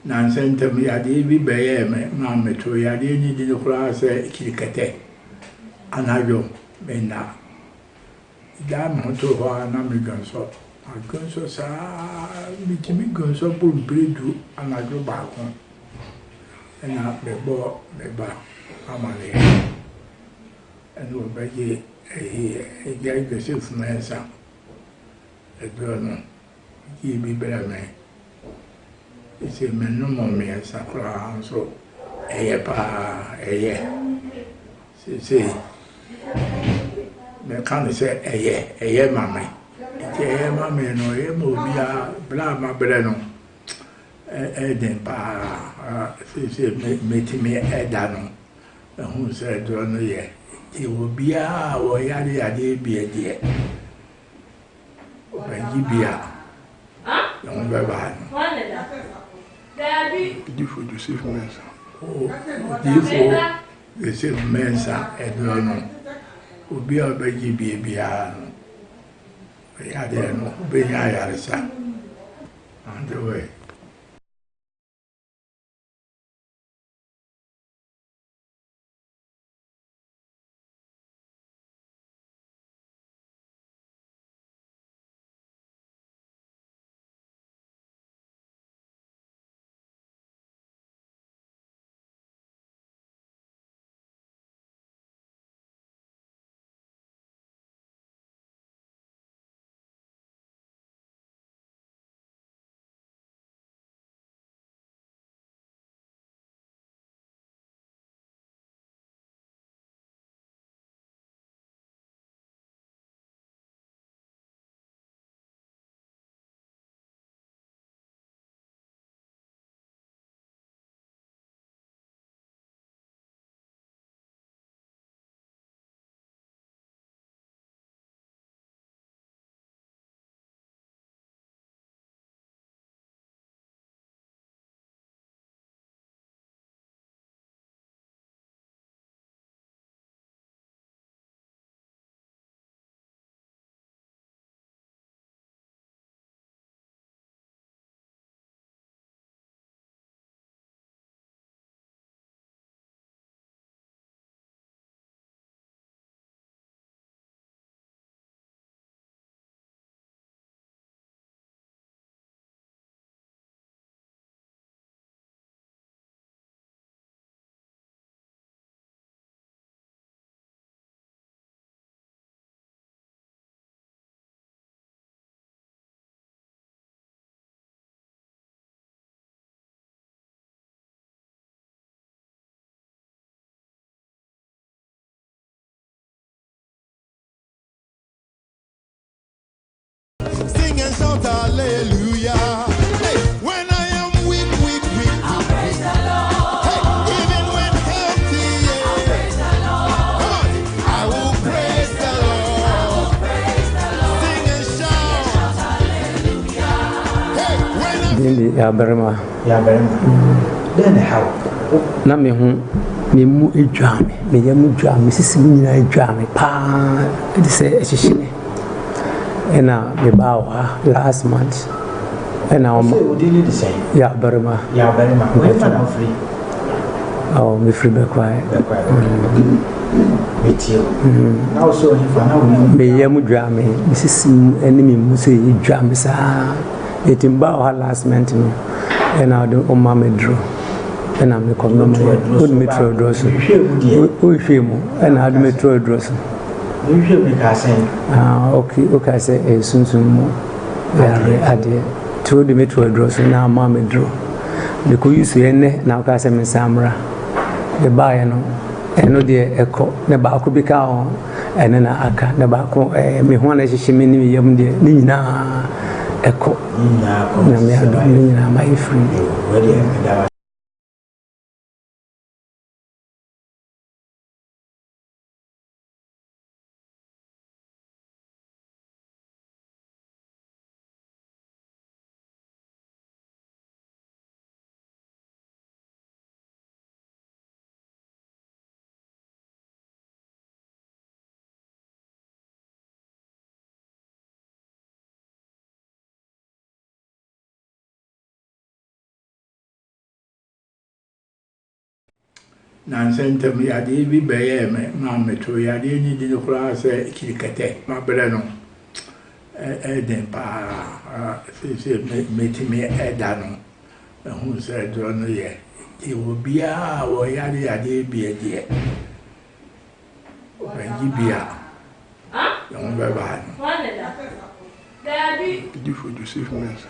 Nsem yade bi bɛyɛ ma meto yade ni di koraa sɛ kirikɛtɛ anayo bena da mo to ho na me gonso agonso saa mitimi gonso bo bredu anayo baako na beba amale and we bɛgye ɛgya Joseph Mensa ɛduro no yi bi bɛrɛ me ise menu mo me sakra so eye pa eye se me kan se eye mame eye mame no e mo bia bla ma bre no den pa se metimi eda no hu se do no ye e wo bia wo yade bia die ba bia on ba ba Il faut de Joseph Mensa. Il faut Joseph Mensa et de nom. Ou bien Beji Bia. Regardez, nous, Benya ça. On the way. Sing and shout hallelujah. Hey, when I am weak, I'll praise the Lord. Hey, even when healthy, I'll praise the Lord. Come on, I will praise the Lord. Sing and shout hallelujah. Hey, when I'm Dindi ya barima. Then how? Na me hu me mu edwame me ya mu dwame sisi mu nyina edwame pa e se ehihine ena me bawa last month ena o So we did the same. ya barima When I'm free. oh me free be quiet With you. Now so if I know me ya mu dwame me sisi mu eni me mu se edwame sa etimba o last month no ena o ma me dro ena me kono me metro droso o hwemu ena adu metro droso you should be casting. okay say sunsun mu ya ade to the metro droso na ma me dro de ko use ene na ka say me samra de bae no eno de eko ne ba ko bi ka ho ene na aka ne ba ko me ho na hihye me ni yam de ni nyina eko na me ado ni nyina ma ifri Nsem tam yade bi bɛyɛ me ma meto yade ni di koraa sɛ kirikɛtɛ mabrɛ no ɛden paa sɛ metimi ɛda no ɛhu sɛ dɔ no yɛ ɛwɔ biara wɔ yade bi deɛ ɔbɛgye bia ɛho bɛbaa no difo Joseph Mensa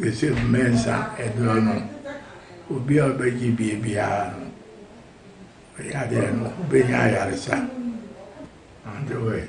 Joseph Mensa ɛdɔ no obi a ɔbɛgye biara no yade no bɛnya ayaresa and the way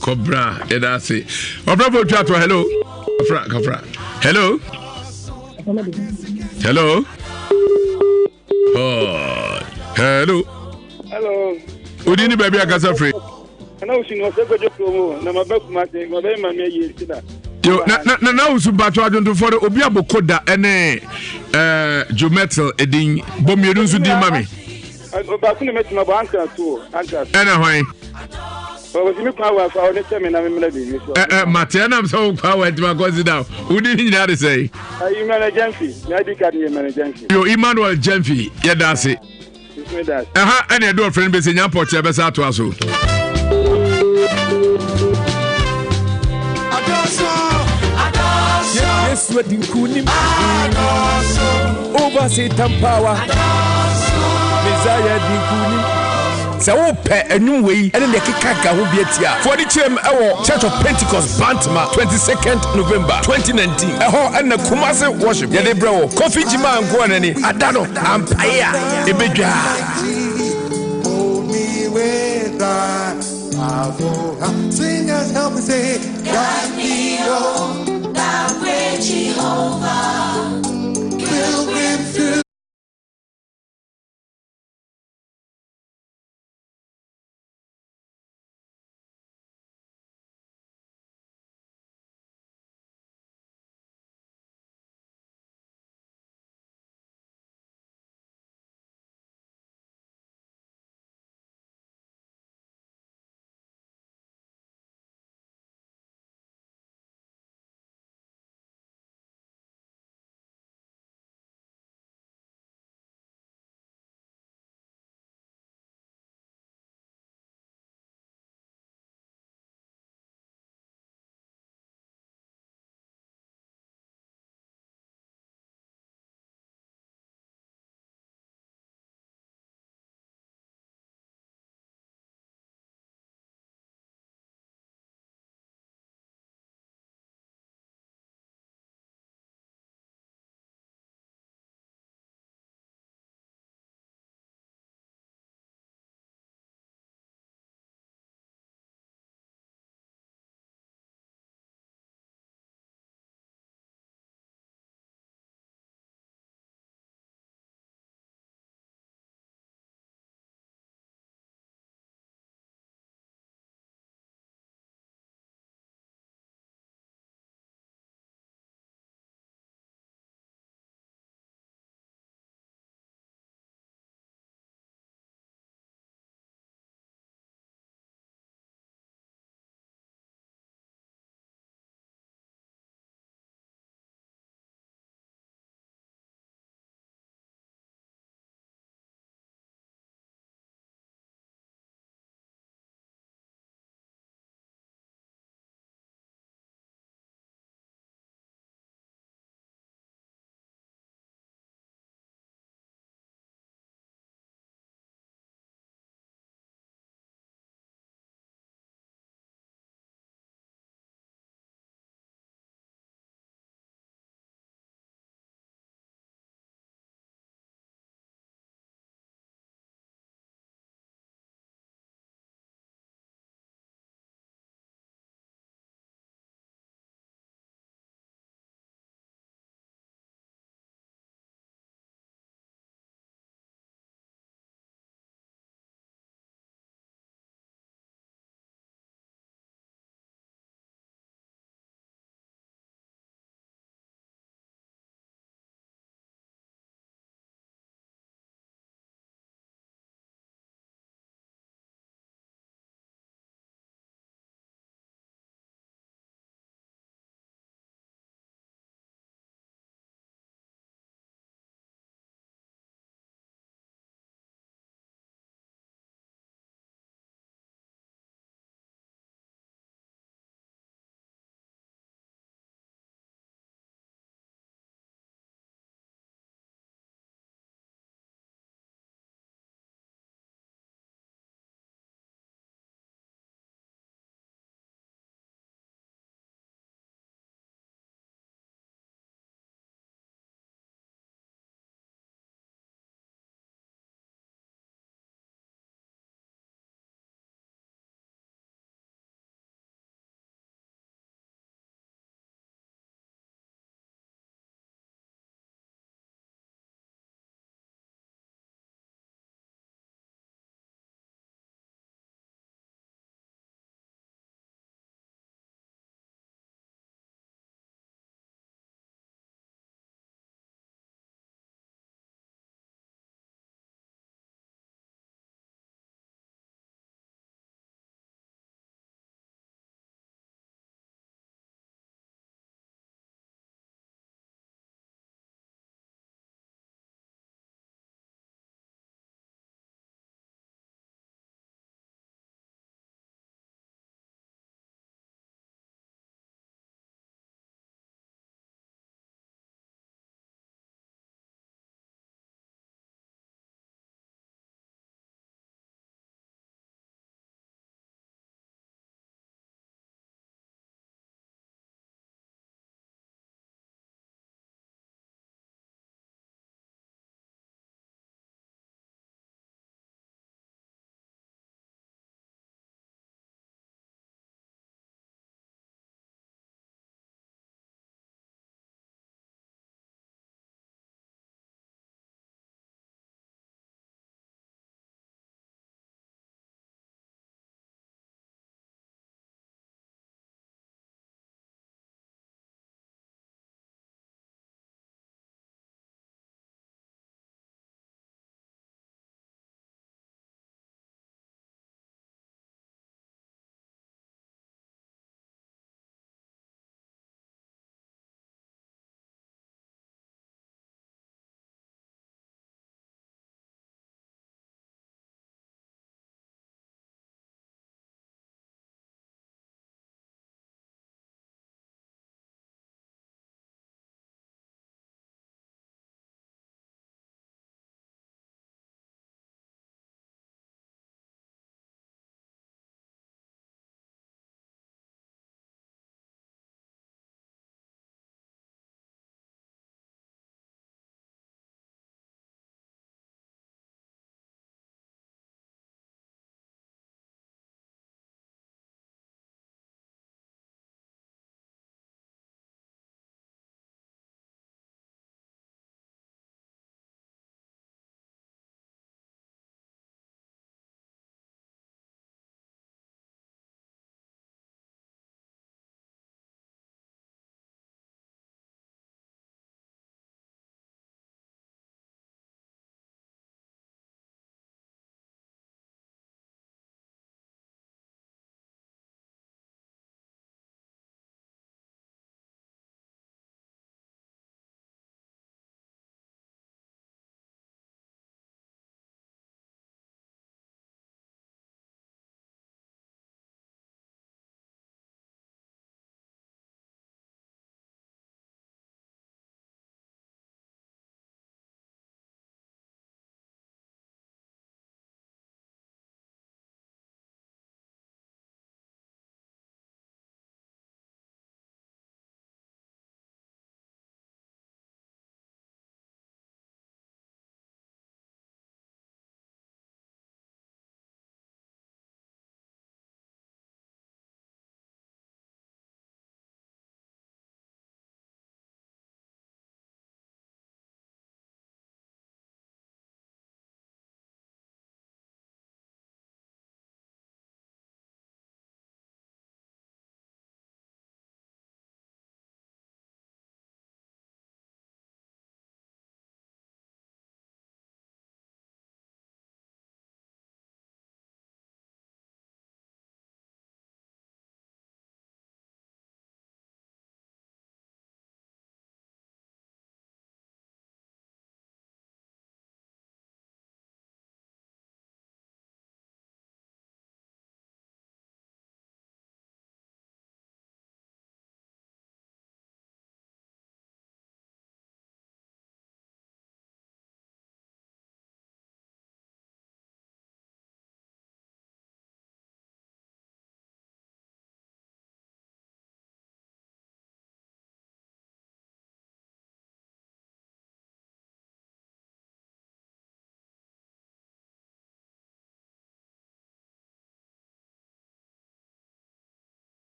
Cobra, Edasi. Bravo, Chato, hello. Kafra. Hello. Hello. Oh, hello. Hello. Udini baby akasa free. Ana usino seko jokomo na mabaku mate ngobe mame yesida. Yo na usu bato adonto for obi abokoda ene Jometal edin bomieru nsu di mami. Obaku ne metima bo anka to anka. Ene hwan. Obosimi kwa wa fa one teme na memra de ni so. Mate na so kwa wa tima consider. Udini nyina de say. Imana Jamfi, ya di card ni Imana Jamfi. Yo Emmanuel Jamfi, ya dase. Ene do friend be say nya port ya be sa to aso. Yes, what you could over Satan power. Messiah Dinkuni. So, a new way, and then the Kikaka will be at for the Church of Pentecost, Bantama, 22nd November 2019. A whole and the Kumasi worship. Yadebro, Coffee Jima and Guanani, Adano, and Paya, Ebeja. Hold me with thy power. Singers help me say, guide me on that way, Jehovah. Pilgrim through.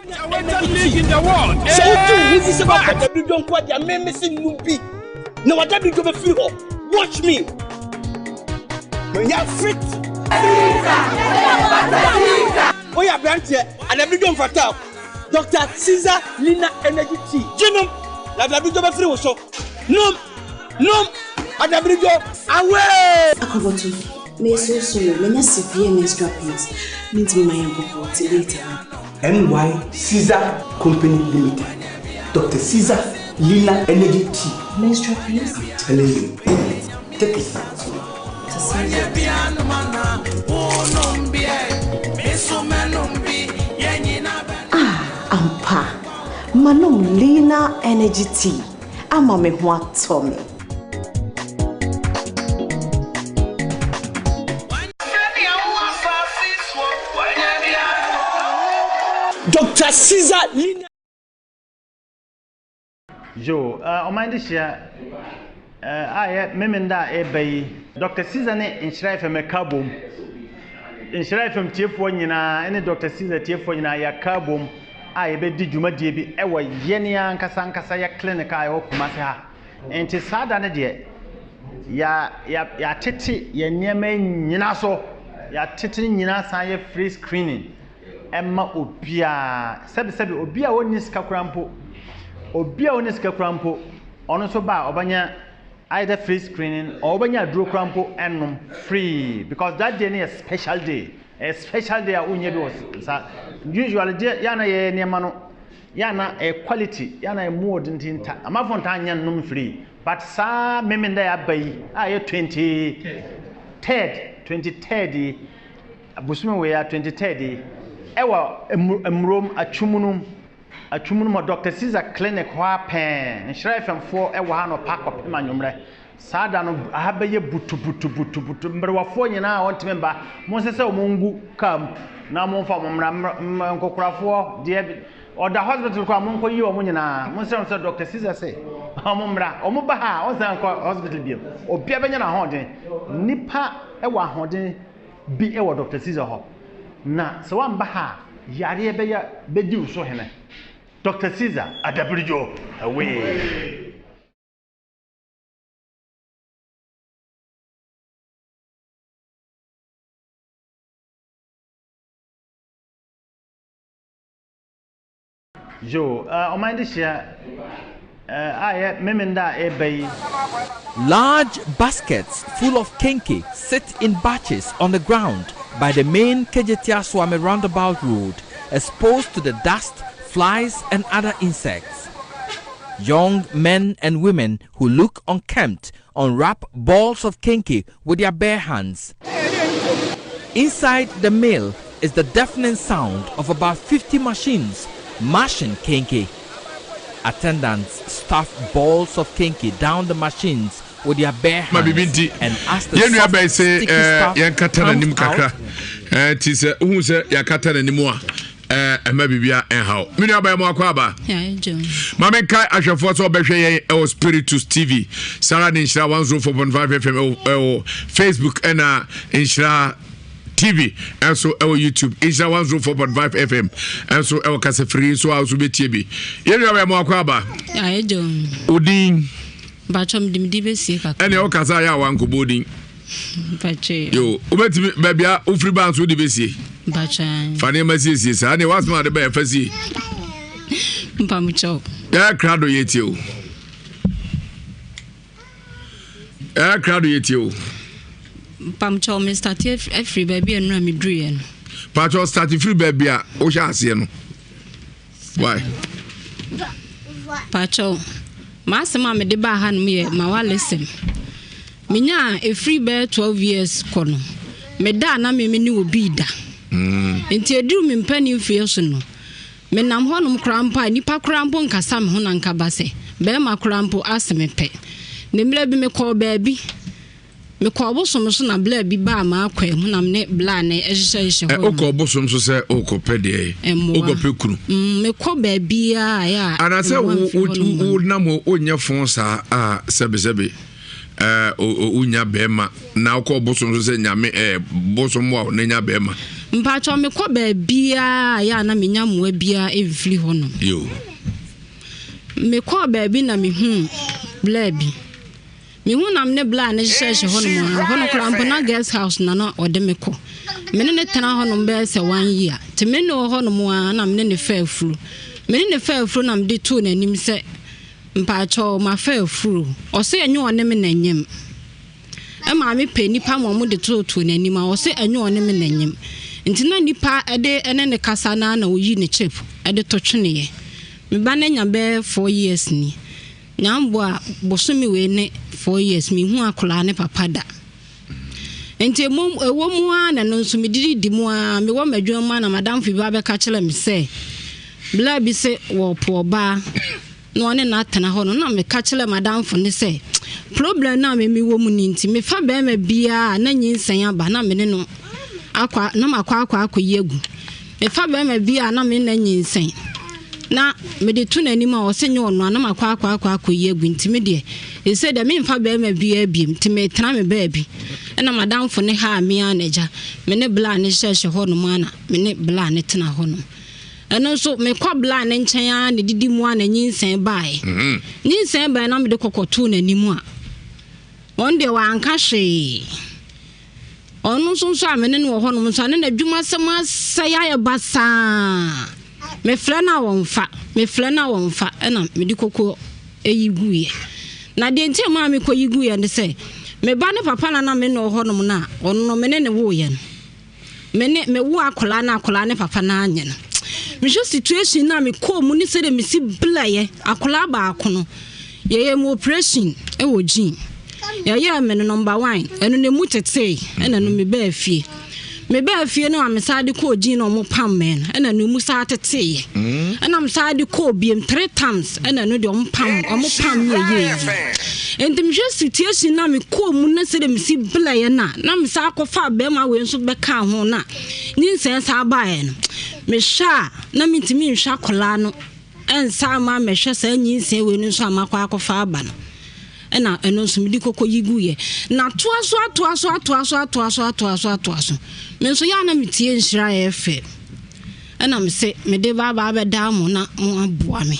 League in the world. So this is about the don't quite your missing movie. No, what that be go free. Watch me. When you're fit. Oh yeah, branch here and every don't fatal. Dr. Caesar Lina Energy Tea. Jinum. La every go free so. No. And every go away. Akoboto. Me so me severe menstrual pains. Means me my uncle later. NY Caesar Company Limited. Dr. Caesar Lina Energy Tea. Menstrual pains? I'm telling you. Take it. Ampa. Manum Lina Energy Tea. Ama me ho atomi. Dr. Caesar Lina. Yo, mind this year. I memenda ebay. Dr. Caesar ne Nhyira FM kabom. Nhyira FM tiefo nyina ene Dr. Caesar tiefo nyina ya kabom. A ebe di dwumadie bi ewo yene ankasa ya clinic a yo kuma se ha. Enti sada ne de ya tete ya niema nyina so. Ya tete nyina san ya free screening. Emma obia sebi obia woni sika krampo ono so ba obanya either free screening or obanya draw krampo enum free because that day is a special day a unye bi was usually day yana ye niema no yana a quality yana a more dinta amafo nta anya num free but sa memenda ya bai aye 23rd abusumi we ya 23rd ewa emrom atwumunum Dr. Caesar clinic ho apen Nhyira FM 4 ewa ha no park up manyomre sada no ahabaye butu mberwafo nyina won temba monsese omungu kam na monfa momra nkokurafo de oda hospital kwa monko yi o munyina monsese so Dr. Caesar say omumra omuba ha onsan hospital bi obia benya na hoden nipa ewa hoden bi ewa Dr. Caesar ho na so wamba ha yare ebeya bedi uso hene Dr. Caesar adabrijo away. Yo, mind this year. Large baskets full of kenke sit in batches on the ground by the main Kejetia Swami roundabout road, exposed to the dust, flies and other insects. Young men and women who look unkempt unwrap balls of kenke with their bare hands. Inside the mill is the deafening sound of about 50 machines mashing kenke. Attendants stuff balls of kenke down the machines with their bare hands and ask the soft, sticky stuff comes out. Bibia and how. Minaba Makwaba. Mamma Kai Ashafo so Beshe or Spiritus TV. Sarah Nhyira 104.5 FM Facebook and Nhyira TV and so our YouTube Nhyira 104.5 FM and so our Kasa Free so also be TV. Yenaba Makwaba. Odin Bachom dimdibesi kaka. Ene o kasa ya wan ko bodin. Bache. Yo, ubetimi babia ufri ban so de besi. Bacha. Fane masisi sa ne wasma de ba fasi. Mpamucho. Ya krado yetio. Mpamucho me start every baby and na me dru Pacho start free baby a o sha ase no. Why? Pacho. Masema me de ba ha no me ma wa listen. Minya a free bear 12 years kono. Me da na me ni obi da. Enti edu me mpani fie so no. Me nam ho nom krampa nipa krampo nkasa me ho na nka base. Be ma krampo aseme pe. Ne mle bi me ko baabi. Me ko obosom so na bla bi ba ma akwa ho na me bla na ehye ho. O ko obosom so se o ko pe de. O ko pe kunu. Me ko baabi a ya. Ana se wo nam o nya fon sa a sebe unya bema na ko bosom so se nyame bosom wa na nya bema mpacho me kɔ baabia ya na menya moa bia emfiri hɔ no yo me kɔ baabi na me hu blabi me hu na me bla ne hyehyɛ hɔ no hɔ no krampo na guest house na na ɔde me kɔ me ne tena hɔ no bɛ sɛ 1 year te me ne hɔ no mo na me ne fa afuru me ne fa afuru na me de to n'anim sɛ mpacho ma fa afuru ɔsɛ enyo ɔne me nanyem ma me pe nipa mo de to n'anim a ɔsɛ enyo ɔne me nanyem nti na nipa ede ene ne kasa na oyi ne chip ede to twene me ba na nya be 4 years ni nyambo a bosomi we ne 4 years me hu akola ne papa da nti ewo mu a na no nso me didi mu a me wo madwuma na madam fi ba be ka kele me se bla bi se wo po ba no one na atena ho no na me ka kele madam fo ne se problem na me wo mu ni nti me fa be ma bia na nyinsan aba na me ne no akwa na makwa yegu me fa be ma bia na me na nyinsan na me de tu na ni ma o se nyo no na makwa yegu nti me de e se de me fa be ma bia biem nti me tena me ba bi na madam fo ne ha me anaja me ne bla ne hyehye ho no ma na me ne bla ne tena ho no eno so me kwa bla ne nchen a ne didi mu a na nyinsan bae nyinsan bae na me de kokoto na ni mu a on de wa anka hwe onu so amene no ho no so ne na dwuma sema saya basa me fle na wonfa na me di koko eyiguye na de nti ma me ko yiguye ne se me ba ne papa na me no ho no na ono me ne wo ye me wo akola ne papa na anye no me jo situation na me ko mu ni se de me si blaye akola ba akono ye mo operation e wo gin ya me no number 1 eno ne mu tete ena no me ba afie no amesade ko gin no mo pam men ena no mu sa tete ye ena amesade ko biem 3 times ena no de o mo pam ye entim je situation na me ko mu na se de me si blaye na me sa akofa be ma we nso be ka ho na nyinsen sa baaye no me sha na me ntimi nhwa kola no ensa ma me hwe sa nyinsen we nso amakwa akofa aba no ena eno nso midi koko yiguye na toaso me nso ya na metie Nhyira efe ena me se me de baba be da mo na mo aboa me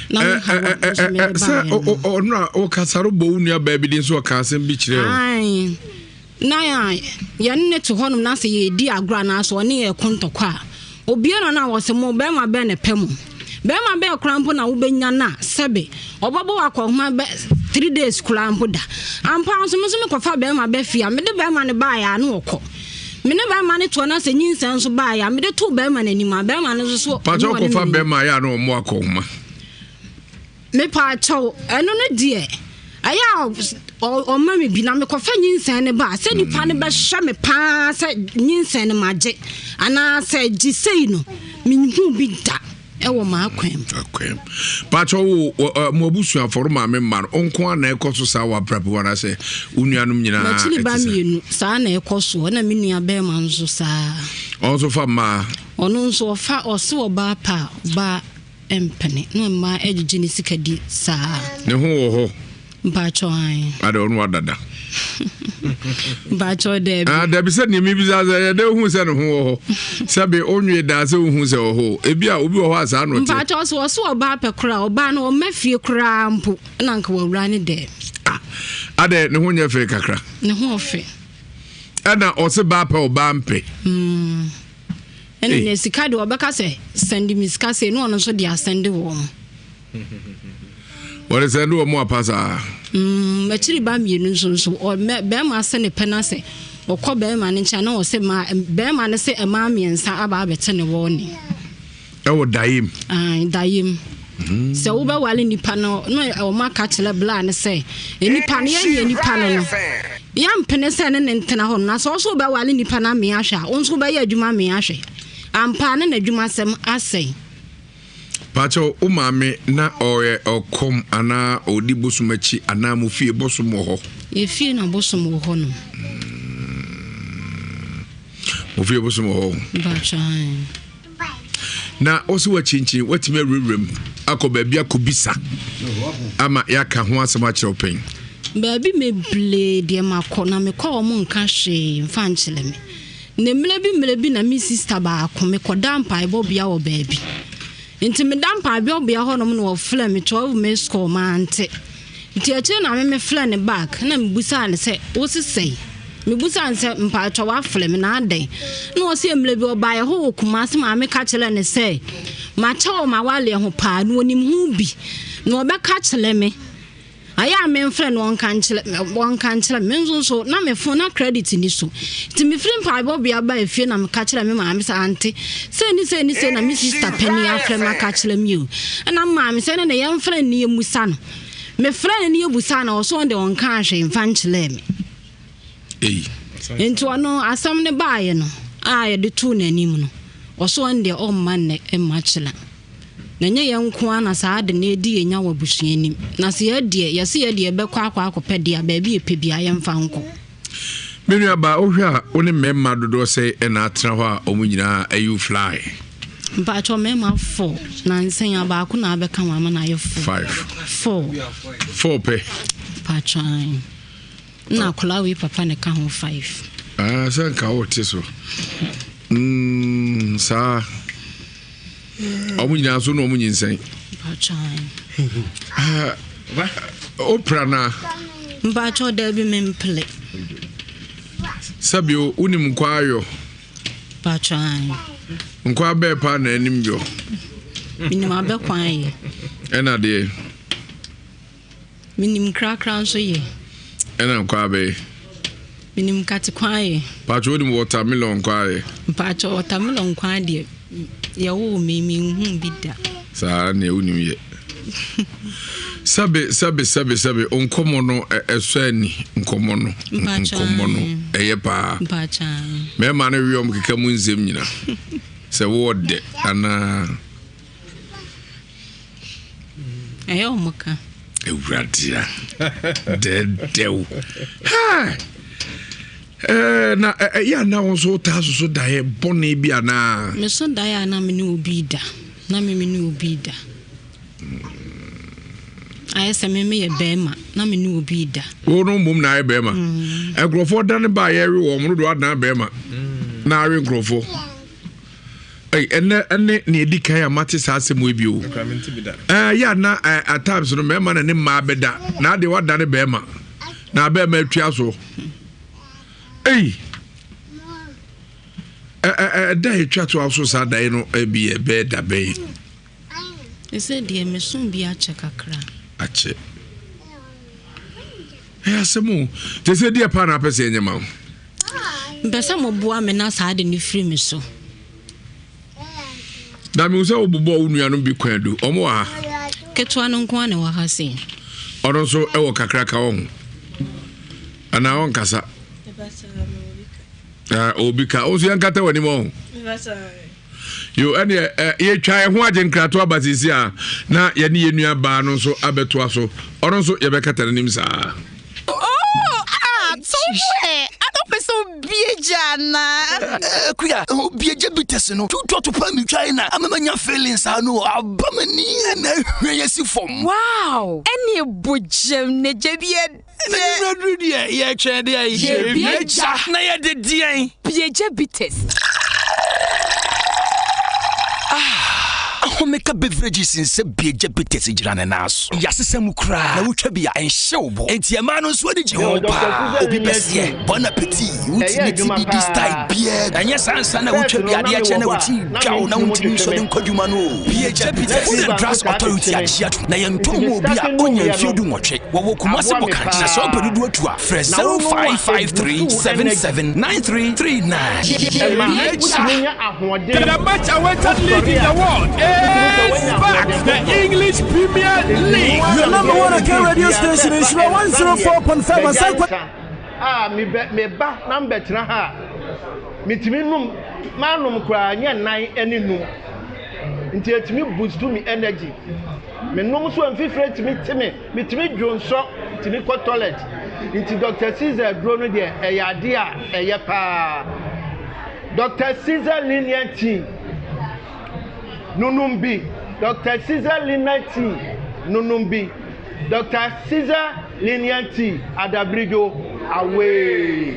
na me ha ono o kasaro bo unu aba bi din so ka asem bi kire ai na ya nne to honum na se ye di agora na so ne ye kontokwa obiara na wo se mo be ma be ne pemu be ma be krampo na wo benya na sebe obabo akohuma be 3 days krampo da ampa so me kofa be ma be fia me de be ma ne ba ya na okọ me ne ba ma ne to na se nyinsan so ba ya me de to be ma na ni ma be ma ne so pa jo kofa be ma ya na mo akohuma me pa cho eno ne die aya o ma me bi na me kofa nyinsan ne ba se nipa ne be hye me pa se nyinsan ne maje ana se gisei no me hu bi da ewo ma akwem pacho mo busu aforo ma me ma onko na ekoso sa wa prep wana se unuanum nyina na chili ba mienu sa na ekoso na me nua be ma nso sa onso fa ma ono nso fa ose oba pa ba empene no ma ejije ni sikadi sa ne ho pacho ai ade onu adada pacho de da bi se ni mi bi za de hu se ne ho sabe onwe da se hu se ho ebi a obi ho asa no te pacho so oba pa kura oba no mafie kura mpo na nka wawura ne de ade ne ho nya fe kakra ne ho fe ana o se ba pa oba mpe ene ne sika de obeka se send me sika se no ono so de asende wo what is endo mo apasa machiri ba mienu nso o be ma se ne pena se okọ be ma ne ncha na o se ma be ma ne se e ma miensa aba abete ne wo ni e wo dayim dayim se wo be wale nipa no o ma ka chele bla ne se nipa ne ya nipa no ya mpene se ne ntena ho na so be wale nipa na me ahwa o nso be ya adwuma me ahwe ampa ne na adwuma sem asai pacho umame na oye okom ana odi bosumachi ana mu fie bosumo ho e fie na bosumo ho no mu fie bosumo ho bachai na osi wa chinchin watime rerem akoba bia kobisa ama yaka ho asema kire open baabi me ble de makọ na me kwa mo nka hwe mfa nchele me ne mlebi na mi sister ba ko me koda mpa ebo bia wo baabi nti me dampa bia ho no no ofla me 12 me score ma ante nti ache na me fla ne back na me busa ne se wo sesei me busa ne se mpa atwa wa fla me na adan na wo se mlebi oba ye ho kuma se ma me ka chele ne se ma chawo ma wale ho pa no onim hu bi na obeka chele me aya me friend won kan chele me nso so na me phone na credit ni so ti me friend pa bo bia ba efie na me ka chele me ma me sa ante se ni na me sister penny afre ma ka chele me o na ma me se na ye friend ni emusa no me friend ni ebusa na so de won kan hwe mfa chele me ento ano asam ne baaye no aye de tu na nim no so ande o man ne e ma chele na nye yanko ana saa de na edi enya wabusuanim na se yedie yese yedie bekwa akopede a baabi epebia yemfa nko menu aba ohwa oni memma dodo se na atra ho a omunyina ayu fly mpa cho memma 4 na nsen aba ako na abeka mama na ye 4 pe patran na kula we papa ne ka ho 5 san ka wote so sa omunyina so no omunyinsen opera na mbacho da bi memple sabio unim kwayo patran nkwa be pa na anim yo minim abe kwan ye ena de minim krakran so ye ena nkwa be minim kat kwan ye pacho unim watermelon kwa ye pacho watermelon kwan de ya wo mimi hu bida sa na unim ye sabe onkomo no esani nkomo no eye pa me ma na wiom keka mu Nsem nyina se wo de ana ayo muka ewradia dew ha na ya na wonso taso so dae bone bia na me so dae na me ni obi da na me ni obi da ayese me ye bema na me ni obi da wo no mum na ye bema egrofo da ne ba ye we wo mo do adana bema na awe egrofo ene ne edikan ya mate sa asem we bi o ya na at times no me ma na ne ma beda na de wada ne bema na bema atwa so da etwa to aso sa dai no bi e be da be ese de me sun bi a chekakra ache asemu te se de pa na pese nyema mbesa mo bua me na sa de ni free me so da mi usa obubo onua no bi kwan do omo ha ketwa no nko na wa ha se odo so e wo kakra ka wo ana won kasa obika o so yankata wani mo yo ene ye twa ho agenkrato abasisi a na ye ne yenua ba no so abeto aso odo so ye bekata nim sa Jana kuya bieje bitese no to pa mi twa na amanya feelings anu abamani na hweyesi fom wow eni bojem ne jebie na drudi ye twede ye bieja na ye de dien bieje bitese Homeka beverages in se bieje bitese jirane naso yasesem kra na wotwa bia enhyewbo entiama no so de jihopa obi besie bon appetit ultimate this style beer anya sansa na wotwa bia de ache na woti dwaw na wonti so de nkwadwuma no bieje bitese the drugs authority achia na yentomo obi a onya fiedu nwotwe wo kumase boka na so pedudu atua fresh 0553779339 The match awaited league in the world is back. The English Premier League. Your number one account radio station is 104.5. Me ba number tena ha. Mitimi num manum kra nya nan eni num. Nti etimi boost to me energy. Me num so amfifre mitimi dwonso timi ko toilet. Nti Dr. Caesar bro no de eyade a eye pa. Dr. Caesar lenient team. Nunumbi. Dr. Caesar lenient team. Nunumbi. Dr. Caesar lenient team. Adabrigo away.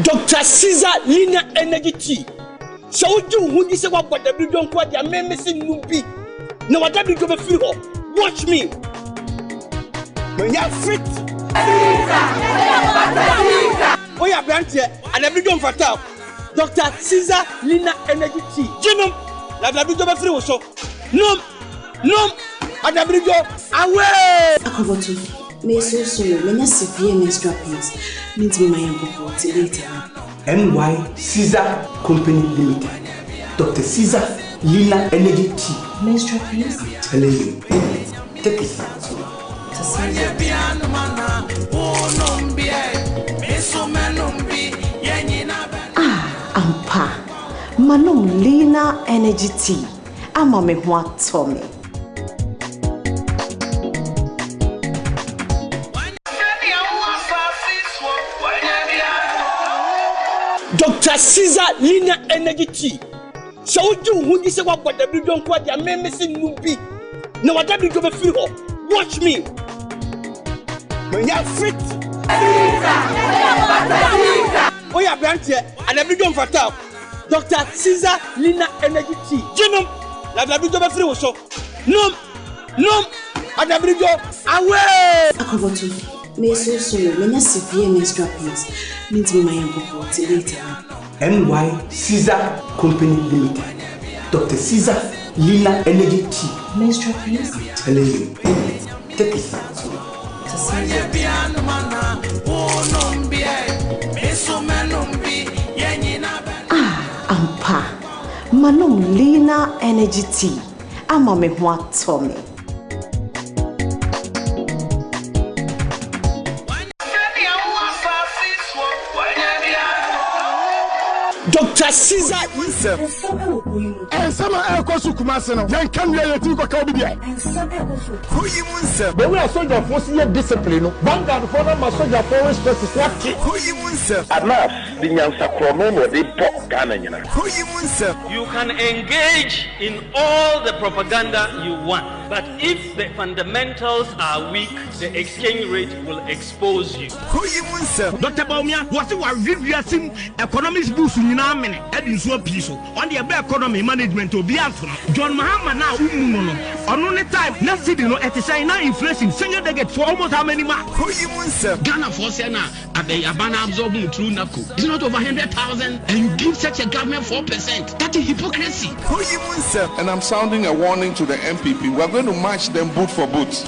Dr. Caesar Lina Energy Tea. So you who this about what the don't quite your men missing nubi. No what that be go free. Watch me. When you're fit. Oh yeah, branch here and every don't fatal. Dr. Caesar Lina Energy Tea. Jinum. La la be go free so. No. And every go away. Akobotu. Me so me severe menstrual pains. Means me my uncle later. NY Caesar Company Limited. Dr. Caesar Lina Energy Tea. Menstrual pains? I'm telling you. Take it. Ampa. Manum Lina Energy Tea. Ama me what Tommy. Dr. Caesar Lina Energy Tea. So you who this about what the don't quite your men missing nubi. No what that be go free. Watch me. When you're fit. Oh yeah, branch here and every don't fatal. Dr. Caesar Lina Energy Tea. Jinum. La la be go free so. No. And every go away. Akobotu. Me so me severe menstrual pains. Means me my uncle later. NY Caesar Company Limited. Dr. Caesar Lina Energy Tea. Menstrual pains? I'm telling you. Take it. Ampa. Manum Lina Energy Tea. Ama me what Tommy. Dr. Caesar Nsem. Nsem ekosu kumase no. Yan kan ya yeti ko ka obi bia. Koyi mu Nsem. Be we soldier force ye discipline no. Vanguard for na soldier force stress what? Koyi mu Nsem. Anas di nyansa krono no de po Ghana nyina. Koyi mu Nsem. You can engage in all the propaganda you want, but if the fundamentals are weak, the exchange rate will expose you. Koyi mu Nsem. Dr. Baumia, what you are reviewing economics boost mene edin so piso on the economy management obi anto John Mahama na umuno no ono ne time na city no etisen na inflation senior delegate for almost how many marks Ghana for say na abana absorb through NACO it's not over 100,000 and you give such a government 4%. That is hypocrisy. And I'm sounding a warning to the MPP. We're going to match them boot for boot.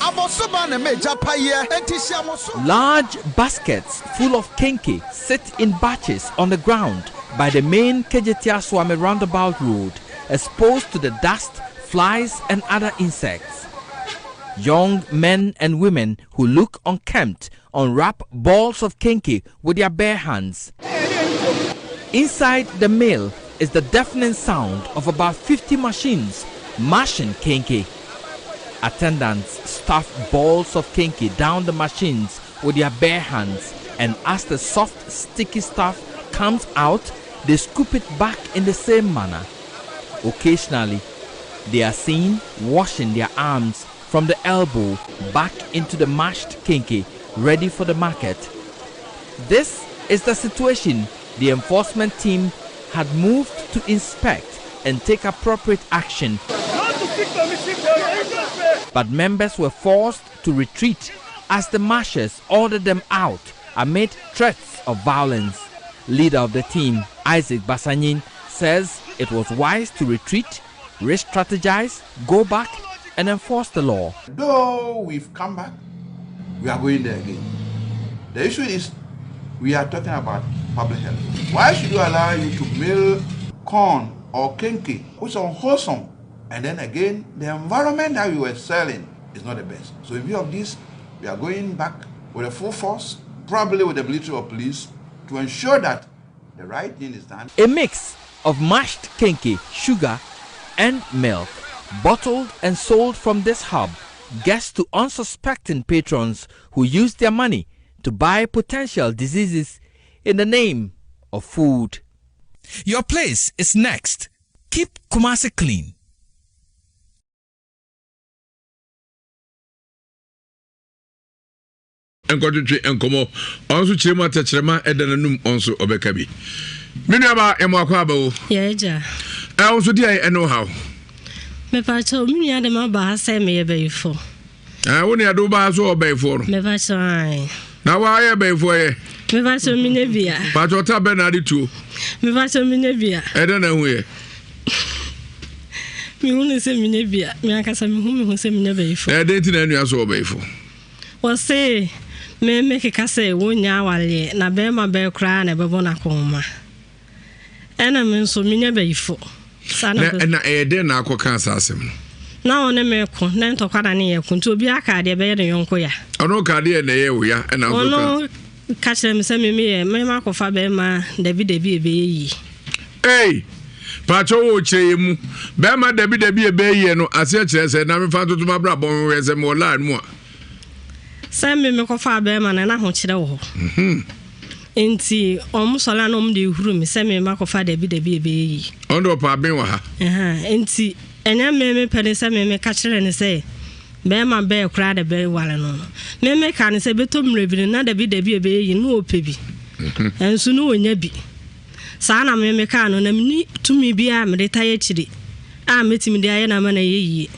Large baskets full of kenke sit in batches on the ground by the main Kejetia Swami roundabout road, exposed to the dust, flies and other insects. Young men and women who look unkempt unwrap balls of kenke with their bare hands. Inside the mill is the deafening sound of about 50 machines mashing kenke. Attendants stuff balls of kenke down the machines with their bare hands, and as the soft sticky stuff comes out, they scoop it back in the same manner. Occasionally, they are seen washing their arms from the elbow back into the mashed kenke ready for the market. This is the situation the enforcement team had moved to inspect and take appropriate action. But members were forced to retreat as the marchers ordered them out amid threats of violence. Leader of the team, Isaac Basanyin, says it was wise to retreat, re-strategize, go back and enforce the law. Though we've come back, we are going there again. The issue is we are talking about public health. Why should you allow you to mill corn or kenke, which is unwholesome, and then again the environment that we were selling is not the best? So in view of this, we are going back with a full force, probably with the military or police, to ensure that the right thing is done. A mix of mashed kenke, sugar and milk, bottled and sold from this hub, gets to unsuspecting patrons who use their money to buy potential diseases in the name of food. Your place is next. Keep Kumasi clean. enkotwe enkomo onso chirema atachirema edananum onso obeka bi menuaba emakwa ba o yeja onso dia eno how me pa cho menu de ma ba say me yebefo woni ado ba so obefo no me pa cho ai na wa ye befo ye me pa cho menu bia pa cho ta be na de tuo me pa cho menu bia edana hu ye mi hu se menu bia me akasa me hu se menu befo denti na anu so obefo wo se me make ka say wonya wale na be ma be kra na be bona koma ena me so menu befo na ede na akoka asasem na one me ko na ntokwada ne ye ko nti obi aka de be ye ne yonko ya ono ka de na ye wo ya na akoka ono ka chere me se me me ma ko fa be ma David ebe yi pacho wo cheye mu be ma David ebe yi no ase chere se na me fa toto ma bra bon we se mo la mu a se me ko fa be ma na ho chere wo enti omusola no mde huru mi se me ma ko fa David ebe yi ondo pa ben wa ha enti enya me pede se me ka chere ne se be ma be kra de be wale no me ka ne se beto mrebiri na David ebe yi no opebi ensu no onya bi sa na me ka no na mni tumi bia me de taye chiri a metimi de aye na ma na yeyi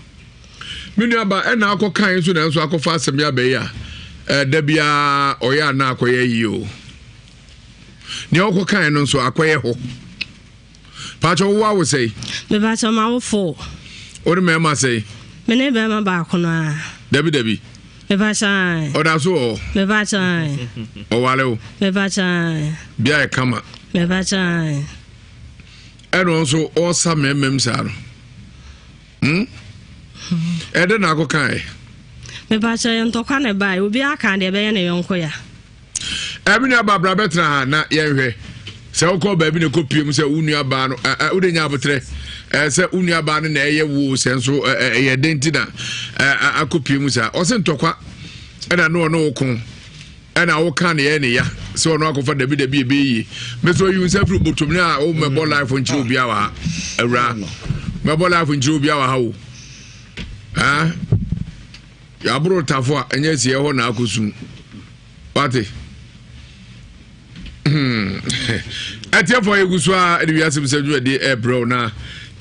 minu aba na akokan ensu na ensu akofa asem ya be ya da bia oya na akoye yi o ni okokan no nso akoye ho pacho wo say me ba cho ma wo fo o de me ma say me ne be ma ba kono a David me ba cha o da so me ba cha o wale o me ba cha bia e kama me ba cha eno nso o sa memem sa no ede na akokan me ba cha ntokwa ne ba obi aka de be ye ne yonko ya Ebini ababra betra na yenhwe se ukọ ba bi ne kopiem se unu aba no udenya abotre se unu aba no na eye wo se nso eye denti na akopiem se o se ntokwa na no okun na wo kan ye ne ya se ono akofa David ebe yi me so yu se fru botum na o me bo life nchi obi awa awra me bo life nchi obi awa ha wo ya buru tafo enye sie ho na akosu pati atia for yegusua Ewiase msaju de bro na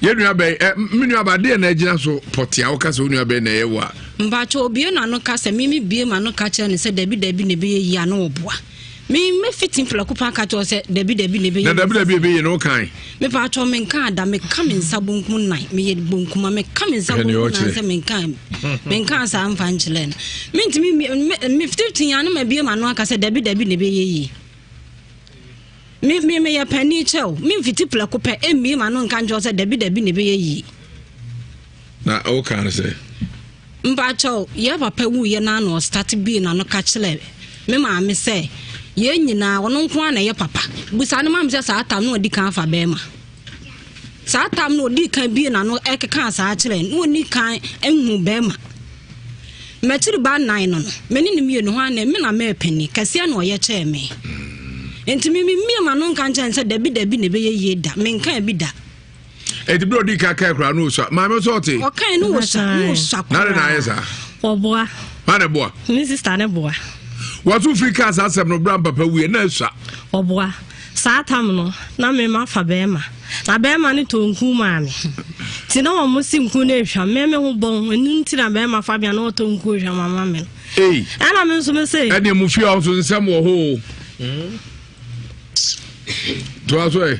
yenu abai minu abade na agina so potia wo kasa unu abai na yewa mbacho obie na no kasa mimi bie ma no kacha ne se David ne be yi ano oboa me fitin flakupa kacha se David ne be yi na David be yi no kan me pa cho men kan da me kam nsabonkum nan me ye bonkum me kam nsabonkum nan se men kan sa amfa nchelen me ntimi me 15 ya no me bie ma no kasa David ne be yi me ya pani chel me fiti flakupa emi ma no kan jo se David ne be yi na o kan se mbacho ye papa wu ye na no start bi na no ka chele me ma me se ye nyina wono nko na ye papa busa no ma me se sa atam no di kan fa be ma sa atam no di kan bi na no ekeka sa chele no ni kan enhu be ma me chiri ba nine no me ni mi no ha na me na me pani kase na oye che me enti mi ma no kan chen se David ne be ye da me nkan bi da eti bro di ka kra no so ma me so te okay no so na na yesa oboa ma na boa mi sister ne boa what Africa asem no bra papa wi na sha oboa sa tam no na me ma fa be ma na be ma ne to nku ma me ti na o mo si nku na ehwa me ho bon enu nti na be ma fa bia na o to nku ehwa mama me ana me so me say ene mu fi o so nsem wo ho to aso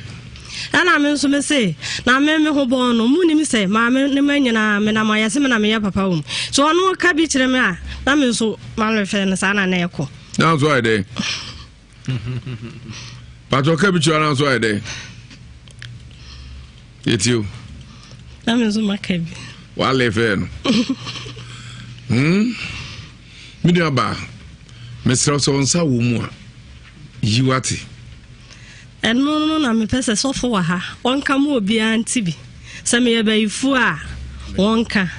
ana me so me say na me ho bon no mu ni me say ma me ne manyina me na ma yase me na me ya papa wo so ono ka bi kire me a na me so ma le fe na sana na eko na so ai dey pato ka bi kire na so ai dey yetiu na me so ma ka bi wa le fe no mi ni aba me sra so nsa wo mu a yiwati no na me pese sofo wa ha wonka mu obi anti bi se me ye bayifu a wonka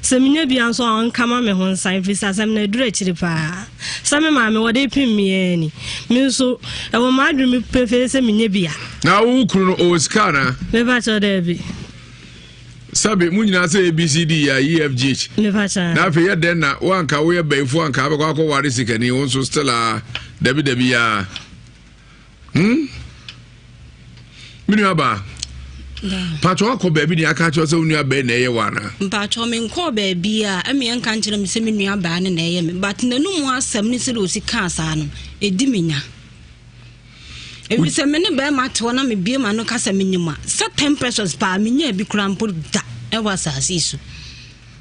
se me nya bi anso wonka ma me ho nsan fi sa se me na dura chiri pa se me ma me wode pim me ni me so e wo ma dru me pefe se me nya bi a na wo kru no o ska na me ba cho de bi Sabi munyina say ABCD ya EFGH. Na fe ye den na wanka wo ye baifo anka abekwa ko ware sikani won so still a debi ya. Minu aba. Pacho akọ baabi ni aka cho se unu aba na eye wana. Pacho me nkọ baabi a ame yan kan kire me se menu aba na eye me but nanum asem ni se do si ka asa no edi menya. Ebi se me ne ba ma to na me bie ma no ka se menyima. Se 10 pesos pa menya bi krampo da e wasa asisu.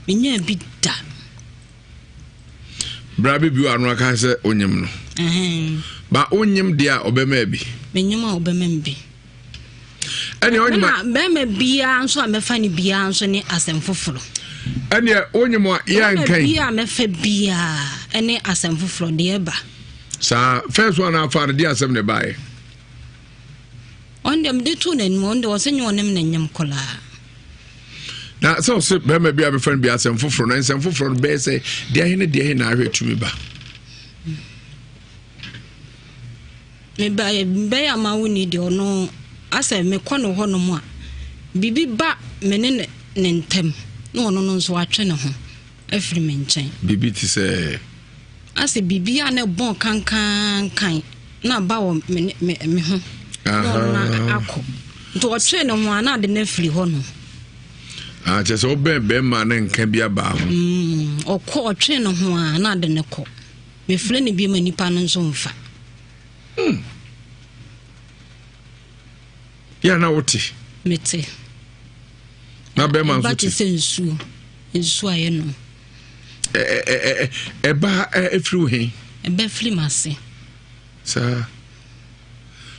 Menya bi da. Brabe bi anu aka se onyem no. Ba onyem dia obema bi. Menyima obema bi. Ani onyema bema bia nso amefa ni bia nso ni asem foforo. Ani onyema ya nkan. Bia amefa bia ene asem foforo de eba. Sa first one afa de asem ne bae. On dem de tu na nmo ndo se nyo nem na nyam kola. Na so se bema bia be fan bia asem foforo na asem foforo be se de ahe na ahwe tumi ba. Me ba ya ma woni de ono asa me kono ho no mu a bibi ba mene ne ntem no ono no nso atwe ne ho afiri me nchen bibi ti se asa bibi a ne bon kan na ba wo me ho na akọ to atwe ne ho na de na afiri ho no je so be ma ne nka bia ba ho okọ atwe ne ho na de ne kọ me fle ne bi ma nipa no nso mfa ya na wote mete na be man so ba ti sensu ensu aye no ba efru he be fli mase sa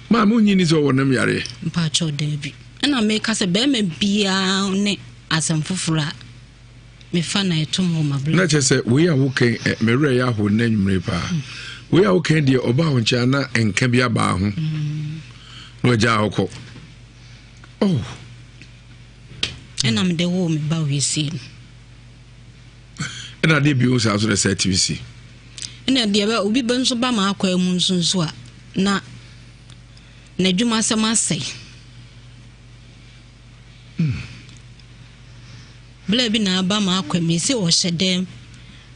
ma mu nyini so wonam yare mpa cho debi na me ka se be ma bia ne asem fofora me fa na etom ho mabla na che se we a wo ken me re ya ho na nwumre pa we a wo ken de oba ho ncha na enka bia ba ho no ja hoko oh and I'm the woman ba we see and I did be also the TVC and the ba obi ban so ba ma akwa mu nso a na dwuma sama sei bla bi na ba ma akwa mi se o hyedem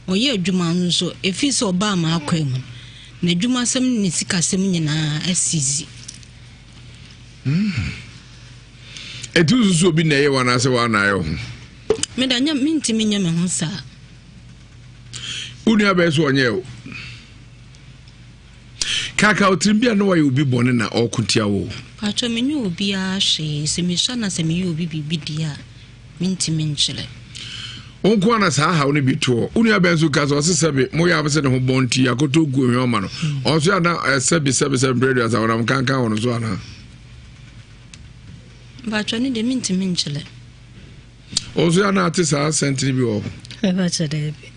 o ye dwuma nso efi so ba ma akwa mu na dwuma sam ni sikasem nyina asizi etu so bi na ye wana se wana ayo me da nya minti me nya me ho sa unu aba so onye o kaka otrimbia no waye obi bone na okuntia wo pacho me nyu obi a hwe se me sha na se me obi bibidia minti me nchile onko na sa ha no bi to unu aba so ka so sesebe mo ya abese ne ho bonti akoto gu hwe o ma no o so na sebe bread as awon kankan won so ana Bacho ni de minti minchele. Ozo ya na ati sa sentri bi o. Bacho de bi.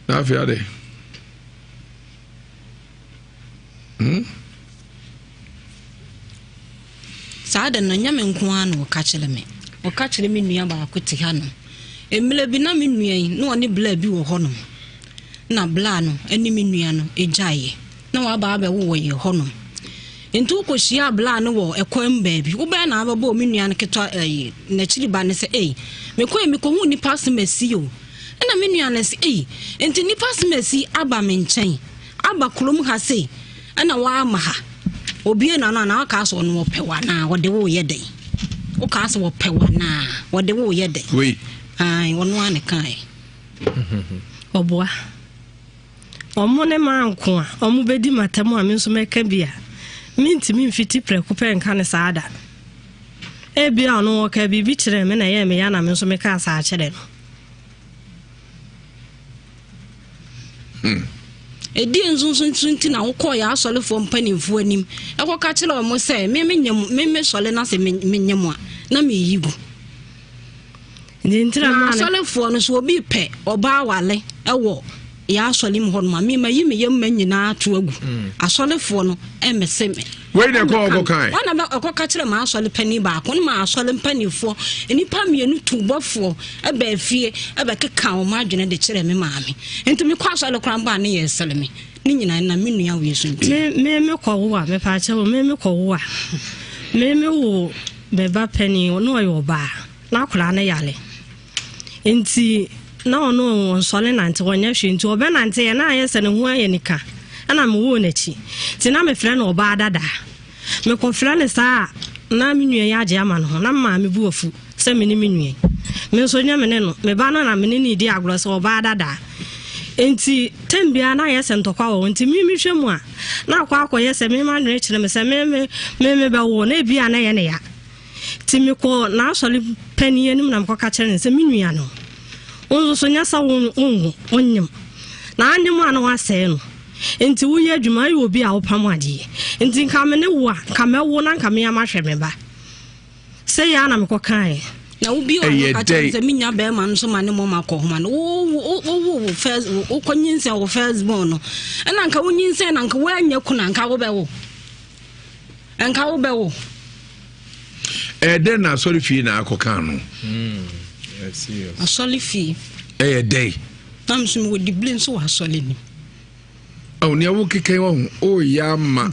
Na fi ade. Sa da no nyame nko anu ka kire me. O ka kire me nua ba akoti ha no. Emle bi na me nua yi na oni bla bi wo ho no. Na bla no ani me nua no ejaye. Na wa ba ba wo ye ho no. Into ko shia bla no wo ekwem baabi wo ba na ababo me nua no keto na chiri ba ne se me ko hu ni pass mesi o na me nua no se enti ni pass mesi aba me nchen aba kolom ha se na wa ama ha obi na ka so no pewa na wo de wo ye den wo ka so wo pewa na wo de wo ye den we ai wono ane kai oboa omo ne manko a omo bedi matamu a me nso meka bia minti min fiti prekupe nka ne saada ebia no ka bibi kire me na ye me ya na me nso me ka sa kire no edi nsunsunti na wokọ ya asole fo mpanimfo anim ekoka kire o mo se me sole na se menyam a na me yigu ndi ntira ma asole fo no so obi pe oba wale ewo ya asole mu hono ma me ma yime yem manyina to agu asole fo no emeseme we dey go kai wana ba ekoka kire ma asole pani ba ko ma asole mpanimfo enipa mienu tubofo eba afie eba keka o ma adwene de kire me maame enti me kwa asole kran ba ne yesele me ni nyina na me nua we so nti me ko wo a me pa che wo me ko wo a me wo beba pani no yo ba na akora na yale enti na ono nsole nante wonya hwe enti obe nante ye na ayese ne ho ayenika ana me wo nachi ti na me frɛ no oba dada me ko frɛ ne saa na me nua ya age ama no na ma me bu ofu se me ni me nua me so nya me ne no me ba no na me ni di agro se oba dada enti tembia na ayese ntokwa wo enti mi hwe mu a na akwa akoyese me ma no kire me se me be wo na bia na ye ne ya ti me ko na asole pani anim na mkoka kire ne se me nua no onzo so nya sa wo onyem na anyem ana wase no enti wo ye adwuma yi obi a wo pam ade enti nka me ne wo a ka me wo na nka me ya mahwe me ba se ya na me ko kan na wo bi o ka tse me nya be ma nso ma ne mo ma ko homa no wo first wo konyinse wo first born no na nka wo nyinse na nka wo anya kuna nka wo be wo den na sorry fi na akokan no yes asoli fi day tam so wo di blin so wa soli ni oh ne wo keke wo o ya ma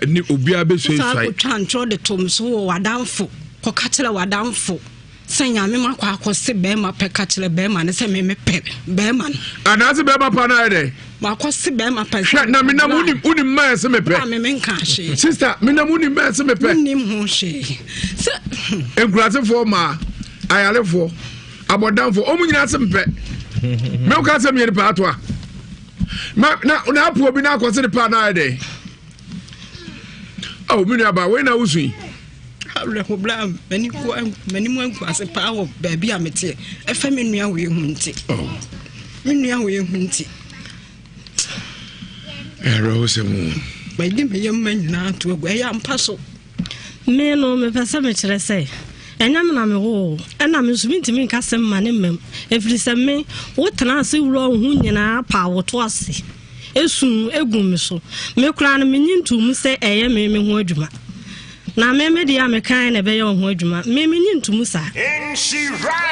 ni obi abeso isai ko tantro de tom so wadanfo ko katele wadanfo senya me makwa akose be ma pe katele be ma ne se me pe be ma anase be ma pa na de makose be ma pe na me na uni ma se me pe me nka hye sister me na uni ma se me pe ni ho hye se enkurase fo ma ayalefo abodanfo omunyina se me pe me ko se me pa ato a na apu obi na akose pa na de oh me na ba we na usu Reho blam mani mu anku ase pa wo ba bia mete efa me nua we hunti me nua we hunti rose mu ba di me yam nyina to agwa ya mpa so me no me pesa me kire se enyam na me wo na me subinti me nkasem ma ne mem efiri me wo tena ase wuro hu nyina pa wo to ase esun egum me so me kura no me nyintum se eye me ho adwuma na me dia me kan na be ye ho adwuma me nyintum sa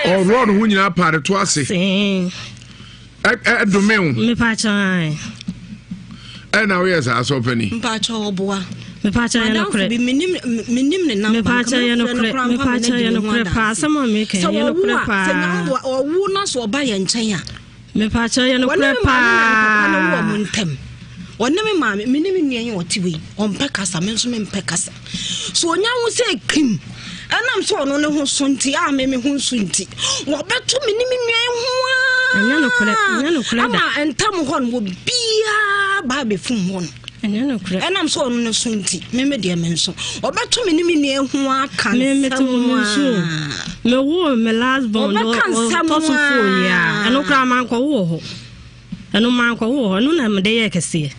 o ro no hu nyina pa de to ase do me pa chan na we sa so pani pa cha oboa me pa cha no kre minim ne number me pa cha no kre pa sama me kan ye no kre pa se na wo na so ba ye nchen a me pa cha ye no kre pa na wo muntem wonne me ma me ne me nua wotiwe on pe kasa me nso me pe kasa so onya wo se kim anam so no ne ho sunti a me ho sunti wo beto me ne me nua ho a anya no kre da ama entam ho no bia ba be fum ho no anya no kre anam so no ne sunti me de me nso wo beto me ne me nua ho a kan me to nso me wo me last born no to so fo ya eno kra man ko wo ho eno man ko wo ho no na me de ye kese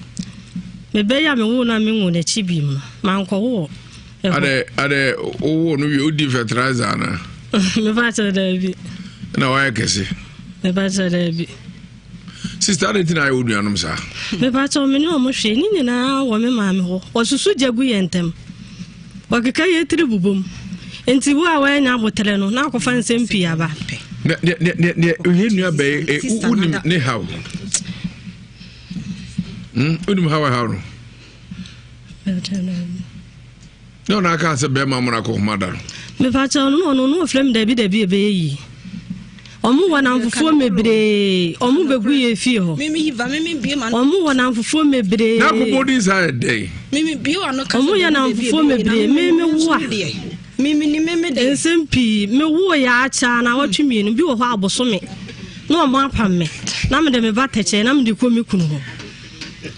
me be ya me wo na me ngu na chibim man ko wo ade wo no wi odi fertilizer na me ba cha da bi na wa kese me ba cha da bi sister de tina yo duanom sa me ba cha me ni o mo hwe ni nyina wo me ma me ho osusu jagu yentem wakeka ye tribubum enti wo a wa nya botere no na akofa nsem pi aba ne ye nua be unim ne how unim how no na ka se be ma mo na ko mada me fa cha no frem da bi ebe yi omu wana mfufuo mebre omu begu ye fie ho mimi hiva mimi bie ma omu wana mfufuo mebre na ko body side day mimi bie wana ka omu ya na mfufuo mebre mimi wa mimi ni mimi de ensempi me wo ya acha na watwemie no bi wo ho abosome na omu apam me na me de me bateche na me de ko me kunu ho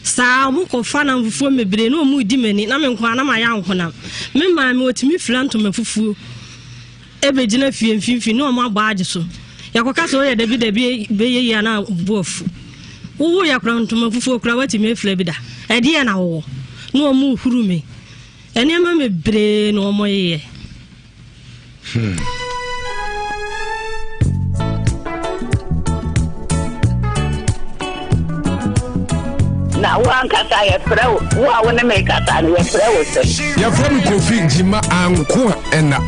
sa mu ko fa na mfufuo mebre na omu di mani na me nkwa na ma ya nkona me ma me otimi flanto me fufuo ebe gina fie mfimfi na omu agba age so yakoka so ye David be ye ya na bofu wo ya kra ntoma fufuo kra watimi efla bi da e de na wo na omu huru me ene ma mebre na omo ye na wan kasa ye frɛ wo a wo ne me kasa ne ye frɛ wo se ye frɛ me Kofi Njima anko ena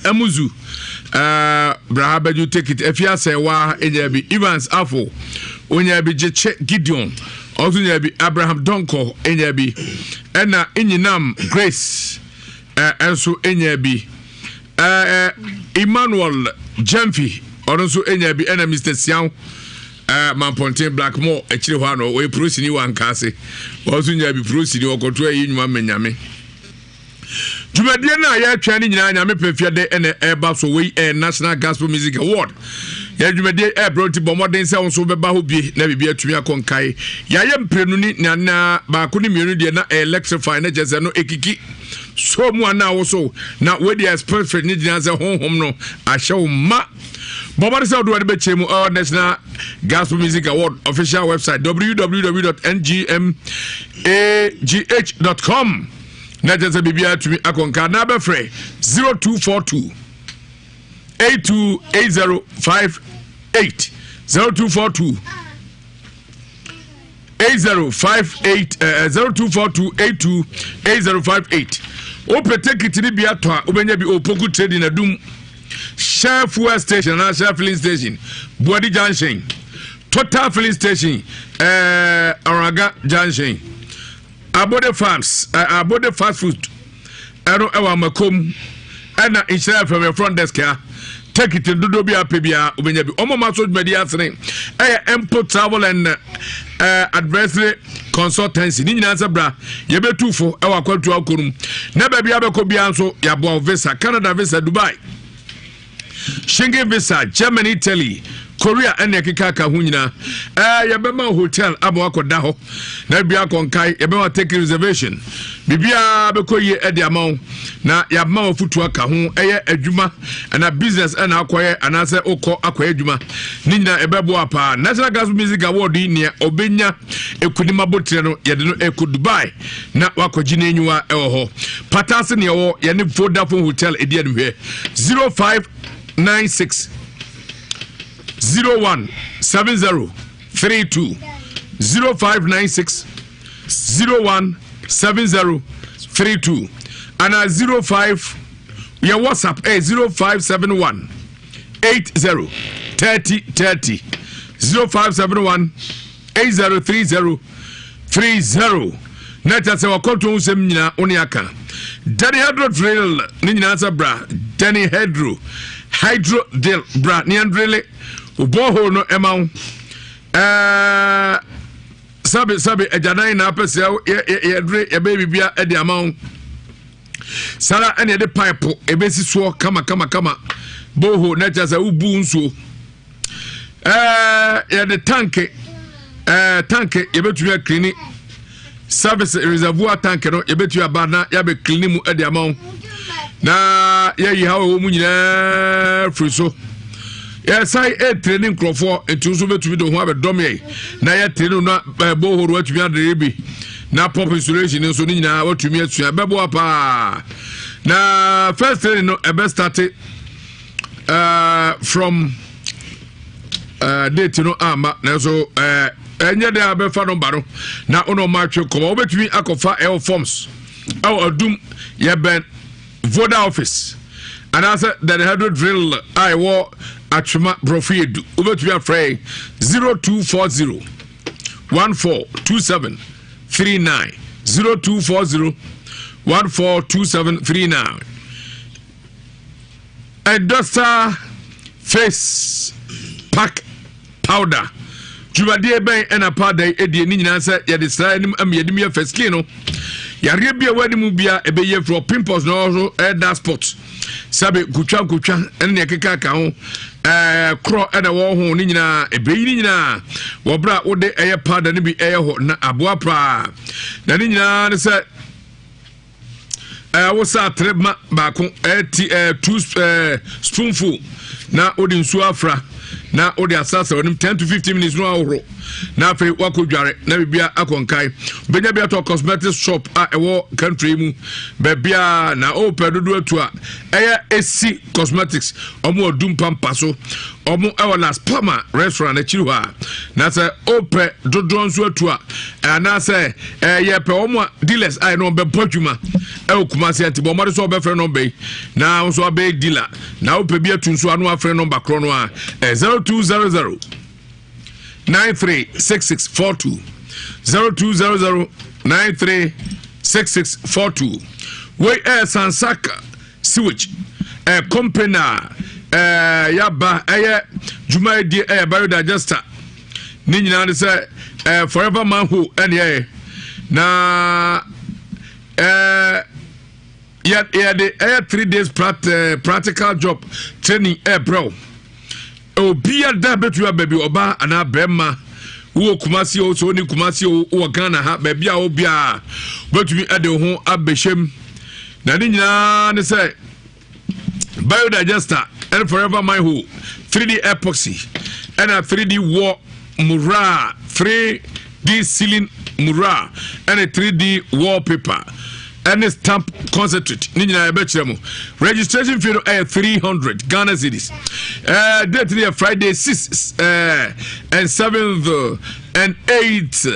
Emuzu Braha you take it Efiase wa enyabi Evans Afo onyabi Jeche Gideon also enyabi Abraham Donko enyabi ena enyinam Grace enso enyabi Emmanuel Jemfi also enyabi ena Mr. Sian Mampontin Blackmore echire ho ano we prosini wankase also enyabi prosini okoto ayi nyuma menyame Jumedie na ya twa ni nyina nyame pefiade ene eba so we National Gospel Music Award. Ya jumedie broti bomoden se wonso beba ho bi na bibia atumi akonkai. Ya ye mprenu ni na ba ko ni mienu de na electrify na jeze no ekiki. So mu ana wo so na we dey expert for ni nyina ze honhom no ahye ma. Bobari se do be chemu National Gospel Music Award official website www.ngmagh.com. Na just bibia to me akonka na be free 0242 828058 0242 8058 0242 828058 o peteki tini bia to a obenya bi opoku trading na dum share fuel station na share filling station Body Junction Total filling station Araga Junction Abode Farms, Abode Fast Food, Ero Ewa Makom, and Nsem from your front desk here. Take it to Dudobia Pibia, Ubenyabi, Omo Masud Media Thing, Empo Travel and Advisory Consultancy, Nina Zabra, Yebe Tufo, Ewa Kwatu Akurum, Never be able to be answer, Yabo Visa, Canada Visa, Dubai, Schengen Visa, Germany, Italy. Korea ene kikaka hunyina yabema hotel abo akodaho na bia konkai yabema take reservation bibia bekoye edi amount na yabema ofutu aka ho eye adwuma na business na akoye anase okọ akoye adwuma ninyina ebebo apa National Gospel Music Award ni obenya ekunima botre no yede no eku Dubai na wakoji na enyiwa ewo ho patase ne ewo ye ne Vodafone hotel edi adwuhe 0596 017032 0596 017032 and 05 your WhatsApp 0571 80 30 30 0571 80 30 Neta se wakoto Nsem nyina oni aka Danny Hydro drill ni nyina sabra Danny Hydro drill bra ni andrele Uboho no emaw sabe ejanan na apese ye baby bia e de amaw sara ene de pipe ebesi so kama boho na jaza ubu nso ye de tank ye betu clean service reservoir tank no ye betu abana ya be clean mu e de amaw na ye yi hawo mu nyina friso yes I training crofo etu so betu do ho abedom na ya training na bohoro atumi adrebi na pump installation nso ni nyina watumi atua bebo apa na first training no ebe start from date no ama na so enye de abefa no baro na ono match ko obetumi akofa air forms adum ye ben voda office and I said that hydro drill I war Achuma Profid Ubetumi afray 0240 142739 0240 142739 and Duster Face Pack Powder Jubadie ben and a powder edi ni nyina se ye de sra nim am yedim ye feskin no yare bia wadi mu bia ebe ye for pimples no also that spot sabe kutwa ene ekeka ka ho kro ene wo ho ni nyina ebe ni nyina wo bra wo de eye powder ni bi eye ho na aboa pra na ni nyina ne se wo sa trema ba ko 2 spoonful na odi nsu afra na odi asasa onim 10 to 15 minutes no awro na afi wako dware na bibia akonkai benya bia to cosmetics shop a ewo country mu bebia na open dodo atu a eye esi cosmetics omo odum pampa so omo ewo las palma restaurant achiru ha na se open dodo nso atu a na se ye pe omo dealers ai no be podwuma ewo kumase antibo mo so be frɛ no be na nso be dealer na open bia tu nso anu afrɛ number kro no a 0200 936642 0200 936642 we Sansaka sewage company yaba juma di biodigester ni nyina de say forever man who ene na the 3 days practical job training bro obia da betu baby oba ana bema wo kumasi o so ni kumasi o Ghana ha baby a obia betumi ade ho abehjem na ni nyina ne say biodigester and forever my who 3D epoxy and a 3D wall mura 3D ceiling mura and a 3D wallpaper and a stamp concentrate. Nina Betchemo. Registration fee 300 Ghana cedis. Date there Friday 6th and 7th and 8th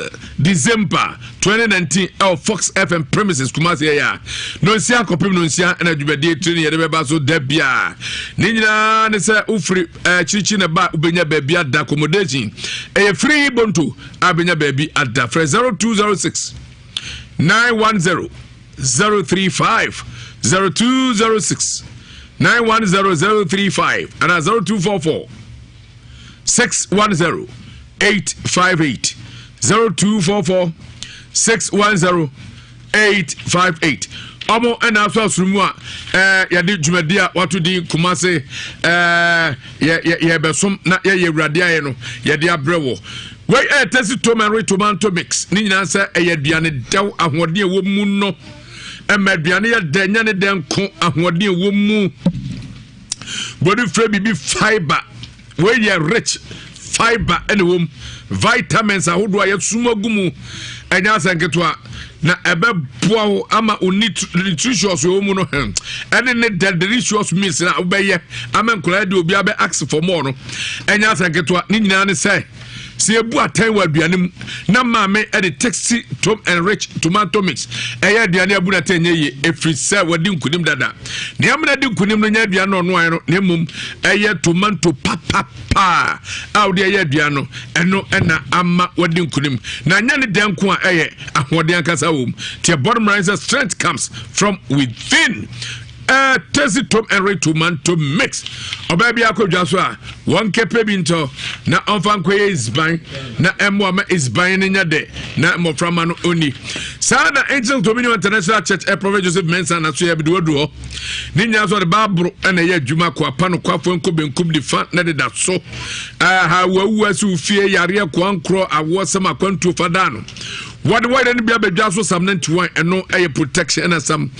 December 2019 Fox FM premises Kumasi ya. Nonsia kopim nonsia and a jubedi training ya so debia. Nina ne say ufri chichi na ba ubenya baby at accommodation. A free bonto abenya baby at da 0206 910 035 0206 910 035 and 0244 610 858 0244 610 858 Omo and also sumwa ya di jumedia watu di kumase ya besom na ya radia ye no ya di abrewo we tesi tomato mix ni nyina se aduane dew ahode wo mu no aduane ya denya ne denko ahode wo mu body free bibi fiber we ya rich fiber and wo vitamins ahodo ya sumagumu enya sanketo na ebe boa ama nutritious wo mu no ene ne delicious meals na obeye amenkola de obi abe ask for more no enya sanketo ni nyina ne say si ebu atan wa aduanem na maame e de taxi tom and rich tomato mix eya aduane abu na tan ye efri se wadi nkunim dada ne amna di nkunim no nya aduane no no no ne mum eya tomato papa awu de eya aduane eno na ama wadi nkunim na nya ne denko a eye ahode ankasa wom the bottom line is strength comes from within. Tesi tom and rich tomato mix. Obabi akodwa so a won kepe binto na onfan koye is ban na emwa is ban nya de na moframa no oni. Sa na Angel Dominion International Church Prophet Joseph Mensah na so ya bido do. Ni nya so de babro na ye adwuma ko apa no kwafo nko benkum di fa na de da so. Ha wawu asu fie yare ko ankro awo sama kwantu fada no. What the white and be a so some 91 and no a protection and some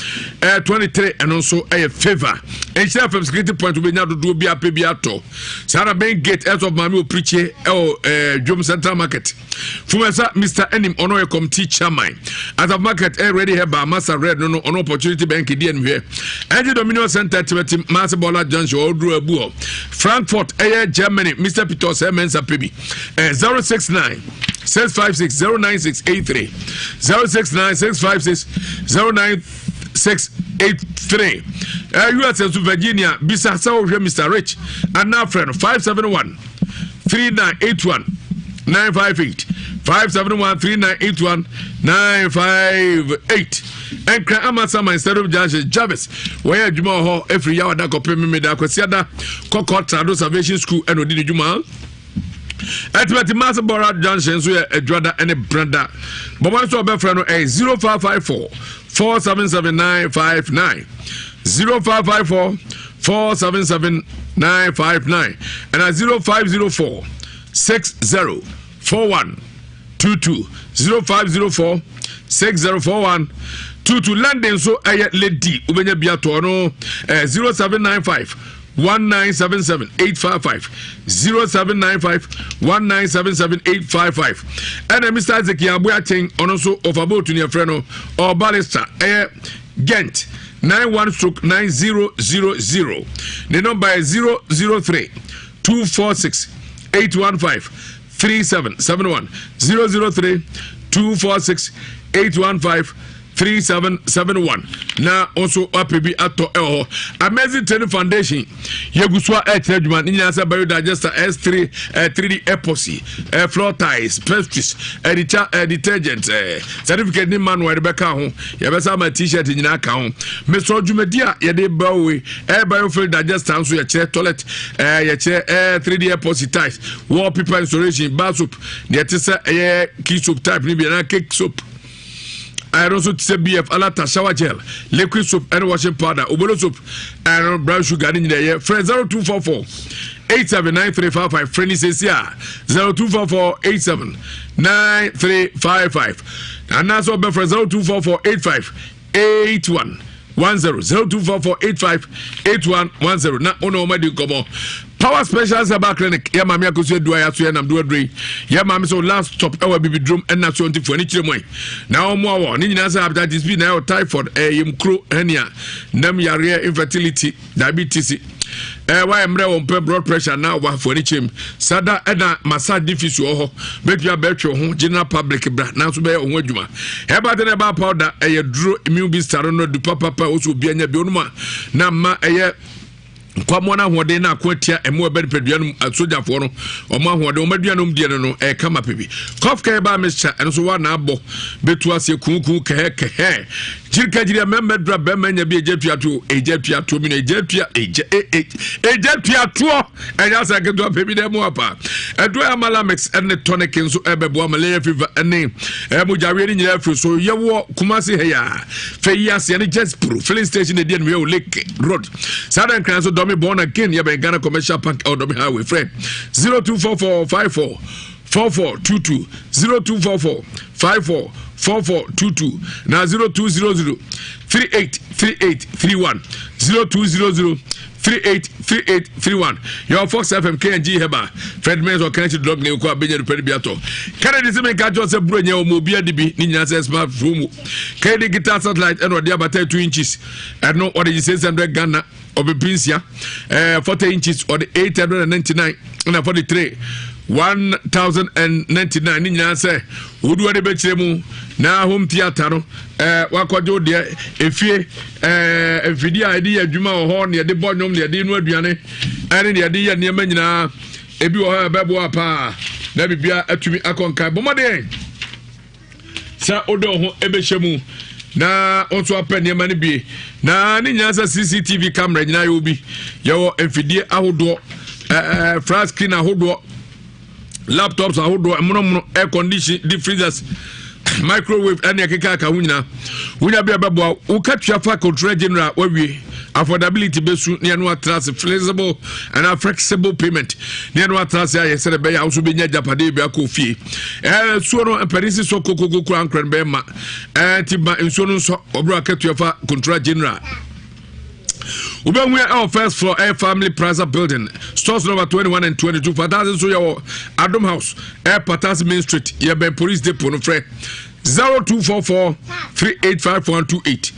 23 and also a favor. And chef of security point to be now to do be a pebiato. Sarah Bain Gate out of Mammy preacher Jom Central Market. For Mr. Enim Honor Committee Chairman. As a market already have by Master Red no opportunity bank in here. And the Dominion Center to Master Bola Junction or Drew Buo. Frankfurt, Germany, Mr. Peter Semensa Pebi 069 656 09683 069 656 09683 U.S. Virginia bisa sawo Mr. Rich and now friend 571 3981 958 571 3981 958 and cry Amasama instead of Judge Jarvis where Juma Hall every year that go pay me da kwasiada Kokot Trado Salvation School and Odini Juma At Master Bora Junction, so a brother and a brother. But once you have friend 0554 477959 0554 477959 and at 0504 604122 0504 604122 London so I lady Ubenya Biatono 0795 1977 855 0795 1977 855 and Mr. Zeki Abuating on also of about to near friend or Ballester Gent 91/9000. The number is 003 246 815 3771 003 246 815 3771. Now also UPB ato Amazing Training Foundation Yeguswa Edman Niasa Biodigester S3 3D epoxy floor tiles pastries detergent certificate ni man where Rebecca home yabesa my t-shirt in account Mr. Jumedia yade bawe biofuel digester so your toilet your 3D epoxy tiles wallpaper installation bar soap the key soap type ni be cake soap. I also say BF Alata shower gel, liquid soap and washing powder, Obolo soap and brown sugar in the year. Friend 0244 879355. Friend says 0244 879355. And that's all friend 0244 8581 0244 858110. Na ono madi komo. Power Specials about clinic. Ya mami akoso do ya so ya nam do adre. Ya mami so last stop our baby drum and na so ntifo ni chiremoi. Na omo awo ni nyina sa hepatitis B na typhoid yem kro hernia nam yare infertility diabetes why am on blood pressure now wa for ni chim sada na massage diffuse ho make you betwe ho general public bra na so be ho adwuma e ba de ba powder duro immune booster no du papa oso bi anya bi onuma na ma kwa mwana hode na akwatia emu ebedpeduanum sojafoɔ no ɔmo ahode ɔmaduanum die no kama pebi kofka ba mixture ɛno so wa na abɔ betu ase kunku kɛhɛ jirikajiri memedra bemanya bi ejetuato mi ejetuato enya sa kedo pebi dem apa edo amalamex ene tonic nso ebebo malaria fever ene mujawe ni nyira firi so yewo kumasi heya feyase ene just pro filling station edi no lake road sadan kran so domi born again ya ben Ghana commercial park or domi highway friend 024454 4422 024454 4422 now 0200 383831 0200 383831 your Fox FM KNG Heba Fred Men's or Kennedy Dog ne ko abenye do biato Kennedy se me ka jo se bro nya o mo bia de bi ni nya se smartphone Kennedy guitar satellite and the about 2 inches and no order 600 Ghana of a pinsia 40 inches or the 899 and 43 1099 ni nya se wodu ade be kiremu na home theater no wakojo de efie efidi a ede adwuma ho ne de bonyom ne de no aduane ene ne de ye ne ma nyina ebi wo ha bebo apa na bibia atumi akonka bomode sa odo ho ebehemu na onso apene ma ne bi na ne nya sa CCTV camera nyina yo bi yo efidi ahodo flat screen ahodo laptops ahodo mono air condition deep freezers microwave and yakeka ka wunyina wunya bia bebo ukatua fa control general wawie affordability besu ne no atras flexible and flexible payment ne no atras ya yesere be ya so be nya japade bia ko fie so no perisi so kokoko kran be ma tiba nso no so obro akatua fa control general Ubenwe our first floor Air Family Plaza building stores number 21 and 22 Patas so your Adam House Air Patas Main Street Yeben Police Depot no friend 0244 385128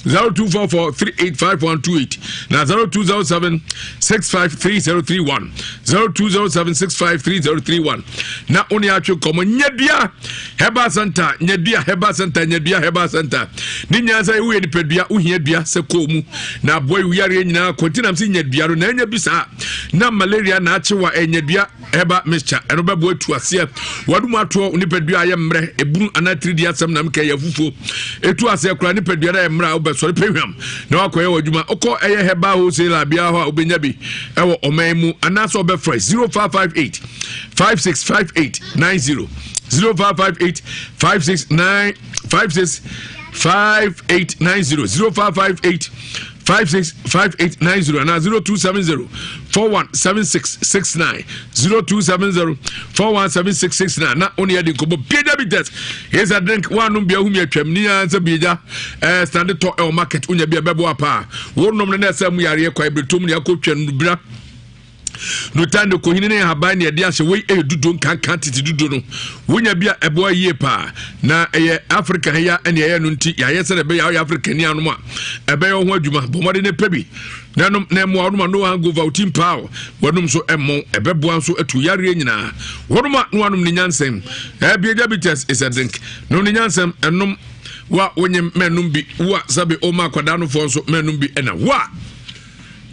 0244 385128 na 0207 653031 0207 653031 na oni atwe komo nyadua heba center nyadua heba center nyadua heba center ni nyansa ewu edi pedua uhia dua se komu na boy wiyare nyina kontinam si nyadua ro na nya bisa na malaria na achewa enyadua heba mixture eno bebo atu ase wadum ato ni pedua aye mre ebunu anatri asem na mka ya fufu etu ase kura ni pedua na mra obesori pewam na wakoye waduma oko eye heba wholesale bia ho obenya bi ewo omanmu anaso be fresh 0558 565890 0558 565890 0558 565890 and 0270 417669 0270 417669 na only the kobo peda bites. Here's a drink one bia humi atwam ni ansa bia stand to el market unya bia bebo apa wo nom na sam yare kwa ibretom ni akotwa nubra no tando ko hinene haban ne de ase we edudo nkankan titi dudo no wonya bia ebo aye pa na eye Africa ya ene ye no nti ya yese be ya Africa ni anu a ebe yo ho adwuma bomode ne pebi nanom na mo anu no hangover utim power wonum so emo ebeboa so atu yare nyina wonum no anum ni nyansem bia diabetes is a drink no ni nyansem enum wa wonye menum bi wa sabe o ma kwada no fo so menum bi ena wa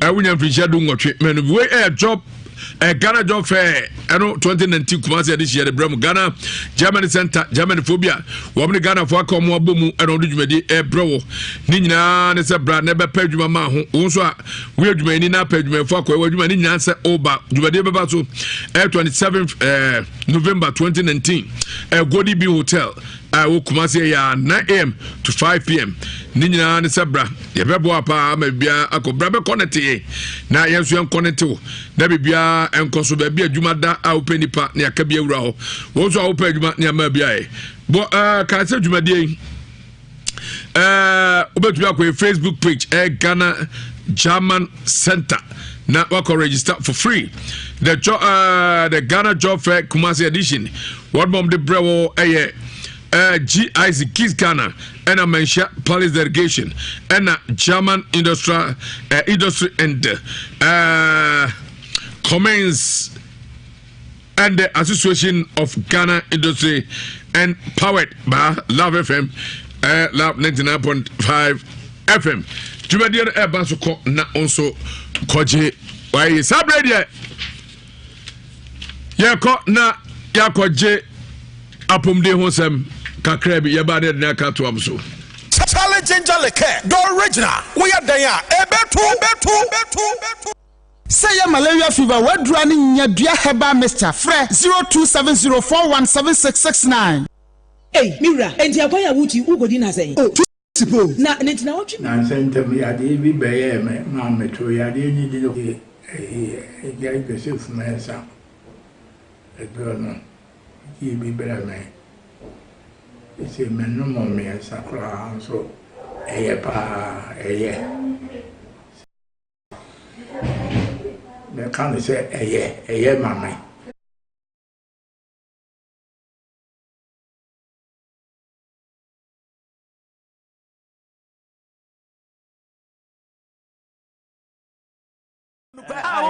William Fisher do ngotwe menu we job Ghana job fair 2019 Kumasi this year the Bram Ghana Germany Center Germany phobia wo me Ghana fo aka mo abomu do dwumadi brewo ni nyina ne se bra ne be pa dwuma ma ho wo so a we adwuma ni na pa dwuma fo aka we dwuma ni nyina se oba dwumadi be ba so 27 November 2019 Godi B Hotel wo Kumasi ya 9 am to 5 pm ni nyina ne se bra ye bebo apa ma bia akobra be connect na yenso en connect na bibia enkoso ba bia adwuma da a openipa na aka bia wura ho wo so a opa adwuma na ma bia bo ka se adwuma die obetu akwa Facebook page Ghana German Center na wako register for free the Ghana Job Fair Kumasi edition what mom the brewo GIC Kids Ghana and a Mensha Police Delegation and a German industry and Comments and the Association of Ghana Industry and powered by Love FM Love 99.5 FM. Jumadian Ebasuko na also koje why sabrede yako na yakoje apomde hosem kakrebi yabade na kato amso challenge Angelica the original we are there ebetu say ya malaria fever wadura ni nyadua heba Mr. Fre 0270417669 hey Mira enti akwaya wuti ugodi na say na netina wotwe na sentem ya de bi beye me ma metro ya de ni de ya gese fumesa edono ki bi bere me ese menu mo me sakra so eye pa eye me kan se eye mama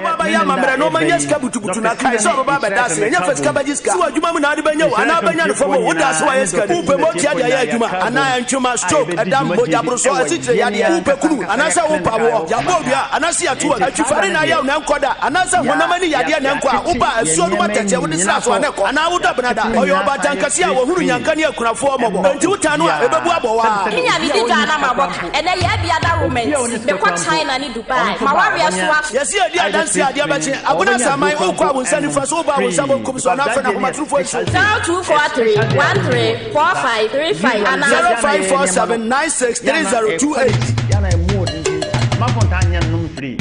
baba ya mamre no manya ska butubutu na kai so baba dase nya faska bajiska so adwuma mu na ade banya ana banya no fomo wo dase wa yeska upe mo tia dia ya adwuma ana ya ntwuma stroke adam boja bro so asitire ya dia upe kunu ana sa wo pa wo ya bobia ana si atu atwufare na ya na nkoda ana sa honamani ya dia na nkwa upa asuo no matete wo disra so aneko ana wo da benada oyo batankasi a wo huru nyanka ne akunafo mobo enti utanu a ebebu abowa kinya bi di Ghana maboka ene ya bia da romance be kwa China ni Dubai mawaria so yes ya dia dance ya dia bache abuna samai ukwa wunsani faso ba wunsabo kumso na fa na kuma trufo isu 0243134535 ana 0547963028 yana emu mafontanya num free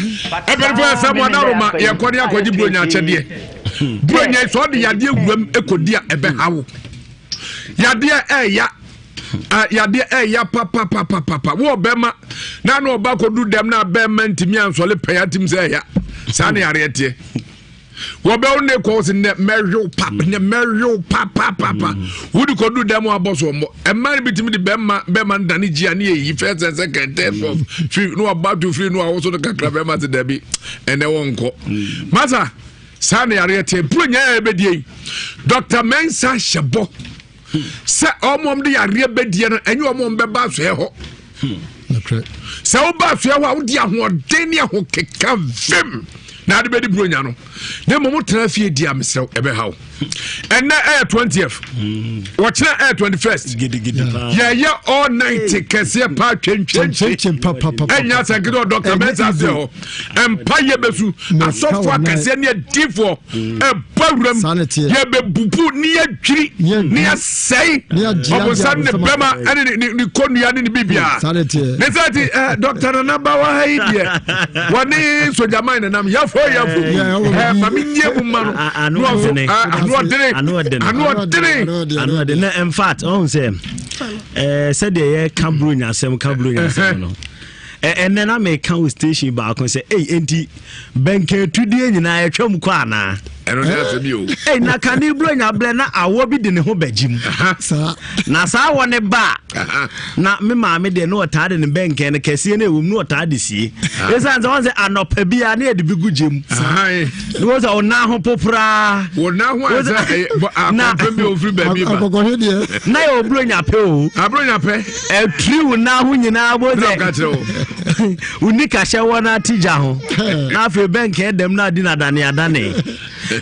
ebelfo samu adaroma ye kwani akwaji bronya achede bronya so de yade ewuram ekodia ebe hawo yade yade ya papa wo bema na no ba kodu dem na bema ntimi ansole payatim se ya sa na yare tie wo be one ko se ne meryo papa wudi kodu dem aboso mo e man bitimi de bema ndane gia na yi first and second third free no about to free no awoso no kakra bema te dabi ene wonko masa sa na yare tie bronya ebedie Dr. Mensa Shebo se omom de yare bedie no enye omom beba so e ho se oba so e ho odi ahoden ne ho keka vim na de be di bronya no na mo tena fie di amsew ebe hawo and na 20th watch na 21st yeah all night kese pa twentwen enya sankido Dr. Mensa se empire besu asofo akese ne difo bawram ye be bubu ni adwiri ni asai obosan ne bema ni konua ni bibia ne sati Dr. Namba wa haidie woni sojaman nam yafo mami nyemu mano I know. In fact, on say, said the Cambrunya, some Cambrunya, and then I may come with station back and say, hey, auntie, Banker today, and I chum kwana. I don't have to do. Hey, na can you bring a blender? I will be the whole bedroom. Na sa one a bar. Na me mammy, they know a tad in the bank and a casino will not tad see. This is on the anopebia near the big gym. It was our now popra. Well, now was a free baby. Now bring a pill. I bring a pay. A true now when you now was Unika shawana tijaho. Now for bank head them not dinner than ya dane.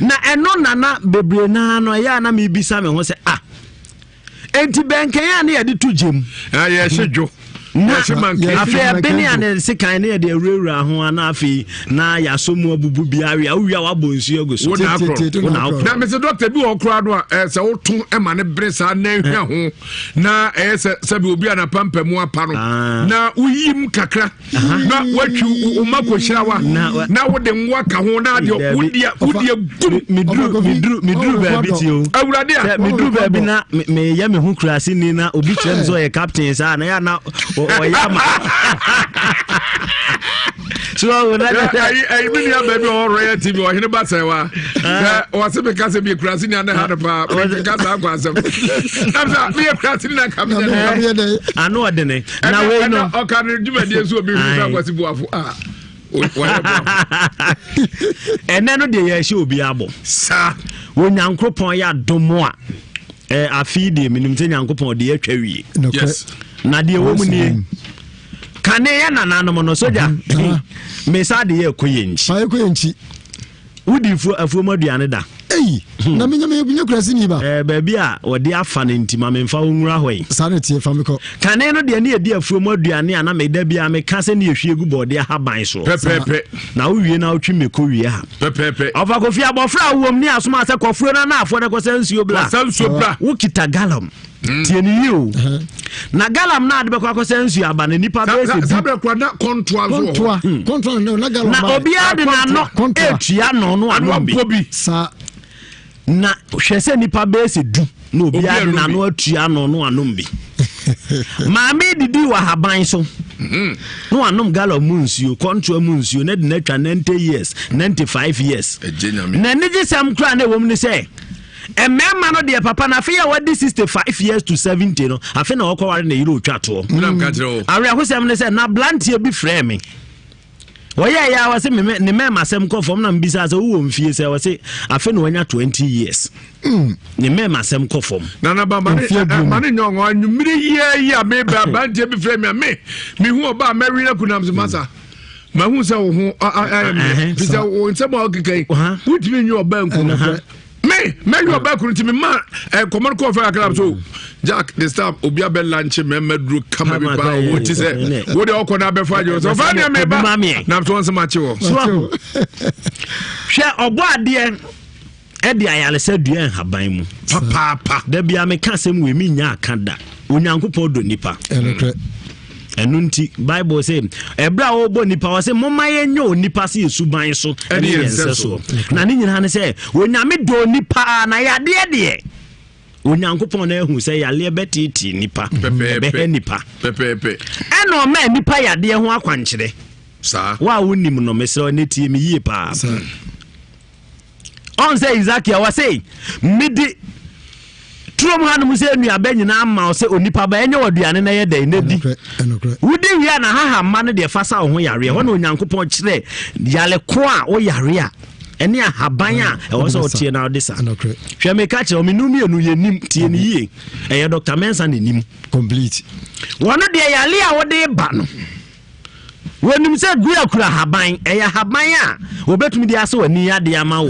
Na eno nana bebre na no ya na me bisa me ho se enti benken ya na ye de to gem ya sejo afi beni ane se kan na de awura ho ana afi na ya so mu abubu biare awia wabonsu agoso na me se doctor bi okra do se wotu e ma ne bresa na hwa ho na se bi obi ana pampa mu apa no na uyim kakra na watwu umako hirawa na wode nwa ka ho na de wodia midru ba bi ti o awurade a midru ba bi na me ya me hu krasi ni na obi kire so ye captain sa na ya na oyama so I really have baby or royalty or him basewa or se because be krasi ni na had pa because akwasem am me krasi na come anu odene na we no o kan djuma die so obi fu akwasi buafo ene no de ye hye obi abo sa onyankopon ya domo a afi de minim te nyankopon de atwa wie yes na de wo mu ni kane ya nananom no soja me sa de ye koyenchi wudi fu afuoma duane da na menya me bunya kurasi ni ba baabi a wode afa ne ntima me mfa onwura hoyi sane tie fa me ko kane no de ne edi afuoma duane ana me da bia me ka se ne ehwie gu bode haban so pepepe na wo wie na otwi me ko wie ha pepepe ofa ko fi abofra wom ni asoma se kofuro na afo ne ko se nsuo bla wo kita galam tieni you na galam na de be kwa ko se nsuo aba ne nipa be se sabe kwa na control no na galam na obi ade na no etua no no anobi sa na hwese nipa be se du na obi ade na no atua no no anombi maame didi wa haban so no anom galam munsuo control munsuo na de na twa 90 years 95 years na niji sam kra na wom ni say emema no de papa na fe ya wadi 65 years to 70 no afi na okoware na yiro twa to awe ahosem ne say na blantie bi frɛ me oya ya wase me ne mema sem ko fom na mbisa se wo mfie se wase afi na wanya 20 years ne mema sem ko fom na baba mane nyongo anwumiri ye me ba blantie bi frɛ me hu oba Mary na kunam se masa ma hu se wo ho bisa wo nsem o kekai wutimi nyo oba nku me you back to me man common call for a so Jack this time obia be lunch me medru kama bi ba what is it what dey okona be fa jo so fa na me ba na to onse machi wo so hwe obo ade e de ayale se dua haban mu papa da bia me ka sem we mi nya aka da onyankopon do nipa enunti Bible say ebra obo nipa wo say momaye nyo nipa se esuban so ene yense so na ni nyina ne say onyame do nipa na yade de onyankopon na ehu say yale betiti nipa be nipa pepepe eno ma nipa yade ho akwankyere sa wa wonim no mesre ne tie me yie pa on say Isakia wa say midi Trom hanu muse enu abanyina ama o se onipa ba enye waduane na ye dan na di wudi wi na haha ma no de fasa ho yare ho na onyankopon kire yale ko a o yare a ene ahaban a e wo so tie na odisa hwe me ka kire o minumi enu ye nim tie ni yie e Dr. Mensa ne nim complete wono de yale a wo de ba no when you say Guya Kura Habain, a Habaya, Obetumi de Aso and Nia de Amao.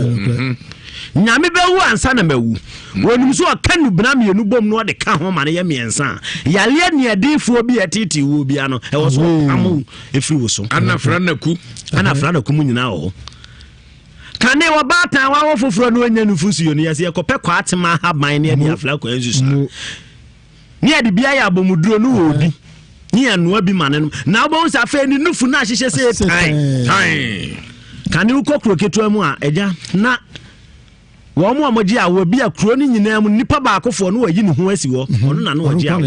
Nyamibewu ansana mewu wonu so akanu bram ye nubom no de ka ho mane ye miensa yale ne adifo bi atiti wo bia no e wo so amu efri wo so ana frana ku mu nyina wo kane wo bata wa wo foforo no anya nufusu yo ne yase ye kopɛ kwa atema haban ne ade afla kwa ensusu ne ade bia ya abomuduro no wo bi ni anu bi mane no na wo nsa fa ni nufu na hyehye se tan kane wo kokro keto mu a eja na Womu amoji awo bi akro ni nyina mu nipa ba akofo no wayi ne ho asi wo ono na no waji awo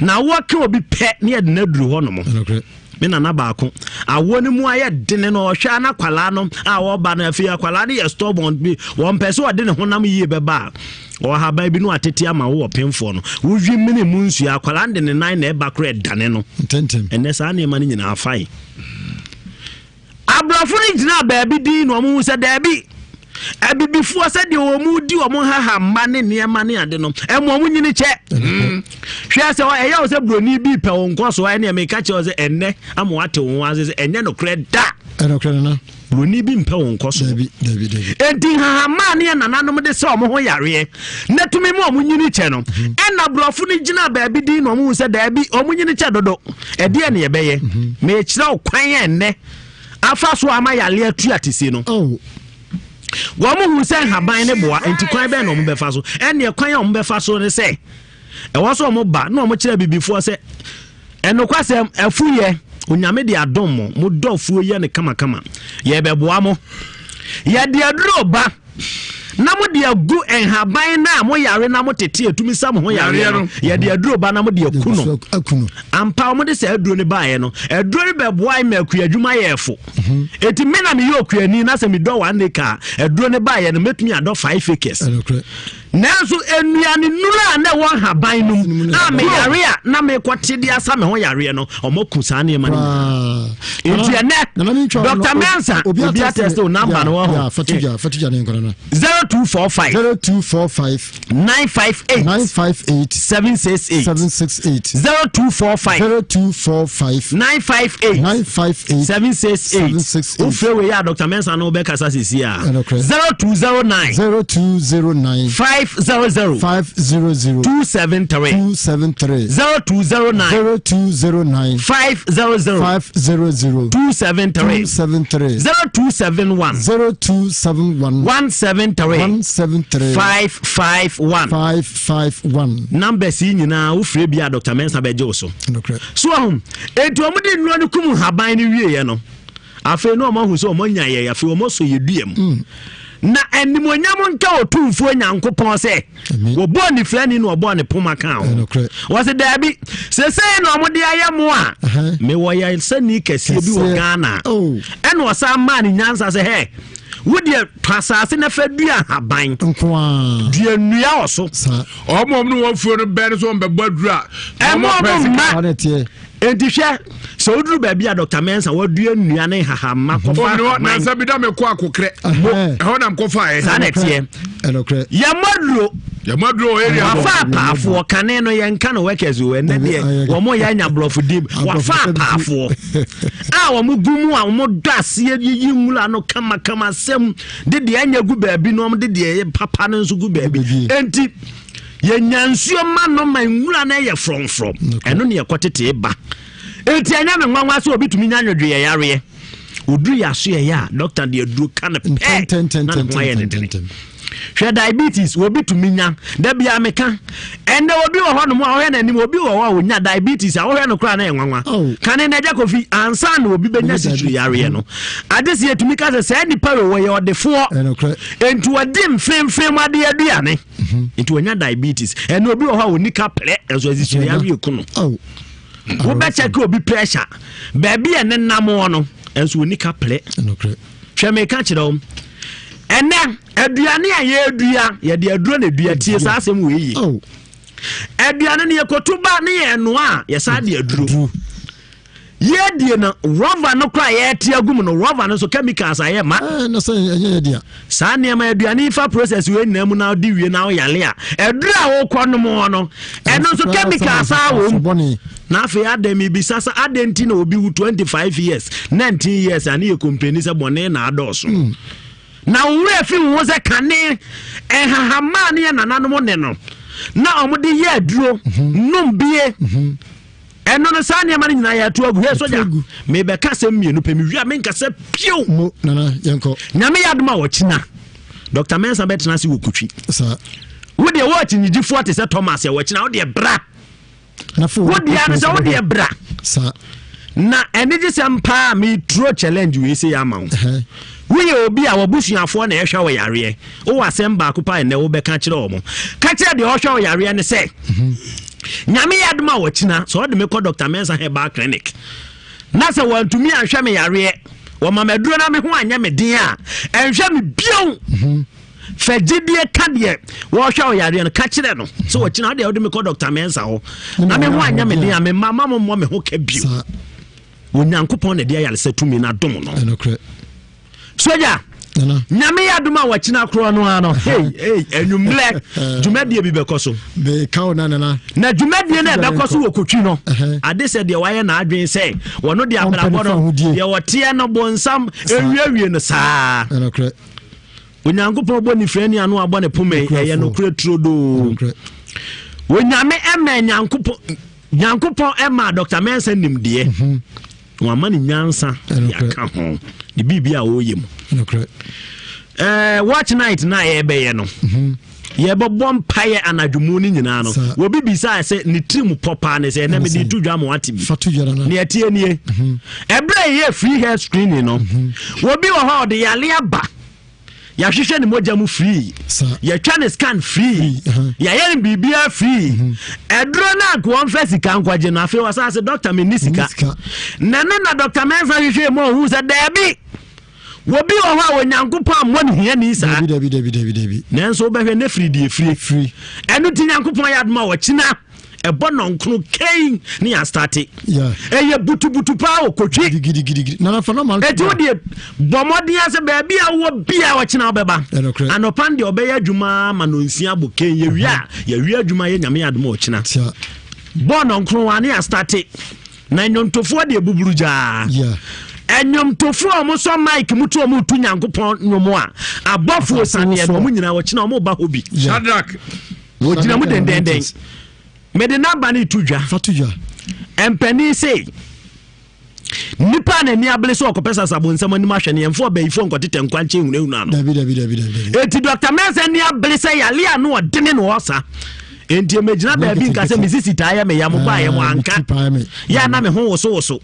na wo ka obi pe ne yede na duru ho no mo me na na ba ako awo ni mu aye dene no ohwa na kwala no a wo ba na afi akwala ne ye stubborn bi wo mpese wo de ne ho nam yie be ba wo ha ba bi no atete ama wo pemfo no wo hwi mini mu nsu akwala de ne nan na e ba kro dane no tentem ene sa na e ma ne nyina afai abrafo ni jina ba bi di no mu se da bi before said the omudi omoha mane niema ne ade no emo mu nyini che hwe se o eya o se broni bi pe won koso e ne me ka che o se enne amo ate won ase enye no kreda na broni bi mpe won koso David enti ha mane na nanom de se omo ho yare na tumi mu omo nyini che no ena brofo ni gina ba bi di no mu se da bi omo nyini che dodo e de ne ye beye me kira okwan enne afa so ama yale atu atisi no Wamu hu se haban ne boa enti kwan be no mo befa so ene kwan a mo befa so ne se e wo so mo ba na mo kire bibifo se eno kwasem afuye onyame de adom mo dofuo ye ne kama ye be boa mo ye de aduro ba na mo de agu haban na mo yare na mo tete etumi sam ho yare no ye de aduro ba na mo de akuno ampa mo de se aduro ne ba ye no aduro ne be boa me akua adwuma ye efo eti me na me ye okuani na se me do 1 acre aduro ne ba ye no metumi ado 5 acres nanso enuane nura na wo haban num na me yare a na me kwate de asa me ho yare no omoku sa na e mani enti ene Dr. Mensa obi atest o number no ho fatuja ne nkora na 0245 958 768 0245 958 768 Ufrewe ya Dr. Mensa no be kasa sisi a 0209 500 273 0209 500 273 0271 173 551 number si nyina ufre bia Dr. Mensa beje oso so etu omudi nnu ne kum haban ne wie ye no afi no omo hu so omo nya ye afi omo so yeduem na animonyam nka otumfo nyankopon se wo bo ni flani no obo ne poma kan wo se da bi se no mo de ayemo a me wo ya sani kase bi wo Ghana eno wo sa man nyansa se he wo de pasase na fa dua haban dua nua oso omo no wo fuo no be so be bodura omo ma Entisha so udru baby a Dr. Mensa wadua nnua ne hahama kofa na sabi da me ko akokre ho na mkofa e sanetie enokre ya madro area wafa paafo kane no yenka no workers we ne de wo mo ya nya blofu dim wafa paafo a wo mo gumu a wo dase yi nwula no kama sem de anya gu baby no de papa no nso gu baby enti yenyansio ma no ma nwura na ye from eno ne yakotete ba enti anya me nwanwa so obitumi nyanwodwe ye yare oduru ya so ye ya doctor de aduru kana pe hwe diabetes obitumi nya da bia meka ende obi wo ho no mo ahoye na nim obi wo wa nya diabetes a wo hwe no kra na enwanwa kane na ja kofi ansa na obi benya situri yare no adese yetumi ka se nipa we wo ye odefo entu odim femfem ade aduane entu onya diabetes ene obi wo ho onika ple ezo azisiri yare ekuno wo be check obi pressure baby ene namo no enso onika ple hwe me ka kire o ene aduane a ye adua ye de aduro na dua tie sa asem we yi aduane ne yekotuba ne ye no a ye sa de aduro ye die na rubber no kra ye tie agum no rubber no so chemicals aye ma no say ye dia sa ne ma aduane fa process we na mu na di wie na yale a edura wo kɔ no mo no eno so chemicals a wo na afi ademi bisasa adenti na obi 25 years 19 years ani e company se bone na adoso na wure fi wo se kane ehahama ne na nanom ne no na omode ye aduro nom bie eno no sa ne ma nyina ya to agu he soja me be ka se mienu pe mi wi me nka se piu mo nana yenko nyame yadoma wo china Dr. Mensa betena si wo kutwi sa wo de wo chinyiji 40 se Thomas ya wo china wo de bra na fu wo de an se wo de bra sa na energy sampa me throw challenge we say ya ma wo ye obi a wo busuafo na ehwa wo yare wo wasem ba ko pa ne wo be ka kire wo mo ka kire de wo hwa wo yare ne se nyame yadoma wo china so de me ko Dr. Mensa Herbal Clinic na se wantumi anhwa me yare wo mamaduro na me ho anya me din a enhwa me bion fagidie kadie wo hwa wo yare no ka kire no so wo china de wo de me ko Dr. Mensa ho na me ho anya me din a me mama mo me ho ka bio wo nyankopon na de ayale setumi na dom no enokre soja nyame yadoma wa china kro no ano hey enumle dwumadie bi bekoso be kawo na dwumadie na bekoso wo kotwi no ade se de waye na adwen se wono de abrabo no de wote no bonsam ewiawie no saa enokre onyankopon bo ni frani anu abo ne pome eye no kre trodo onyame ema nyankopon ema Dr. Mensa nimde wa mani nyansa yaka ho di bibia wo yem enokre watch night na ye be ye no ye bo bom paye anadwumu ni nyina no wo bibisa se ni trim popa ne se na me di tudwa mo ati bi fatujara na ne atie nie ebre ye free hair screening no wo bi wo ho de yale aba ya hwehwe ne moja mu free ya twa ne scan free ya ye bibia free edro na ko first kan kwaje na afi wasa se doctor me nisika na Dr. Mensa hwehwe mo hu se debi wo bi wo ho a nyankopon mo ne hia ni sa debi nanso be hwe ne free die free enu ti nyankopon ya adoma wo china ebo no nkunu kein ni ya start eye butu pa o kotwi gidi na fa normal eti wo de bomodi ase ba bia wo bia wo china obeba anopan de obeya adwuma ma no nsia bo ken ye wi adwuma ye nyame adoma wo china bono nkunu wa ni ya start na nyontofo de buburu ja enyom tofu omo so mic mutu omo tu nyankopon nyomo a abofo sane no mo nyina wo china omo ba hobi Shadrack wo china mu dendenden mede namba ni tudwa fatujwa empani say nipa na ni abele so okopesa sabonsam ani mahwe ne emfo ba ifo nkotete nkwanche hunahunu ano dabi eti Dr. Mensa ni abele say yale anu odene no osa enti emegina ba bi nka se misisi taaya me yam ba yam anka ya na me ho woso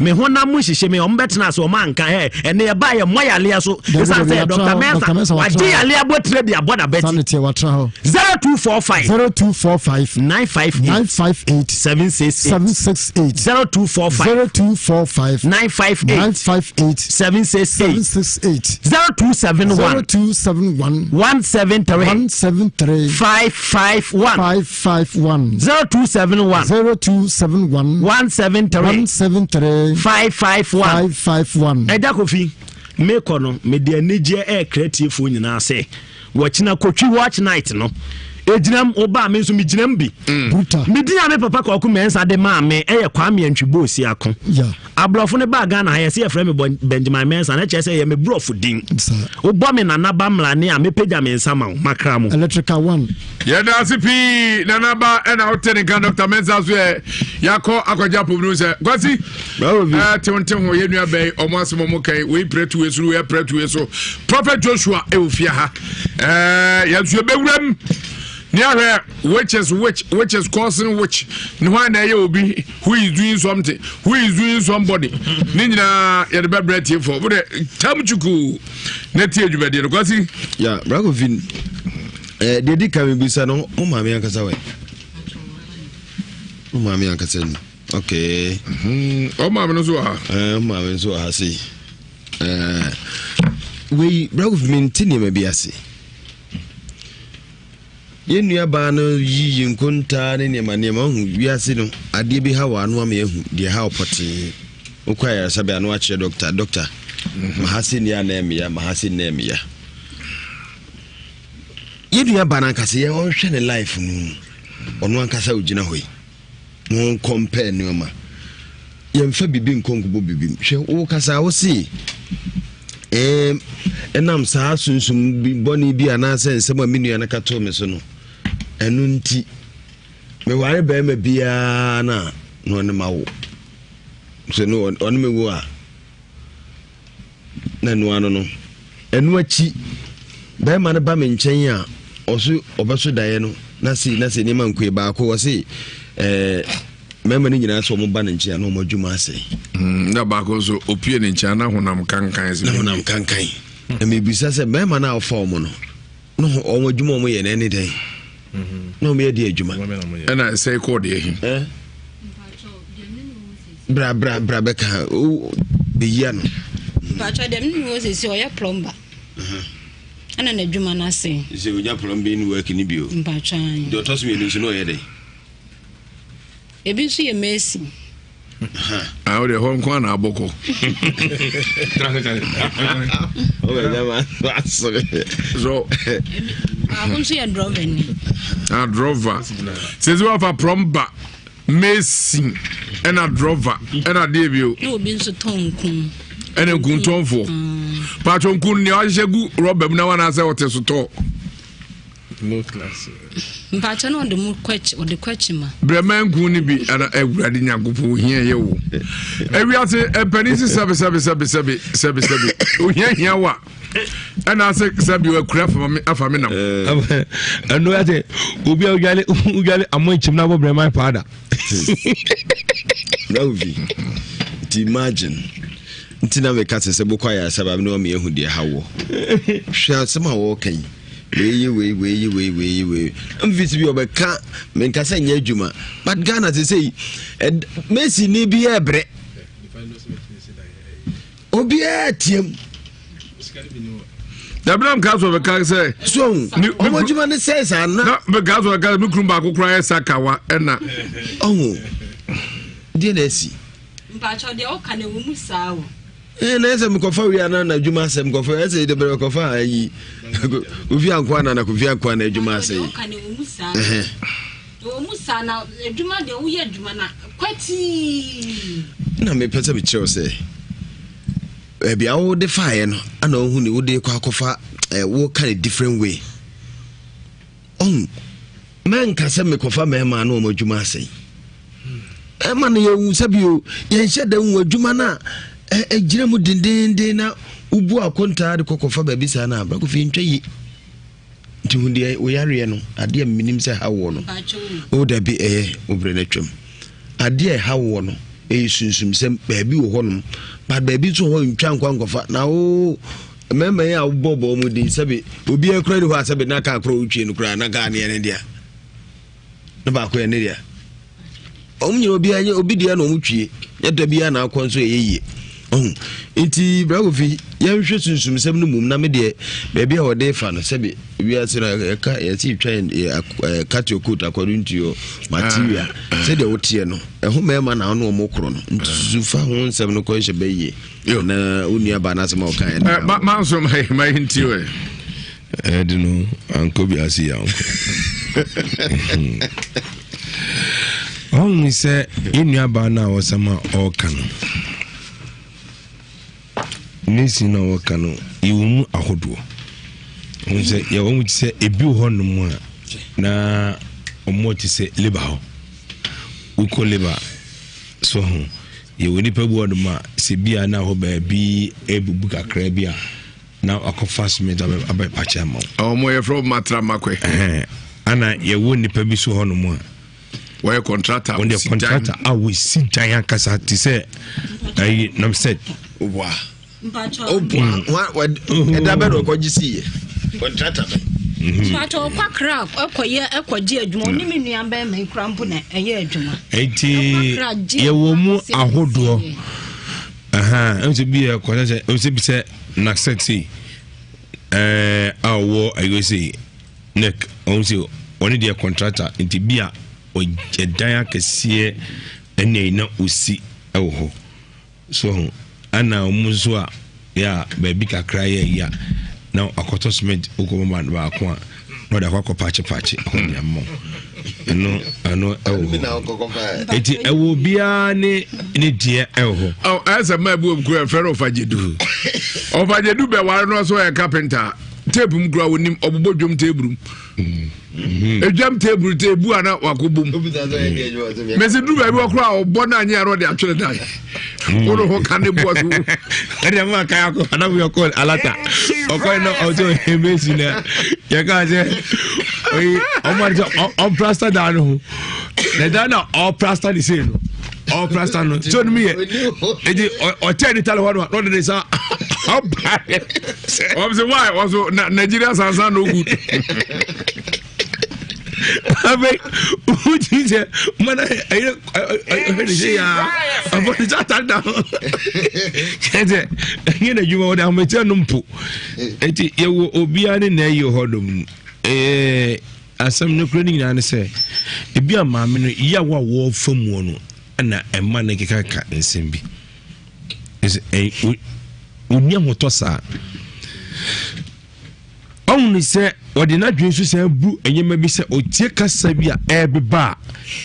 me ho na mu hihye me ombetena so ma anka ene ye ba ye moyale so isa say Dr. Mensa waji yale abotre dia boda beti sanity watra ho 0245 958 768 0245 958 768 0271 173 551 0271 173 551 Eda Kofi me kono me de anije creative fo nyina se wachina kotwi watch night no ejinam oba me nso me jinam bi me dia me papa kwa ku Mensa de ma me eye kwa me antwibo osi akon ablofo ne ba ga na ha yesi efre me Benjamin Mensa na chese ye me brofo din obo me nana ba mla ne a me pega me nsa ma makra mo electrical one ye da sipi nana ba e na hotel kan Dr. Mensa so yakọ akwaja pobnu se gwasi tonton ho ye nua be omo asemo mo kai we pray to we so we pray to we so Prophet Joshua e ofia ha ya so bewuram near which is causing which no one obi who is doing something, who is doing somebody. Nina ya the bread here for but tamuchuku neti ejubedi no kwasi ya brago vin dedi kame bisa no o mama yankasa we o mama yankasa ni okay o mama no so ha o mama so ha see we brago vin tini me biase yenua ba no yi nkonta ne ne manema hu wiase no ade bi ha wa no am ehu de ha opote ukwaya sabe anu ache doctor mahasini ya nemia yedu ya bana nkase ye onhwe ne life nu ono ankasa ugina hoyi mo compare ne oma ye mfa bibi nkonkubo bibi hwe wo kasa wo si enam saa sunsum bi boni bi anase nsem aminu ya nakato me so no enu nti me ware ba ma bia na no ne mawo so no on me wo a na no ano no enu achi ba ma ne ba me nchen a oso obeso dae no na si ne man kwe ba ko wose mema ni nyina so mo ba ne nchen na mo dwuma ase na ba ko so opie ne nchen na honam kankan se na honam kankan na me bisa se mema na ofo mo no no o mo dwuma mo ye na ni den no me di adwuma na say ko de hi bra beka o be ya no pacho dem ni wo se o ya plumber ana na adwuma na se o ya plumber ni work ni bio pacho an do to so me ni so no ye dey ebi so ye Messi ah o de hon kwa na aboko o be jama so akun so ye driver ni driver says we have plumber Messi and a driver and a debut no bin so tonkun and a guntonfo patron kun ni a shegu robem na wana say what so to no class mpacha no de mu kwachi o de kwachi ma bremen kun ni bi ana awurade nyagopo hia ye wo ewiase penisi sabe o hia wa ana se sabi wa kura afami na anu ate obi ugale amonchim na bo bremen pada Ravi imagine ntina me kase se bokwa ya sabab no me ehu de hawo hwa sema wo kan we mvisi bi obeka me nkasa nya adwuma but Ghana te say Messi ni bi ebre obi atiem Dabram kaso be ka say so omojuma ne says ana be kaso ka me krum ba kokora ya sakawa ena die na si mpacho de o kan ewu musa o na ese mkofa wi ana na adwuma se mkofa ese de bere kofa ayi ofi ankwa na kofi ankwa na adwuma se o kan ewu musa o musa na adwuma de wo ye adwuma na kwati na me pese be cheo se bia wo de fire no ana ohu ni wo de kwa kofa wo kan different way man ka se me kofa me ma na o madwuma se man ye wu sabio ye hye da wu adwuma na ejire mu dindinde na ubu akonta de kokofa ba bisa na ba ko fi ntwayi ntuhunde wo yare no ade minim se hawo no o da bi obre na twam ade hawo no sunsum sem ba bi wo honom ba bi to ho ntwa nkwankofa na o mema ya bobo mu din sabe obi akura de ho asabe na ka akura utwie no kura na ga ne dia na ba ko ne dia omnye obi dia na omutwie ya da bia na akonso eyeye enti brago fi ya hwe sunsum sem no mum na me de ba bia wo de fa no sabe wi asira ka ya ti twa cut your coat according to your material say de wotie no ho mema na no omokro no ntu fa ho nsem no ko hye beye na unia ba na asema o kan ma so my hinti we edino anko bi asi ya mi se inia ba na o sama o kan nisi na o kan iwu ahodo nse ya wo mu se ebi ho no mu na omo ti se leba ho uko leba so ho ye woni pa bu oduma se bia na ho ba bi ebubu kakra bia na akofa smith abe pacha ma omo ye from matra makwe ana ye woni pa bi so ho no mu where contractor on the contractor I will see giant kasa ti say I nam said wa what edabero ko gisi contractor pato kwa crap ekwaje adwuma ni me nua ba me krampo na eye adwuma enti ye wo mu ahodo ense bi e ko say ense bi say na sexy awo ayo say neck onse oni the contractor enti bia o jedan akese ene na osi ewo ho so ana omuzo a ya baby kakra ya na akoto cement ukoma ba ko a no da kwa pache onyammo ano eti ewo bia ne die ewo as a mabu of grow fero fajedu be ware no so e carpenter tape mu grow wonim obobodwom table ejam table tebu ana wakobom mesi du ba bi okra obo na anya ro de atwere dai ono ho kane bo so ade ma kaya ko ana we call alata okoy no auto emesi na ya ka je oyi omar jo on plasta da no le da na all plasta di say no all plasta no so me e o tell tell what no dey say how bad why also Nigeria sansan no good Abe ujije mana I say ya about that down kete ngene juma oda metia numpo eti yewo obiane na ye hodom asam no kro ni nyane se ebia maame no ya wo famu no na emma na kekaka nsem bi is unya motosa only say ordinary dream so say bu enyema bi say otie kasa bi a ebeba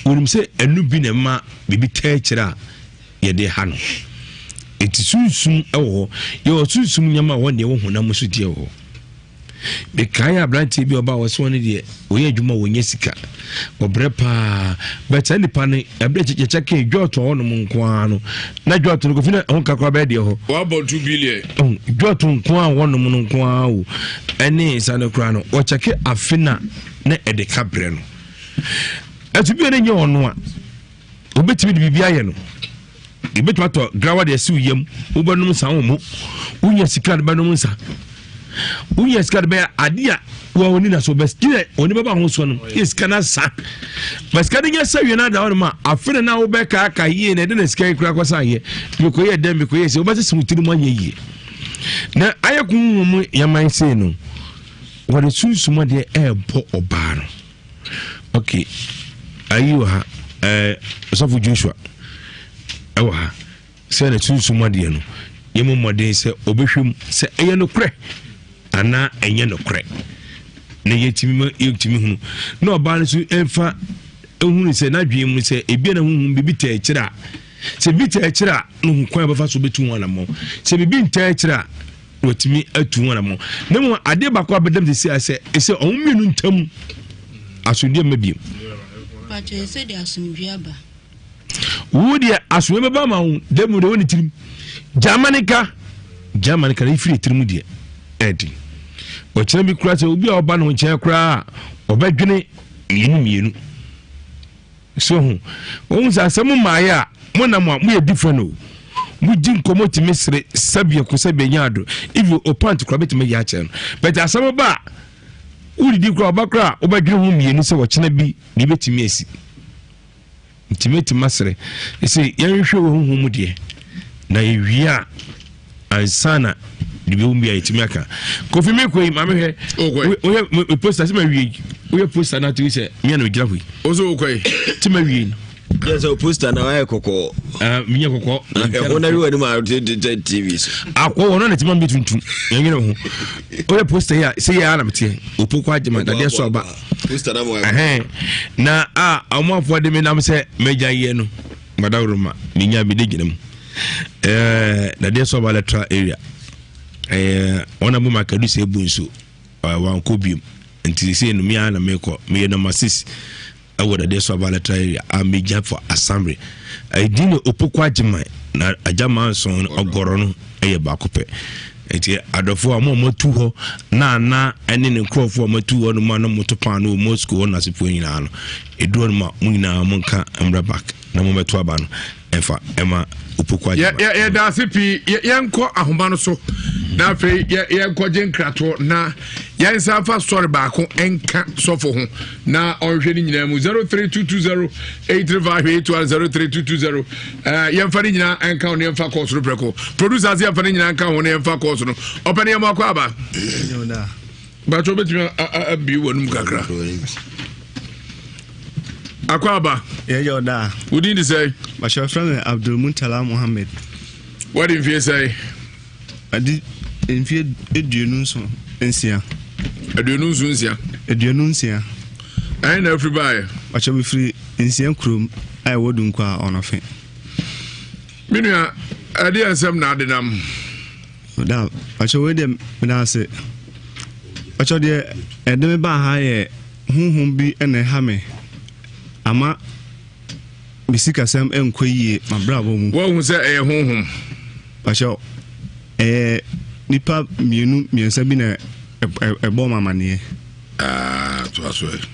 wonim say enu bi na ma bibi taachira ye de ha no etisunsun ewo ye osunsun nyama wo ne wo honam so die wo be kan abranti bi oba wo so ne de oye adwuma wo nya sika obrepa but any pan abre checheke edwoto ono nko no na dwoto no kofina ho kakwa be de ho 1.2 billion dwoto nko a wono nko a wo ene sane kra no o cheke afina na ede kabre no atubi ne nye ono a obetimi de bibia ye no ibetuma to grawa de si uyam ubanum sa wo mu unya sika de banum sa unya sika de be adia wa woni na so bestire oni baba ho so no iskana sa baskana nya sa wiena da won ma afene na wo be ka aka yie na de na sika kura kwasa ye biko ye dem biko ye se wo be se mutiri mo anya yie na ayekun mu yaman se no what is sunsuma de ebo oba no okay ayu ha so fu Joshua ewa se na sunsuma de no yemu modern se obehwem se eye no kre ana enye no kre na yetimi hunu na oba no so emfa ehunu se na dwem se ebia na huhu bibi ta ekira se bibi ta ekira no hu kwan bafa so betu wana mo se bibi nta ekira wotimi atu wana mo na mo ade bakwa bedam se ese onmenu ntam asundie mabiem pa che se de asundie aba wodi asundie ba ma hu demu de woni tirim Jamanica na ifiri tirim de edi o kire bi kura se obi a oba no nche kura obadwene mienu so hu o nsa asem maaya mo na mo ye different o mu din komoti mesre sabia ko sabia nyado if you opant kura betime ya chen but asem ba uri di kura obakra obadwene hu mienu se wo kire bi ni betime asi intimate masre ese yanhwe wo hu mu de na ewia ansana dibe umbi ya itimaka kofime koi mame he oye poster se ma wie oye poster na to se me na ogira hoi ozo koi ti ma wie yes o poster na wa kokko minya kokko e wona wi wani ma TV akwo wono na timam bituntum yengene ho oye poster ya se ya na mtie opoko agema da de so ba poster na mo na amafo de me nam se meja ye no madawruma minya bi de ginam na de so ba letra area ona bu makadu se bunso wan kobium nti se no mia na meko me no masis awoda de so ba letra area ameja for assembly dine opoko agema na agama son ogoro no ba kope enti adofo mo tu ho na ene ne krofo mo tu ho no ma no motopa no Moscow na sipo nyina no eduro no ma nyina mo nka amra back na mo beto aba no enfa ema opokwa ya da sipi yenko ahoma no so na fe yenko jenkrato na yensa fa story baako enka sofo ho na onhwe ni nyina mu 032208358 yenfa ni nyina enka on yenfa course no breko producers yenfa ni nyina enka on yenfa course no open yam akwa aba ba to betimi abi wonum kakra Akwaba. Yeah, da. What did you say? My friend Abdul Muntala Mohammed. What if you say? I did in fear Edununso and Sia. Edununsia. Edununsia. I know everybody. I shall be free in Siam Crum. I wouldn't quite on a thing. Minia, I didn't say Nadinam. Without, I shall wait them when I say, I shall dear, and then by high, whom be and a hammy. Ama, Missika Sam and Quay, my bravo. What was that a home? I shall Nipa Munu, me and Sabina a bomber money. Ah, it was right.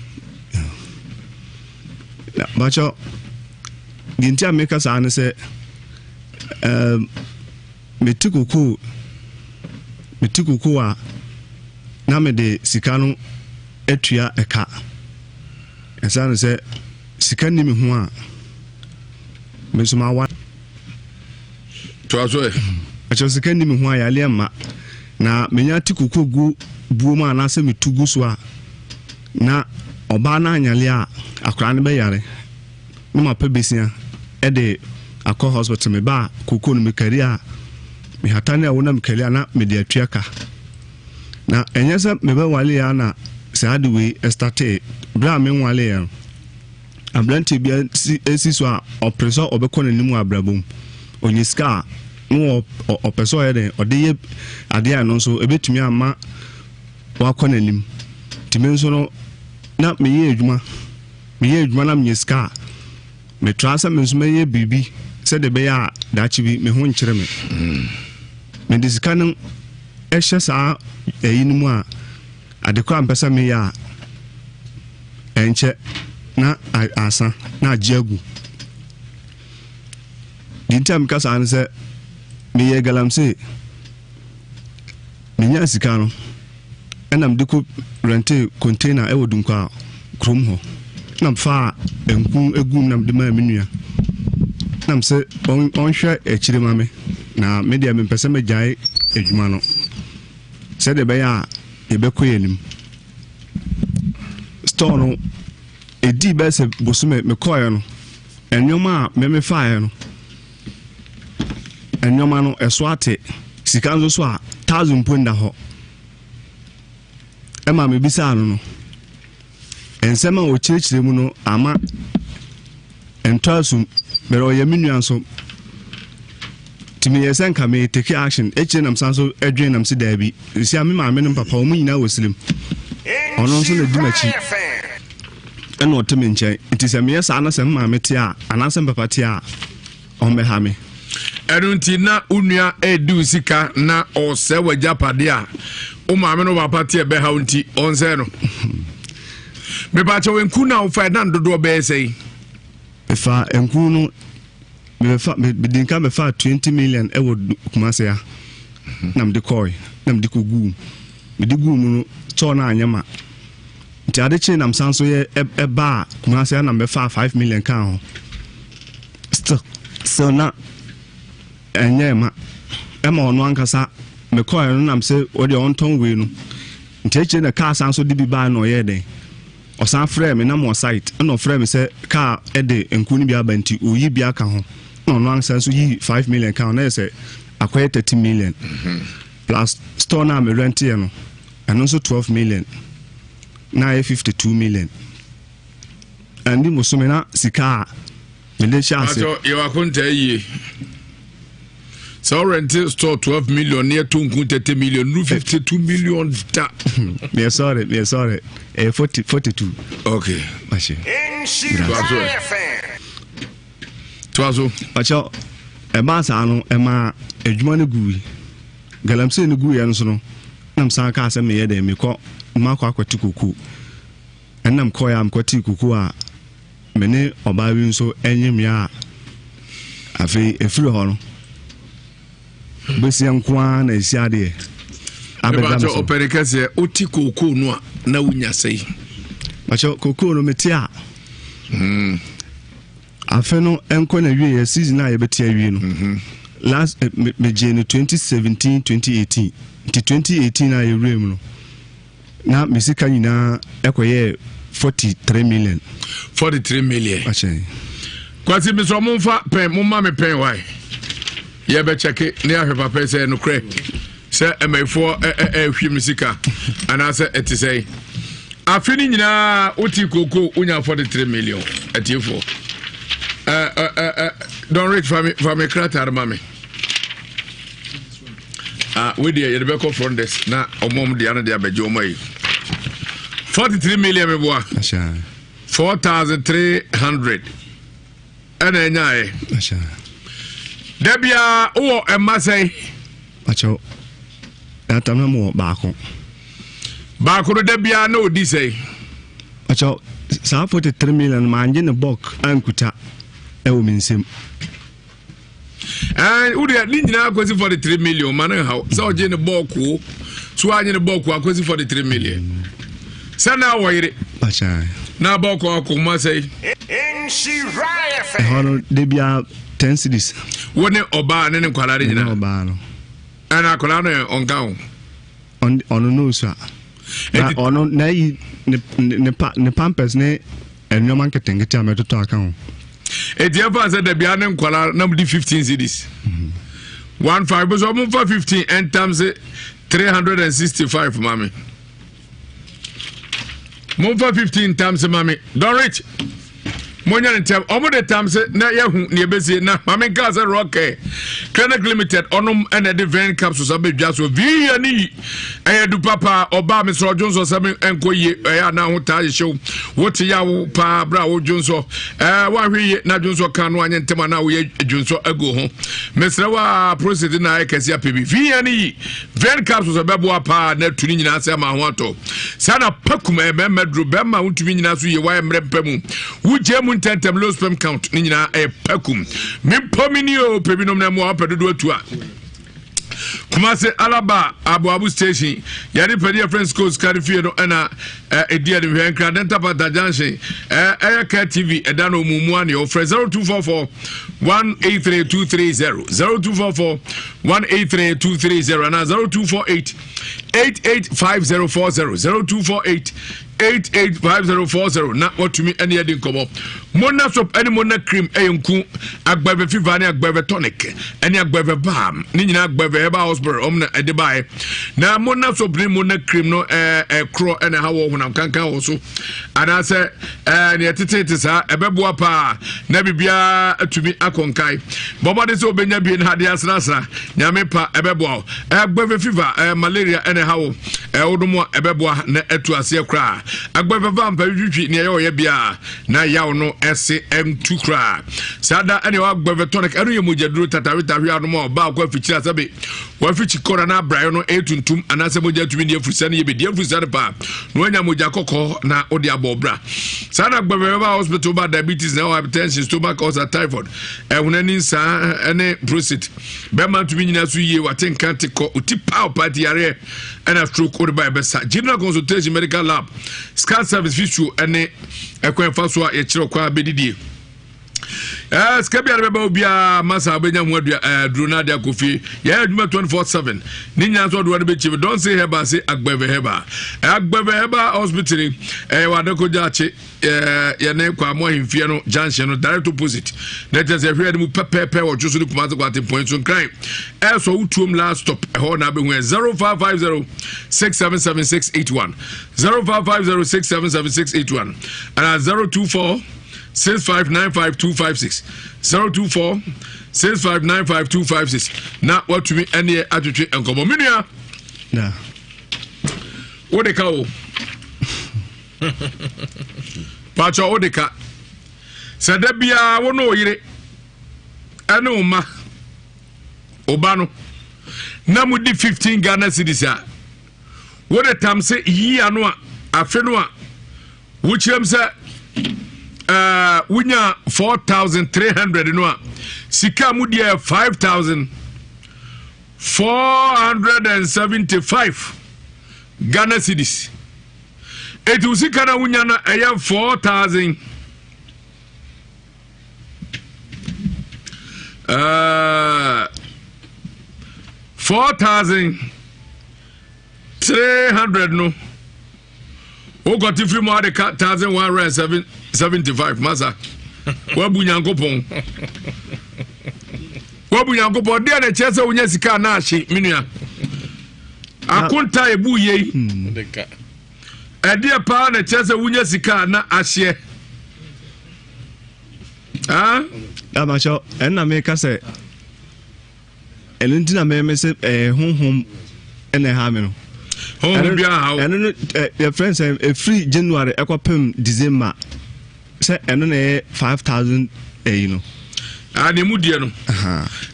But the entire makers are say, me took Kukua, Name de Sicano etria a car. And San said, Sicani me one. Miss Mawa. I chose the candy me why I am. Na menya tikuku gu buoma na se metugu so a na oba na anyale a akra ne be yare no ma pebesia e de akọ hospital me ba kuku no me kari a me hatane a wona me kari a na me de atuaka na enyesa me be wale ya na se ade we starte bra me wale ya ablante bia esi so a opreso obekọ na nimu abrabom onyiska no opeso ede ode ade a no so ebetumi ama wakọ nanim timi so no na meye adwuma na mnyeska me trasa me so meye bibi se de be ya dachi bi me ho nkyere me me disika no ehye saa eyinimu a ade kwa mpesa me ya enche na asa na agiagu dintam kasa an se me ye galamse me nya sika no enam de ko rente container e wodun kwa krom ho nam fa enku egum nam de ma menua nam se on hwe echire ma me na media me pese me jai edwuma no se de be ya e be ko yenim store no edi be se bosume me koyo no enwoma me fa no enwoma no eso ate sika nzo so a 1000 ponda ho ema me bisa no ensem a o chirechire mu no ama entasum bere o yeminu anso timi yesen ka me take action eche nam sanso edwen nam se dabi si ame ma me no papa o mu nyina wosilim ono nso na dimachi eno oteme nche ntise me yesa na se ma me te a anase papa te a on be ha me erunti na unua edu sika na o se wajapade a o ma me no papa te be ha unti on se no me ba che wenku na o fa na ndodo be sei fa enku no me dinka me fa 20 million e wo kumase ya nam de koy nam de ko gu me de gu mu no to na anyama nti ade che nam sanso ye e ba kumase ya nam be fa 5 million kan ho so na enyema ema ono ankasa me koy no nam se o de on ton we no nti eche na car sanso de bi ba no ye den osan frame na mo site no frame se car ede enku ni bi abanti oyi bi aka ho no answer so yi 5 million kan na say akwai 30 million plus store na me rent here no and also 12 million na 52 million and the musumena sika me le chance ato you akunta yi so rent store 12 million near 230 million no 52 million da me sorry 42 okay machi Twazo acho e ba sa no e ma adwuma no guwi galamse no guwi no so no nam san ka se me ye de me ko ma kwa kwati kuku enam ko ya am kwati kuku a me ne oba wi nso enyem ya afi efiri ho no besi ankwa na esi ade abeda so operikase oti kuku no a na wunya sei acho kuku no metia afeno enko na wie season na yebeti awie no last me jene 2017 2018 2018 na yewrem no na mesika nyina ekoye 43 million ache kwati mi so momfa pen momma me pen why ye be check ne ahwe papa say no kre say emefo hwe musika ana say eti say afini nyina oti koko unya 43 million etiefo don't reach for me kratar mame we dey you be call from this na omom dia na dia beje omai 43 million me boa 4,300 ana nyae Debia o emasai acho atamna mo baako no debia no di say acho sa 43 million manje ne bok ankuta e wo minsem udi ni nyina akwesi 43 million man how so oje ne bok wo so anye ne bok akwesi 43 million sana woyire acha na bok akoma say hono debia 10 cities woni oba ne nkwalare nyina oba no ana akola no onga ono no so ono na yi ne pampers ne enyo marketing get ameto account Etiafa said the Bian Kuala number 15 cities. 1-5 was almost 15 and times 365, mommy. Mumfa 15 times, mommy. Don't reach. Monya and tell over the times na yahu near busy na mammy Gaza Rocky. Clinic Limited onum and a divine capsules of just with V&E. I do Papa Obama Mr. Jones or something and go ye. I now show what ya pa bravo Jones or why we na Jones or can one and Temana we Jones or go home. Mr. Wa proceeding I can see a PB V&E. Van capsules of Babua pa net to Nina Sama Wanto. Sana Pakume Medru Bema won't be Nasu Yawam Repemu. Would Jem tentem low sperm count ni nyina pakum me pomini o pebinom na mo apedodo atua kuma se alaba abu station yare pedi friends coast carifie no na edia de hwenkra denta pata junction ka tv edano mumu ani o 0244 183230 0244 183230 na 0248 885040 0248 885040 na watumi ene yedi nkomo mona soap ene mona cream eyenku agbave fever ne agbave tonic ene agbave balm ni nyina agbave herbal hospital omna edebae na mona soap ne mona cream no kro ene hawo honam kankan wo so ana se ne tetete sa ebeboa pa na bibia atumi akonkai bobode se obenya bi na hade asrasra nyame pa ebeboa agbave fever malaria ene hawo odomo ebeboa na etu ase kra agbave vampa twitwi ne ye bia na yawo no ese m2 kra sada ene wa agbave tonic enu ye mojaduro tatawita hwe adomo ba kwa fichira sabe wa fichi kora na brayo no etuntum anase mojatumi ne afurisa ne ye be dia afurisa pa no anya mojakoko na odi abobra sada agbave ba hospital ba diabetes na hypertension stomach ulcer typhoid ehunani nsa ene prostate be man tumi nyina so ye watenka teko utipa opati yare ena stroke or by besa general consultation medical lab scan service fichu ene ekwen faso a ye kire kwa bedidie skabia beba obia masa abenya ho aduro dia kofi ya aduma 24/7 ninya so do be chief don't say heba say agbeve heba hospital wadako jache ya ne kwa mo himfie no junction no direct opposite na just ehwe mu pepepe wo jusu kuma to kwate point so crime so utuom last stop ho na be 0550 677681 0550677681 and 024 6595 024 6595 256 na watumi ene atwetwe enkomo menua na wodeka o pacho wodeka sadabia wono oyire ene uma obano na mudi 15 Ghana cedis a wode tamse yi anu a afe no a wuchirem se wunya 4,300 no sika mu dia 5,475 Ghana cedis etu sika na wunya na 4,000 4,300 no o got free more de 1,175 masa wa bunyankopon wabu Yankopɔn de na kyerɛ sɛ wonya sika na ahye menua akonta ebu yei ɛdeɛ paa na kyerɛ sɛ wonya sika na ahye Amacho enna me ka se elunti na me se honhom ene ha me no honhom bia ha eno your friends free January ekopem December se eno na 5,000 you know ani mu die no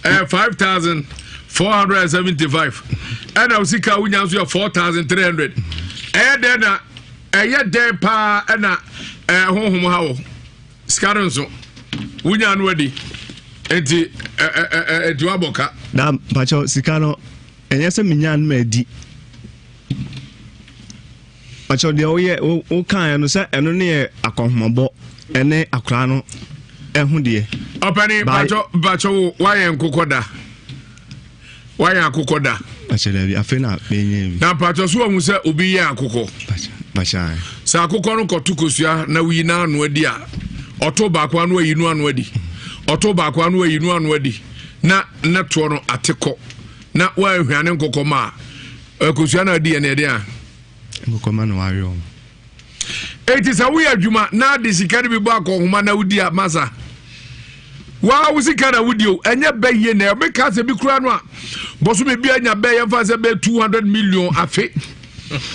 5,475 ena usika wonya so 4,300 de na de pa ena honhom ha wo skaron so wunya no adi enti eduaboka da pacho sikano enye se minya no adi pacho de o kan no se eno ne akonhombo ene akra no ehu de opani pacho wayen kokoda pacho da bi afena benye bi na pacho so hu se obi ye akoko pacho sa akoko no kotukosua na wi na no adi a Oto baako anu ayinu anu adi na to no ateko na wa hwane nkokoma akosua na adi ene de a nkokoma no ayo sa wo adwuma na de sika ne bi bo akohoma na wudi a masa wa wo sika na wudi o enye baye na be ka se bi kura no a boso me bi anya baye mfa se be 200 million afe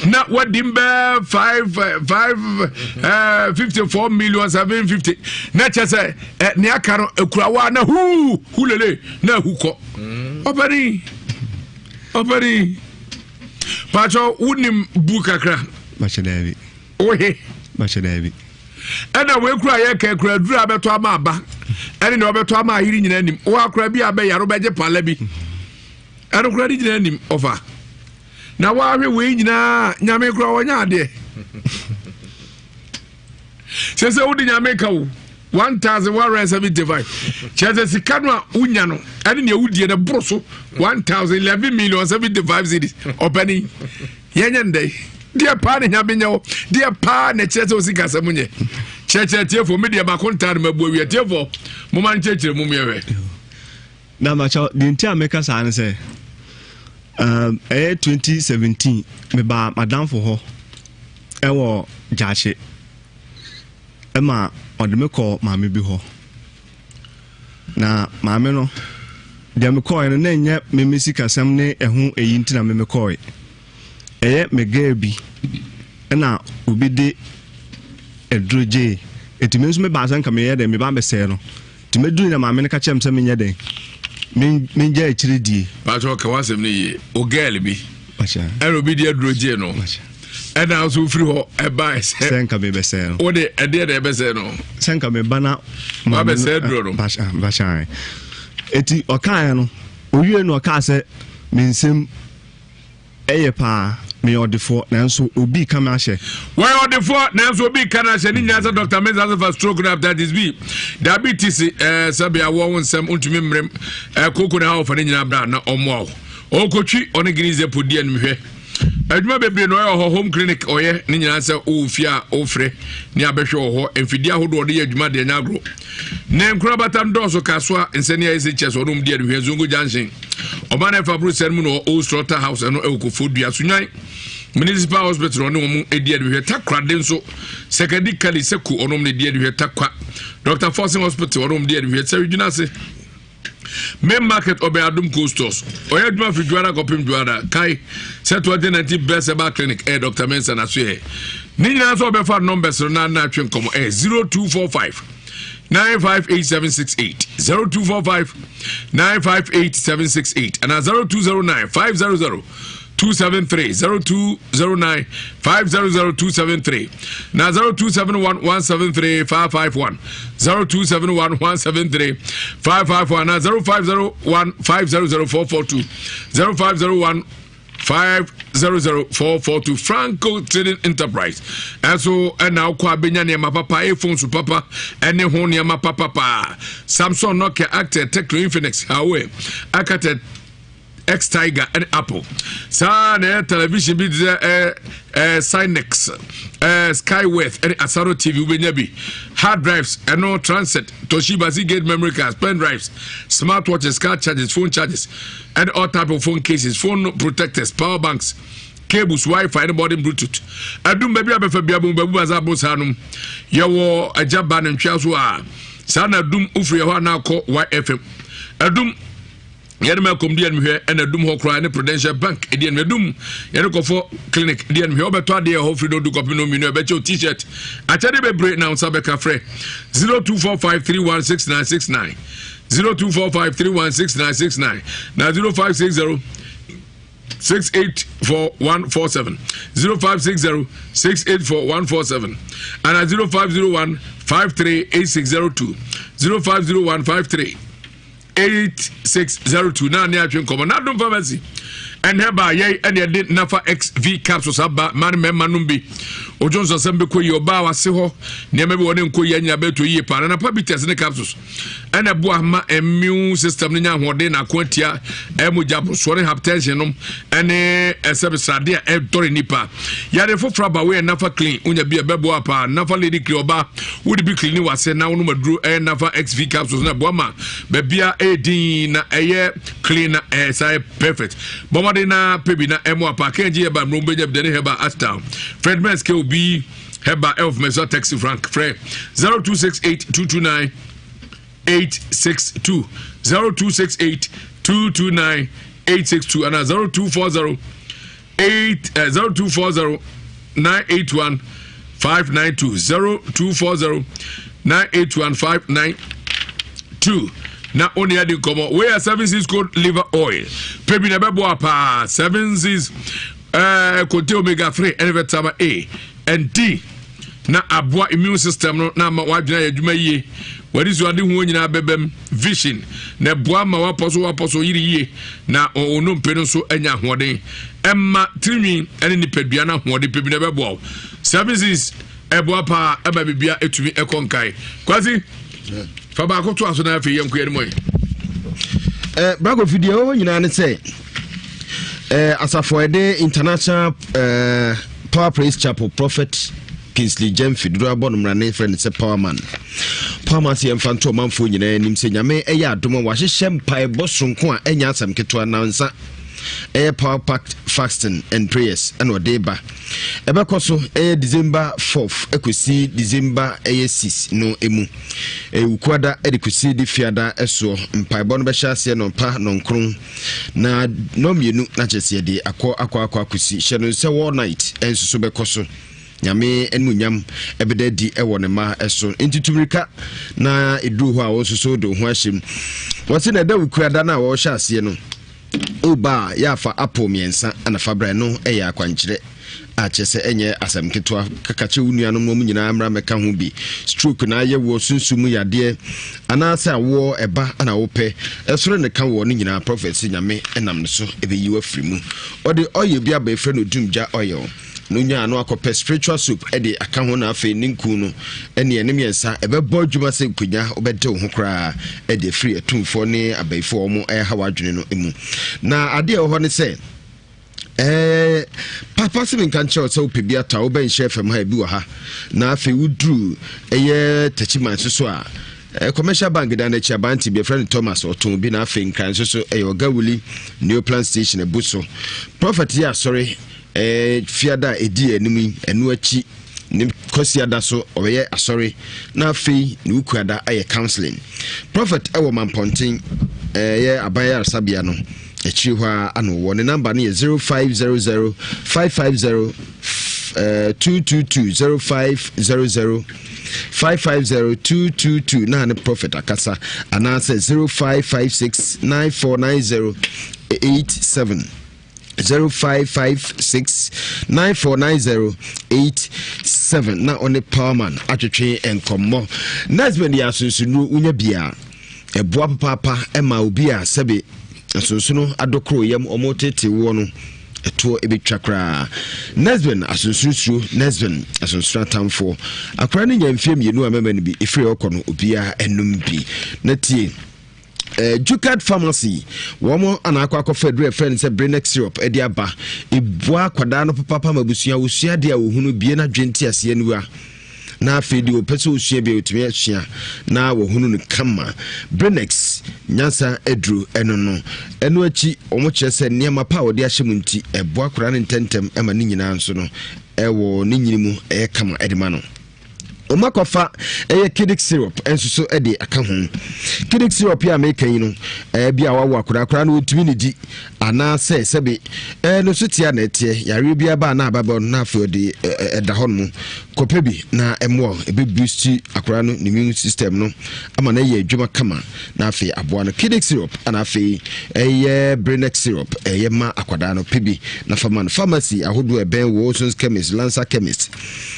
na wadim be 54 million 750 na chese ne akaro ekurawa na hulele na huko operi pacho unim bukakra machedevi ena we kura ye ka kura duru abeto ama aba ene ne obeto ama ahiri nyina nim wo akura bi abe yaro beje pala bi ene kura di nyina nim ofa na wa hwe we nyina nyame kura wonya ade sese wudi nyame ka wo 1,175 chese sikano a unya no ene ne wudi na broso 1,011 million 75 cities openi yenye ndai dia pa ne nyame nyawo dia pa ne chese osika samunye cheche tiefo media ba kontar mabu wi tiefo mo man chechire mo mewe na ma cha dinti ameka sa ne se 2017 me ba madam for ho ewo jache ema odeme ko maame bi ho na maame no dia me ko na nya me mesika sam ne ehu eyi ntina me ko me gabi na obi de edroje etimenso me ba san ka me ye de me ba be se no timeduru na maame ne ka chem se me nya de men ja echiridi ba to ka wasem ne ye o girl bi pacha erobi de edroje no and also free ho e ba senka me be se no o de e de be se no senka me bana ma be se dro no pacha eti okan no owie no oka se Nsem eye pa me odefo nanso obi kama hye why odefo nanso obi kana hye ni nyasa Dr. Mensa for stroke after this be diabetes sabia wo Nsem untumi mrem koko na ha ofane nyina bra na omo okotwi oneginize podi anu hwe adwuma bebre no yo home clinic oye ni nyina se ofia ofre ni abehwe ho emfidi ahodo de adwuma de nyagro ne nkura batam doso kaswa nseni ya ese cheso no mdi anu zungu junction obana fabru sermu no Old Slaughter House no ekofodua sunyan municipal hospital no mu edi anu takra de nso secondary seku onom ne di anu takwa Dr. Forcing Hospital onom di anu se regional se main market Obeadum Coasters oya duma fi Juara kopim Juara kai set 2019 best bar clinic Dr. Mensa na so he ni nyina so obefa numbers na atwen komo 0245 958 0245 958 and 0209 500 273 0209 500 273 na 0271 173 551 0271 173 551 na 0501 500 442 0501 500-442 Franco Trading Enterprise. And so, and now, Kwabenya Mapapa, iPhone su papa, and Nehonia Mapapa, Samsung Nokia Actor, Tecno Infinix, Huawei, Akatet, X Tiger and Apple. Sana television be Synex, Skyweth and Asaro TV Wenyabi. Hard drives and no transit. Toshiba Seagate memory cards, pen drives, smartwatches, car chargers, phone chargers, and all type of phone cases, phone protectors, power banks, cables, Wi-Fi, and modern Bluetooth. Adum baby abefabia bum babu azabo sanum. Yawo ajaban and chaswa. Sana dum ufri yawa na ko YFM. Adum Yadma Comdian here and a doom hokra and a Prudential Bank, Edian Medum, Yanoko Clinic, Dian Hobertoa, dear hopefully don't do copy no minute, bet your t-shirt. I tell you, break now, Sabeka Frey 0245316969 0245316969 now 0560 684-147 0560 684-147 and at 0501 538602 0501 53 8602 na ne atwen komo na dum pharmacy and heba ye and ye did nafa XV capsules aba man memma numbi ojonso sembe ko ye oba wase ho ne mebe woni nko ye nya beto ye pa na pabites ne capsules and a boa ma immune system nya hode na kwantia emuja sore hypertension no ene esebisade e dore nipa ya de fofra ba we nafa clean unya bia bebo apa nafa lady clean oba would be clean wase na wono madru nafa XV capsules na boa ma be bia edin na eye clean say perfect bomade na pebi na emo apa kenji eba mrombe nya bde ne heba asta Fred Menske obi heba elf meso taxi frank frey 0268 229 862 0268 229 862 and 0240 981 592 0240 981 592 na only adi komo we are 7 Seas called liver oil pebi na bebo apa 7 Seas contain omega 3 and vitamin A and D na abua immune system no na ma wadwena adwuma yie wadi so ade ho nyina bebem vision na bua ma waposo yiri yie na ono mpeno so anya hoden emma trinwi ene ni pedua na hoden pebi na bebo 7 Seas ebua pa eba bibia etumi ekonkai kwazi Faba akoto aso na afi yanku yedimo brago video nyina ne say asafo ede international Power Praise Chapel Prophet Kingsley Jemfi Dura bonumra ne friend say Powerman si emfanto manfo nyina nim se nyame eya adom wa hyehyɛ mpae bosonko a enya asam keto anansa power packed fasting and prayers and odeba ebekoso December 4th ekosi December 6 no emu ukwada edikosi di fiada eso mpaebɔ no bɛhyɛ ase no pa no nkron na no mienu na kyese de akɔ akosi hye no se all night enso so bɛkoso nyame enunyam ebedadi ewo ne ma eso ntitumirika na eduru ho a wo so do ho ahyem wɔse na da ukwada na wo hyɛ ase no oba ya fa apple miensa ana fabra no eya akwankyere a chese enye asam ketwa kakache unua no mo nyina amra meka ho bi stroke na aye wo sunsumu yade ana asa wo eba ana wo pe esoro ne ka wo no nyina prophet nyame enam ne so ebeyi wa frimu ode oye bia ba efre no dumja oye no nya no akopɛ spiritual soup ede aka ho na afi ninku no ene ene miensa ebɛbɔ dwuma se nkunya obɛde ho kra ede free atumfo ne abaifo mo hawa adwene no emu na ade ho ne se papa se nkan che o se opebi ata wo ben chef em ha bi wa ha na afi wudru eye tachiman so a commercial bank dan echi abanti be friend Thomas oton bi na afi nkan so ogawuli new plan station ebuso prophet ya sorry fiada edi enimi enu achi ni kosiada so oyɛ asɔre na afei ni ukuada aye counseling prophet ewo mampontin ye abaya sabia no echi ho ano wo ne number ne 0500 550 222 0500 550 222 na ne prophet akasa anase 0556 9490 87 0556 949087 na on Powerman atwetwe enkomo nasbend ya susunu unya bia eboa papa ema obi a sebe susunu adokro yam omotete wo no eto ebetwakra nasbend asususuru nasbend asusura tamfo akra ne nyamfie mienu amema ne bi efre okono obi a enum bi na tie Jukad Pharmacy womo anakwa ko fedre friend say Brenex syrup edi aba ebua kwada no papa mabusua osua de a wohunu bie na dwenti ase anuwa na afedi opeso osua bie otumi ahia na wohunu no kama Brenex nyansa edru eno achi omo kyerese niam pa odi ahye munti ebua kwada ne ntentem ema ni nyina nso no ewo ni nyinimu kama edima no Omakofa kidic syrup ensuso ede aka ho kidic syrup ya make yi no bia wawo akura na otumi ne di ana sebe no sotia na etie yare bia ba na ababa na afo de eda ho no kopebi na emo ebe boost akura no immune system no ama na ye adwuma kama na afi aboa no kidic syrup ana afi Brenex syrup ma akwada no pebi na pharmacy ahodo eben Wilson's chemist Lancer chemist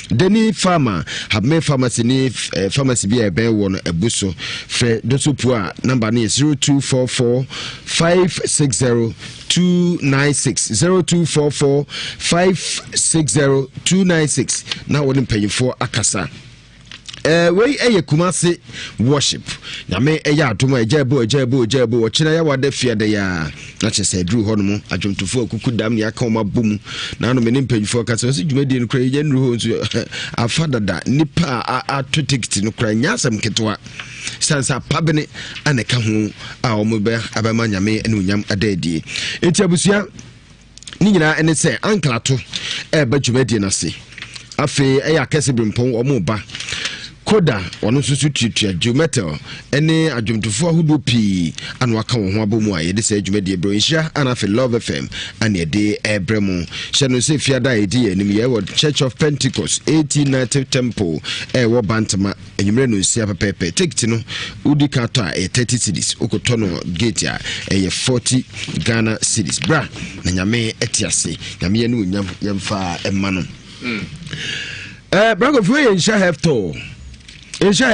Deni Pharma have made pharmacy ni pharmacy bi ebe won ebuso fe dosupu a number ni 0244 560 296 0244 560 296 na woni mpanyifo akasa we Kumasi worship nyame adoma ejabo ochina ya wada fiade ya na chese dru ho no adwomtofo akuku dam ne aka oma bom na no me mpanyifo kasa so dwumadi no kra ye nru ho nso afadada nipa atotikiti no kra nyasam ketwa sansa pabene aneka ho a omobe abama nyame ene onyam adadie enti abusua ni nyina ene se anklato ba dwumadi na se afi akese brimpon omoba koda ono susu tutua geometal ene adwumtofo ahodo pi anu aka wo ho abomu a yede se adwumadi bro Nhyira anafe Love FM ane yede ebremu hye no se fiada yedi anim ye wo Church of Pentecost 1890 Temple wo Bantama enyumre no sia pepepe ticket no udi ka to a 30 cedis okoto no gate a 40 Ghana cedis bra na nyame etiase nyame ye no nyam yemfa emma no brago fu ye Nhyira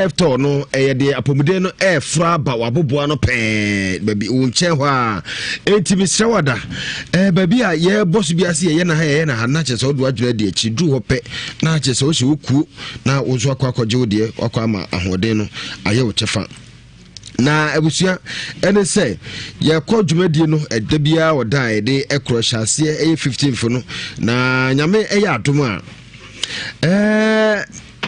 have to no de apomuden no fra ba waboboa no pe baby wonche ho a etimi srawada baby a ye boss bi ase ye na ha ye na na chese odo adwira de achi du ho pe na chese o hye oku na wozo akwakoje wode akwa ama ahoden no aye wo chefa na abusua ene se ye kwa dwumadi no edabia woda de ekro hyase 15 no na nyame adom a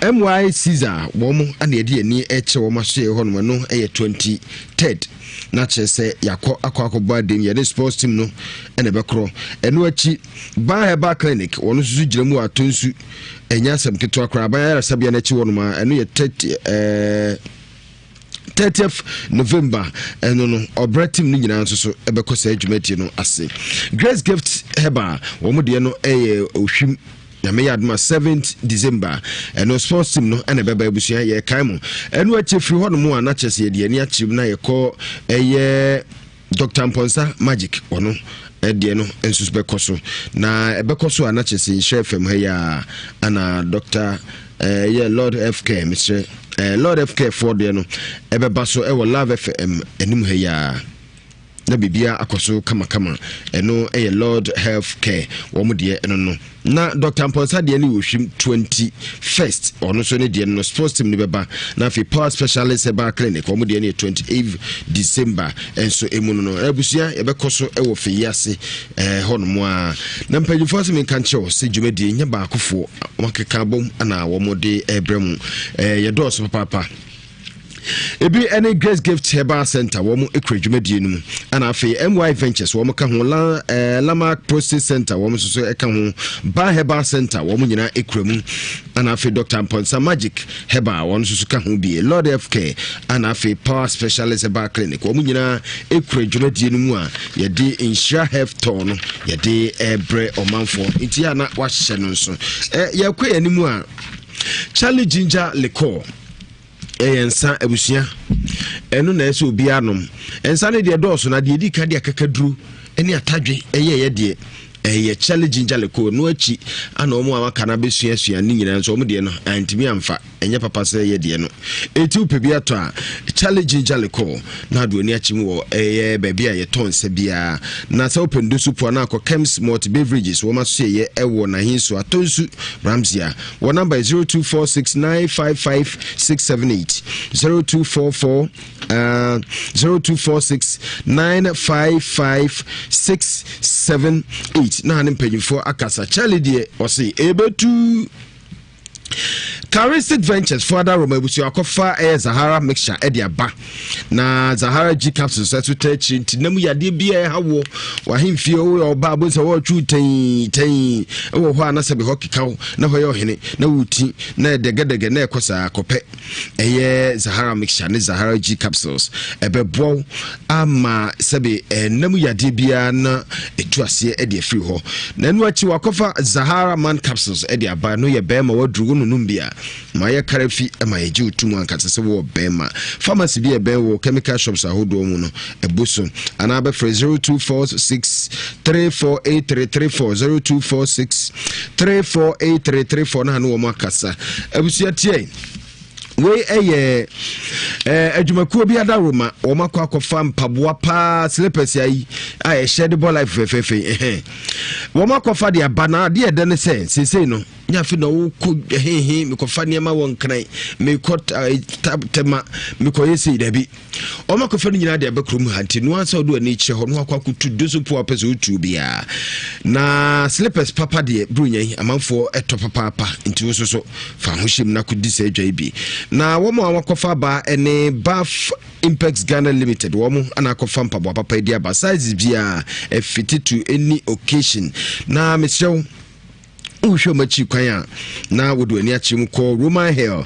MY Caesar womu ane yedi eni eche womashe hono no 23rd na chese yakọ akwa dem ye sports team no ene bekro eno achi ba clinic wono susu giramu atonsu enya sam keto akra ba ya sabia na achi wono ma eno ye 30th November eno no obratim ni nyina nso so ebekosa adwumati no ase Grace Gift Heba womu de no ohwim Yame yadma 7th December no sports team no ene beba ebusia ye kaimo eno achefri ho no mu ana chese de ani achim na ye ko Dr. Mponsa Magic ono de no ensus bekoso na ebekoso ana chese Nhyira FM ha ya ana Dr. Lord FK Mr. Lord FK for de no ebeba so e wo Love FM enim ha ya na bibia akoso kama eno Lord Health Care wo mu de eno no na Dr. Mponsa de ni wohwim 21st ono so ne de no sports team ni beba na fi power specialist eba clinic wo mu de ni 28 December enso emu no abusia ye bekoso wo fi yase hono mu a na mpanyifo se me kan chewo se dwumadi nya ba akofo makeka bom ana wo mu de ebremu ye dos papa ebi any Grace Gift Herbal Center wo mu ekredwumadi enu ana afi MY Ventures wo mu ka ho Lamarck Prostate Center wo mu so eka ho Ba Herbal Center wo mu nyina ekremu ana afi Dr. Mponsa Magic Herbal wo so ka ho bi Lord FK ana afi Power Specialist Herbal Clinic wo mu nyina ekredwumadi enu mu a ye de Nhyira Health Tour no ye de ebre omanfo nti ana wa hye no so ye kwa animu a Charlie Ginger Liquor ensa abusia enu na ese obi anom ensa ne de dɔɔso na de di ka de akakaduru eni atadwe ye de Charlie Ginger Liquor no achi ana omo amaka na besua ni nyina nso omo de no antimi amfa enye papa say ye de no eti upebi ato a challenge jaliko na do ni achim wo baby a ye ton se bia na se open do soup na akọ chems malt beverages wo ma so ye ewo na hinso atonsu Ramsia wo number is 0246955678 0246955678 na hanim panyifo akasa Charlie de o say ebetu Charistic Ventures further Romabusi akofa Zahara mixture ediaba na Zahara G capsules to touch ntinam yade bia hawo wa hemfie wo oba bo se wo twu ten wo ho anase be hokikaw na ho ye ohene na wuti na degedege na ekosa akopɛ Zahara mixture ne Zahara G capsules ebebo ama sebe nam yade bia na etuase ede free ho na nu achi wakofa Zahara man capsules ediaba no ye bema wadrugo no numbia Maya Karafi and my Jew 2 months at a war Bema. Pharmacy be a bear chemical shops are hold on a bosom. And I for 0246 348334 0246 348334 Nano Makasa. I was yet we adwumakuo bi adaroma o makwa kofa mpaboa pa slippers yi a shed ball life fefe wo makofa de abana de ede ne se no nyafi na wo ko me kofa niema won kran me kot tema me ko yesi dabi o makofa ni nyina de abakrom hanti no ansa odo ani che ho no akwa kutu dozo po apese utu bia na slippers papa de brunyen amanfo etopapa nti wo so fa ho him na kudi se adwa bi na womo awakofa ba ene Baf Impex Ghana Limited womo anakofa mpabo papa dia ba sizes bia fit to any occasion na mesrew usho machi kwan na wodo ani achim ko Roman Hill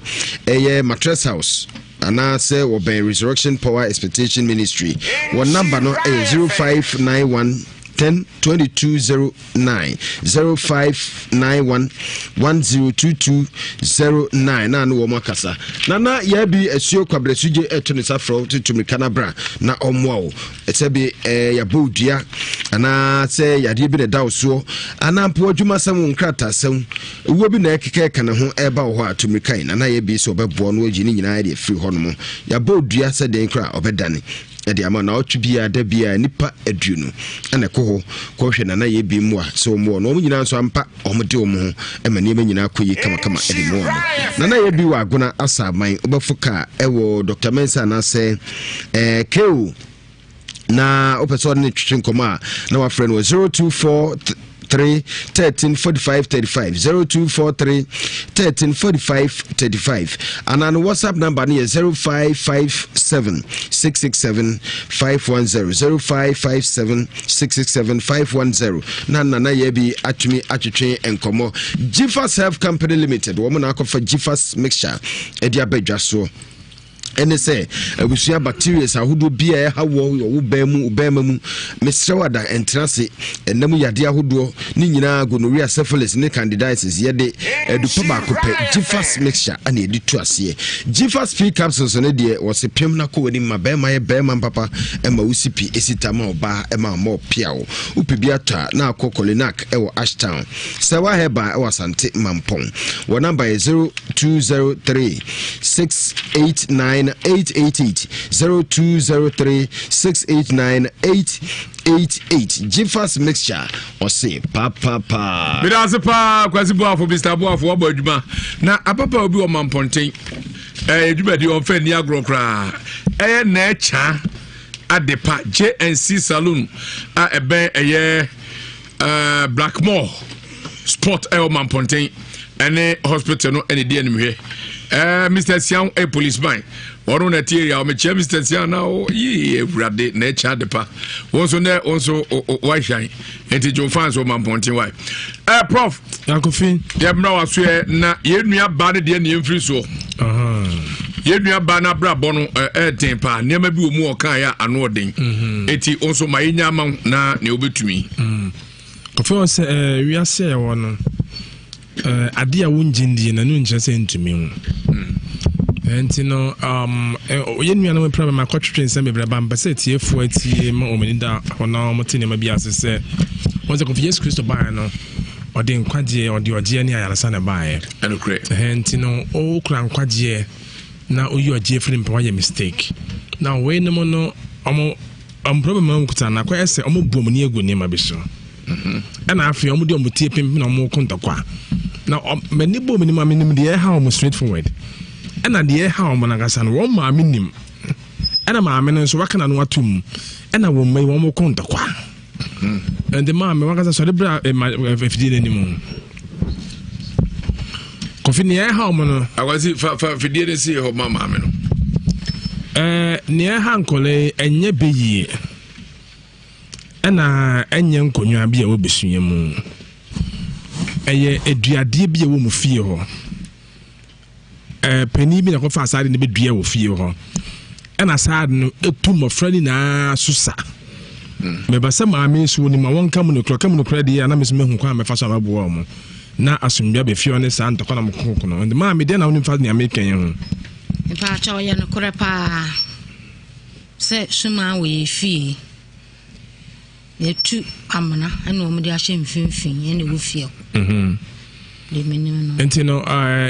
mattress house ana say wo ben Resurrection Power Expectation Ministry one number no 0591 10-2209 0591 102209 na no makasa nana ya bi asuo kwabresuje etune safro tutumikana bra na omwo esebi ya bodua ana se ya de bi ne dawso ana mpo adwuma sam nkrata sam ewo bi na ekeke kana ho eba wo ho atumikan nana ya bi so obebo no agi ni nyina ya free ho no ya bodua se de nkra obedane edi ama na otubia da bia nipa aduonu ana ko hwe na ye bi mu a so mu no nyina nso ampa omde omu emani nyina koyi kama edi mu na ye bi wa agona asaman obafuka ewo Dr. Mensa na se keu na opeso ne twetwe nkoma na wa friend 024 134535 0243 134535 and on WhatsApp number is 0557 667 510 0557 667 510 na yebi atumi atwetwe enkomo Jifas Health Company Limited woman akofa Jifas mixture edi abadwa so ene se abusia bacteria ahodo bia hawo wo bema mu mesrewada entrase enam yade ahodo ni nyina gonorrhea syphilis ne candidiasis yede edupa ba kope Jifas mixture ana edi tu ase Jifas free capsules ne de wo se pem na ko wani ma bema ye bema papa ema usipi esitama oba ema mo piawo upibi ata na akokolinak ewo Ashtown sewa heba ewo Asante Mampong wo number is 0203 689 888 0203 689 888 Jifas mixture or say papa Bidaze pa kwasi boafo Mr. Boafo obo adwuma na apapa obi o mamponten adwuma di onfa ni agro kra na echa adepa JNC Saloon a eben Blackmore Sport o mamponten ene hospital no ene di animhwe Mr. Sian a policeman One na area o me che Mr. Sian na o yi ewrade na echa depa wonso na onso why shine enti John fans o mamponten why prof Yakofin ye mra waso na ye nua ba ne de na emfiri so ye nua ba na bra bono ten pa niam bi o mu o kan ya ano den enti onso ma yenya ma na ne obetumi kofin se wiase ya wono ade a wonjindie na no nkyɛ sɛ ntumi ho enti no yenua no problem akɔtwetwe nsɛm bebree ba mpɛ sɛ tiefo atie ma omenida hɔna ɔmote ne ma bi ase sɛ wɔn sɛ kofi Yesu Kristo baa no ɔde nkwagye ɔde ɔgye ne ayaresa na bae ɛno kure nti no o kura nkwagye na oyi ɔgye free mpa wayɛ mistake na we no no ɔmo problem am kuta na kwa ɛsɛ ɔmo bom ne egu ne ma bi so ɛna afei ɔmo de ɔmo tie pem na ɔmo kontokwa na mani bom ne ma menim de ha ɔmo straightforward ɛna de ha ɔmo na gasa no wɔn ma menim ɛna ma me no nso waka na no atum ɛna wɔn mai wɔn kontokwa and the man me waka so de bra fidie ne nim kofi ne ha ɔmo no awasi fa fidie ne si ho ma me no ne ha nkole enye beyie ɛna enye nkonwa bi a wobesua mu ɛyɛ eduade bi a wo mu fie hɔ pani bi na kofa asade ne bedua wo fie hɔ ɛna asade no etu mofra ni na susa me ba se maame so ni ma won kam no kra de na me so mehu kwa me fa so amaboa mo na asumdua be fie ne sa ntokɔ na mo kokɔ no ndi maame de na woni fa ne american ho pa cha oya no kore pa se suma we fie yetu amana ana o mudi ahye mfimfin ene wo fie de menim no enti no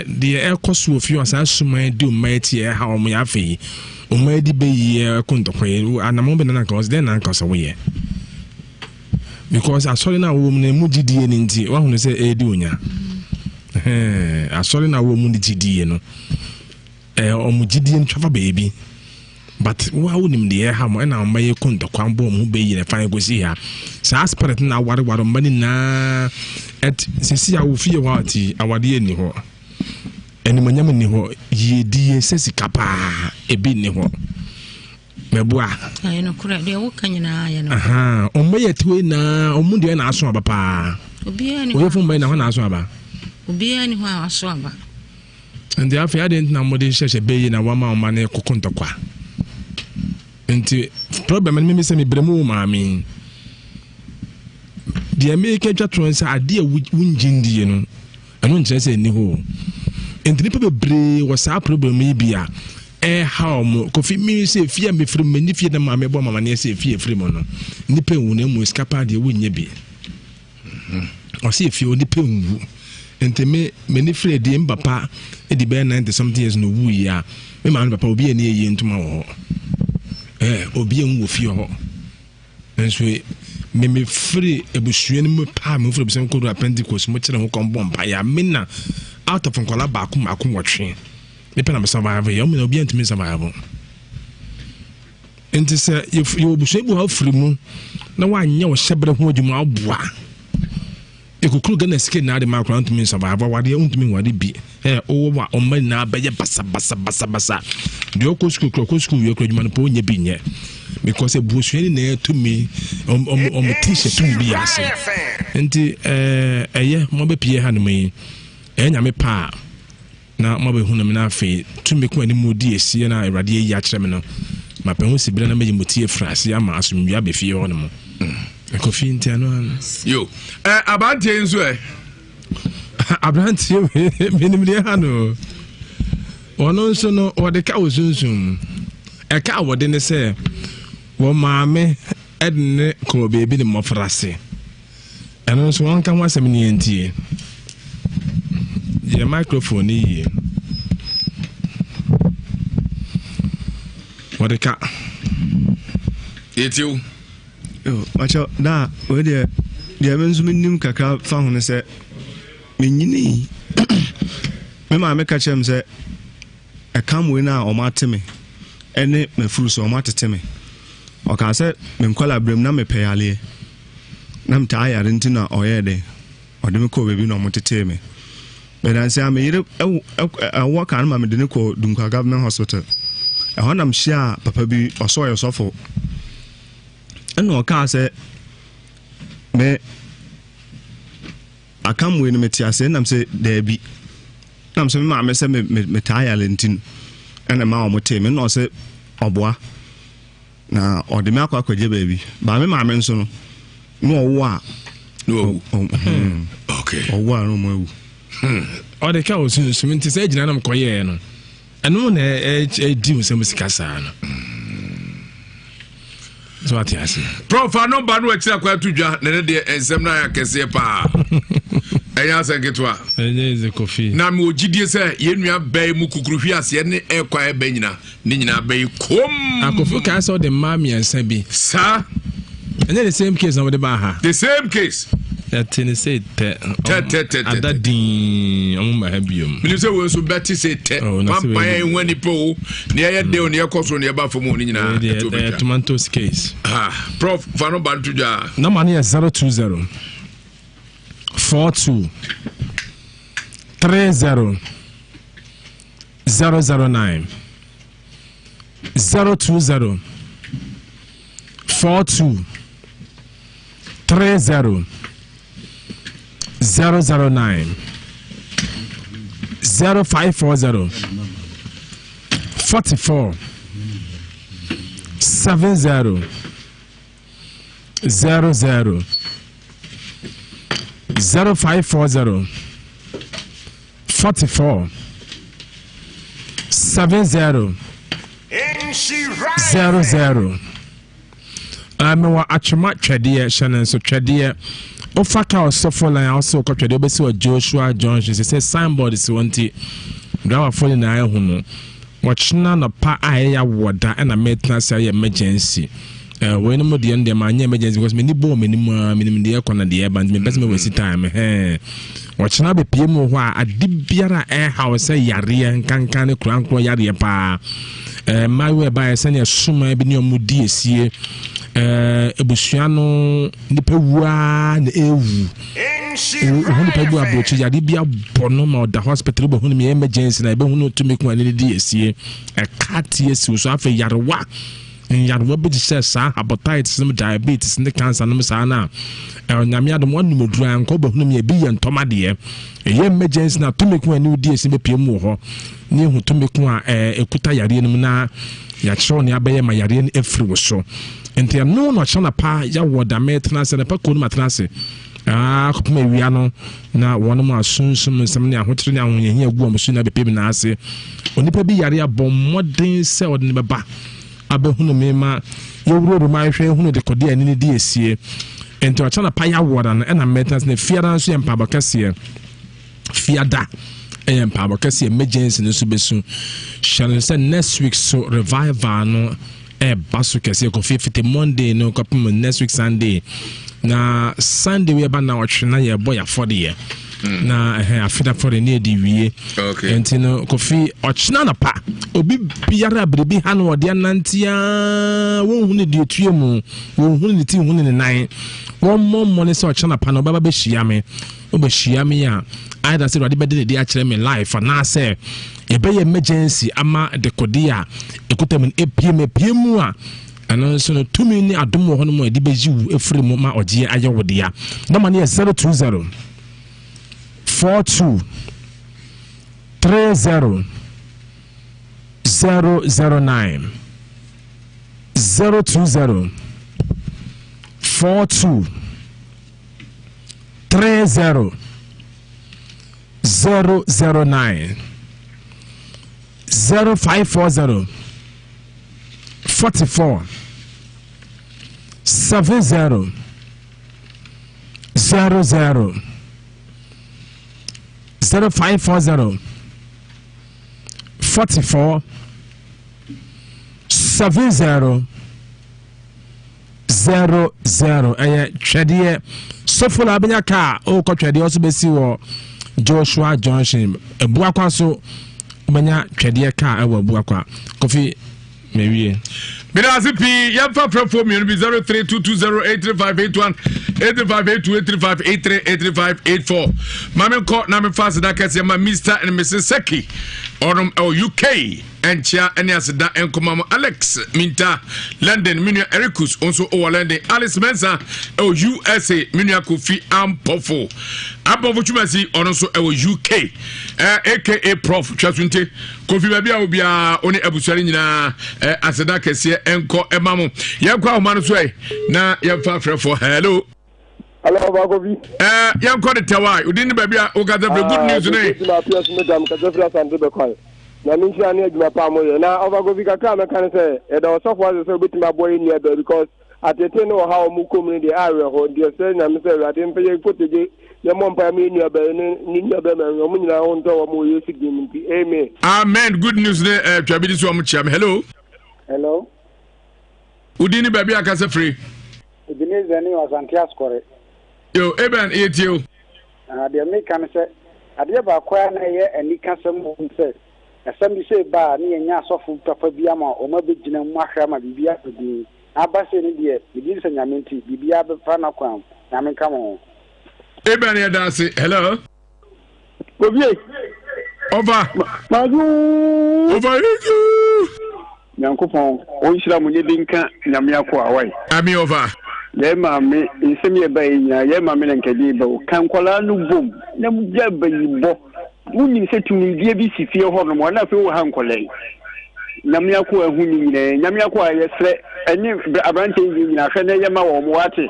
de ekoso fie asa suma de o maiti e ha o mo ya fe o ma di be ye kontokwe anamo be na cause then na cause we ye because asori na wo mu mu gidie ni nti wa hunu se e di onya asori na wo mu di gidie no o mu gidie ntwa baby but wa wonim de ha mo na ma ye kontokwa mbo mu be ye na fan go si ha sa spirit na ware mbani na et sisi a wo fie wa ati awade ni ho eni manyam ni ho ye die sesi kapa ebi ni ho meboa ayi no kura de wo kanyina ya no o moye tiwe na o mu de na aso aba pa obi ani o yefun bai na ho na aso aba obi ani ho aso aba and the afia didn't na mo de hye be na wa ma o ma na kokontokwa enti problem me se me bremu maami de me ke twatron se ade a wunjindie no eno nkyere se ni ho enti nipa bebre wo sa problem yi bia how mo kofi mi se fie me firi mani fie na maame bo mama ne se fie firi mo no nipa wu na mu escapa de wonye bi o se fie o nipa wu enti me ni firi de mbapa e di be 90 something years no wu ya me ma papa obi ene ye ntuma wo obi en wo fie ho enso me free ebusua ni mu pa me free bisem kodo Pentecost mo kire ho kombo mpa ya me na out of nkola ba ko wotwe me pena me survive ya me obi antimi survive enti se you obusua bu ha free mu na wa anya wo hyebre ho adwuma aboa ekukuru gana sike na de makro antimi survive wade untimi wade bi o wa o ma na ba ye basa de okosku ye kro adwuma no po nya bi nye because ebusua ni na to me t-shirt to be ase enti eye mo be pie ha no me enya me pa na mo be hu na me na afi to me ko ani mo di esi na awrade yi a kire me no ma pe hu sibira na me mutie frase ama asumdua be fie ho no mo ko fi ntano yo abante nso abante menim de ha no ono nso no wode ka osunsun e ka wode ne se wo maame edne ko bebi ne mofrase eno nso won ka ho asem ne entie ye microphone yi wode ka etiu macho da we de menzu menim kaka fa ho ne se menyini me maame ka chem se e kam we na o mateme ene mafuru so o mateme o ka se me nkwala brem na me peyale na mta ayare ntina oyede o de me ko bebi no motete me be dan se am yire awo kan ma me de ne ko Dunkwa Government Hospital e honam hia papa bi oso yosofo eno ka se me akam we no metiase nam se da bi nam se me ma me se me tayale ntin ena ma o moteme no se oboa na ode me akwa kwaje baby ba me ma me nso no no wo a no okay owo a no mo ewu ode ka o sunsun nti se gina nam koye no eno na di musem sikasa no so ati ase prof no ba no akira kwa tudwa ne de ensem na ya kese pa Enya seketwa. Enye Kofi. Na me ogidie se ye nua bai mu kukuruhwi ase ne ekwa eba nyina. Ni nyina bai kom. Akofu ka so the mami ansa bi. Sa. Enye the same case na we ba ha. The same case. That in say te. Adadin omma ha biom. Me say we so betti say te. Vampire enwani po. Ne ye de on ye koso ne ba fomo ni nyina. The tomatoes case. Prof Fano Bantuja. No money is 020 42 30 009 020 42 30 009 0540 44 70 00 0540 44 70 00 wa atwema twede shane so twede ofaka osofo line also ko twede obesi o Joshua Johnson say signboard is wanti drawa foli na ahu no wachina no pa aya woda na metna say emergency when mo de ndem anya emergency because me ni bo me ni de ekona de band me best me waste time wachina be pie mu ho a ade biara house yare nkankan ne kurankro yare pa mawe ba say ne suma bi ne omudi esie ebusuano nipa wua na ewu ohun nipa bu abrochi yade bia bono ma the hospital bo hunu me emergency na be hunu to make one dey esie cat esi so afa yarewa yarewa bi say sa hepatitis no diabetes ne cancer no sa na nyame adom wonu modura nko bo hunu me bi ye ntoma de emergency na to make one dey esi be pie mu ho ne hu to make one ekuta yare no na ya cho ne abaye ma yare no efri wo so enti no no chana pa ya woda metna se na pa konu matna se kopma wia no na wono ma sunsun nsem ne ahotre ne ahoyehia gu amso na bepe na ase onipa bi yare abom modern se odne beba abehunu me ma yewuro ma hwe hunu de kode ani ne di esie enti chana pa ya woda no na metna se ne fiada nso empa bakase fiada empa bakase emergency no so besu shall say next week so revival no basu kese ko 50 Monday no kopim next week Sunday na Sunday we ba na ochina ye boy for the year na afida for the near di wie okay entino kofi ochina na pa obi biara brebi ha no ode anantia won hunu di etuemu won hunu ni ti hunu ni nan won mo ne se ochina pa no baba be hia me obehia me ya either say rade be de a kire me life na say ebe emergency ama de kodia ekutam epiem a ano so no tumi ni adom ho no mo edi beji efri mu ma ogie aye wodia no mane 020 42 30 009 020 42 30 009 0540 44 70 00 0540 44 70 00 twede sofo na benya ka o ko twede o so besi wo Joshua Johnson ebuakwa so benya twede ka e wo ebuakwa kofi mewie Bila zipi yamfa prefo mi no bi 0322083581 858285838584 mame ko na me fast da kase ma Mr and Mrs Seki onom UK enchia ene aseda enkomam Alex Minta London Minia Ericus onso o London Alice Mensa USA Minia Kofi Ampofo Ampofo chumasi onso UK aka Prof Chasunte Kofi babia obia oni abusari nyina aseda kase enko emamo yakwa homano so na yamfa frefo hello Bagovi. Young call it Tawai. You didn't baby. Okay, the good news today. Na minchi ani adwuma pa moye na Bagovi kaka me kan say e da so for so bit my boy near because atete no how mu community area ho dey say na me say rade mpe ye fotoje Amen. Good news there. Hello. Hello. Udini baby akasa free. Udini zani wasantia skore. Yo, Eben, eat you. The me can say, Adia Bakwa na ye and Nikasam say, Assembly say bar near Yasofu Papa Biama or Mabijin and Mahrama Bibia to be Abbasini dear, begins and Yaminti, Bibia Fana Quam, Yamin come on. Eben, ya dance. Hello. Over. Over. Yankupon, Oishra Munidinka, Yamiako away. Ami over. Yema me insemi eba nya yema me nkedi ba kan kwala no bom na mugya bayibo wuni se tumi bia bi sifie ho no mo na fe wo han kwala na me akọ ahu ni nyina nya me akọ ayesre eni abrante nyina hwe na yema wo mo wate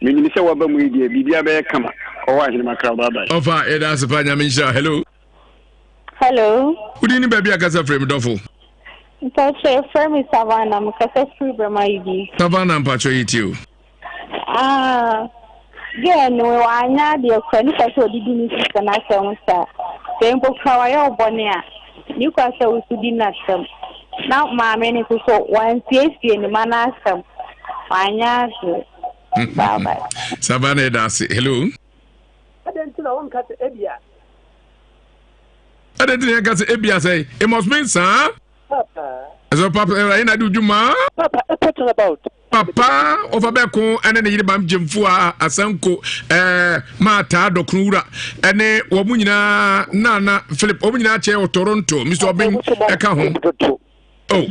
me ni se waba mu edi bibia be kama o wa hini makra baba ofa e da sepa nya me nshira. Hello. Hello. Udini baby akasa frame dofo. Mpacho frame Savannah mkasa free brama ibi. Savannah mpacho yitio. Yeah, no, I know the friend that you did in the national star. Temple Kawayo Bonia. You can say we should not them. Now, my many who saw one PhD in the manasam. I know. Bye bye. Savannah Darcy. Hello. I didn't know one cut Ebia. I didn't cut Ebia say, it must mean, sir. Papa. As a papa, I do Juma. Papa, talking about. Papa over Beko and then the Bam Jimfua, Asanko, Mata, Dokura, and then Wabunina, Nana, Philip Obinache or Toronto, Mr. Bing, Eka. Oh,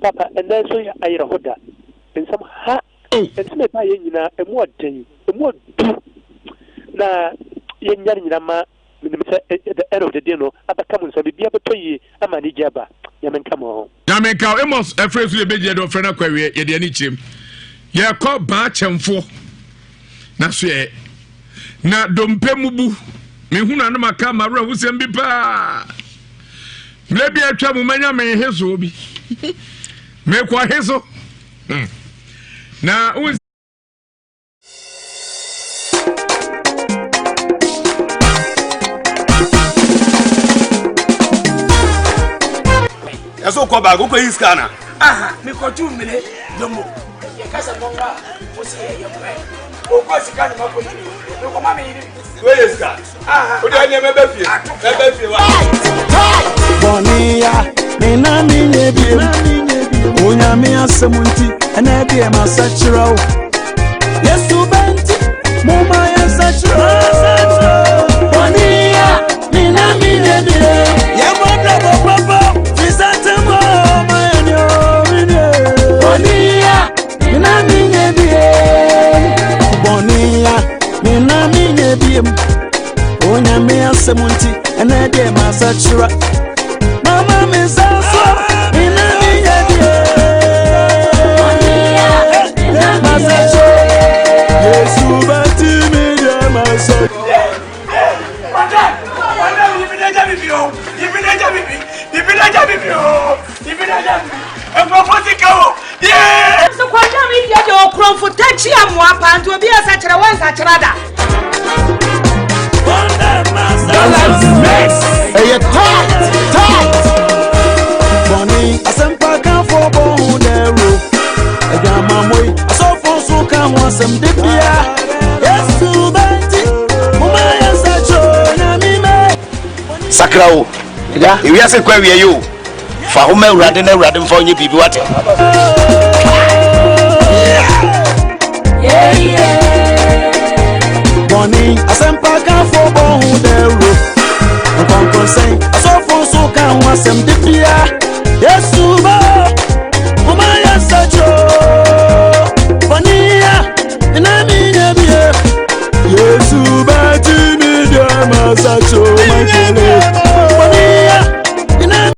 Papa, and then so I heard that. And some ha, and some of my and what day, and what do na Yanama, at the end of the dinner, at the commons, I will be able to pay you a money jabba. Yamen come on. Yamen cow, almost a phrase with a bit of friend of query, Yadianichim. Ya called batch and four. Nasue. Na dompemubu. Mihuna no Macamara who send me pa. Maybe I travel many may his hobby. Make what his. Now, who is Eso ko ba go ko iskana. Aha, me ko 2 minutes domo. Ye kasa monga, o se ye mwe. O ko sikana mako ni. Me ko mama yiri. We iska. Aha. O de anya me be fie. Me be fie wa. Bonia, me na mi nyebi. Onya mi asemunti, ena de ma sachiro. Yesu benti, mama ya sachiro. Bonia, me na mi nyebi. Ye mo baba. Onya me asemunti ena de masachira mama me saso ina niya die onya masachira Yesu bati me de masachira Ibinaja bibio yeah so kwa jami dia de okronfo tachi amwa panto bi asachira wan sachirada Hey, tight. Bonnie, I sent back and for bone the roof. I got my way. I saw for so come on some dip here. Yes, to Betty. Mama, yes, I show me. Sakrao. Yeah, if you ask a query, you for whom I ran for you people. What? Bonnie, I sent back and for bone the roof. I saw for so come on some dip here. Yes,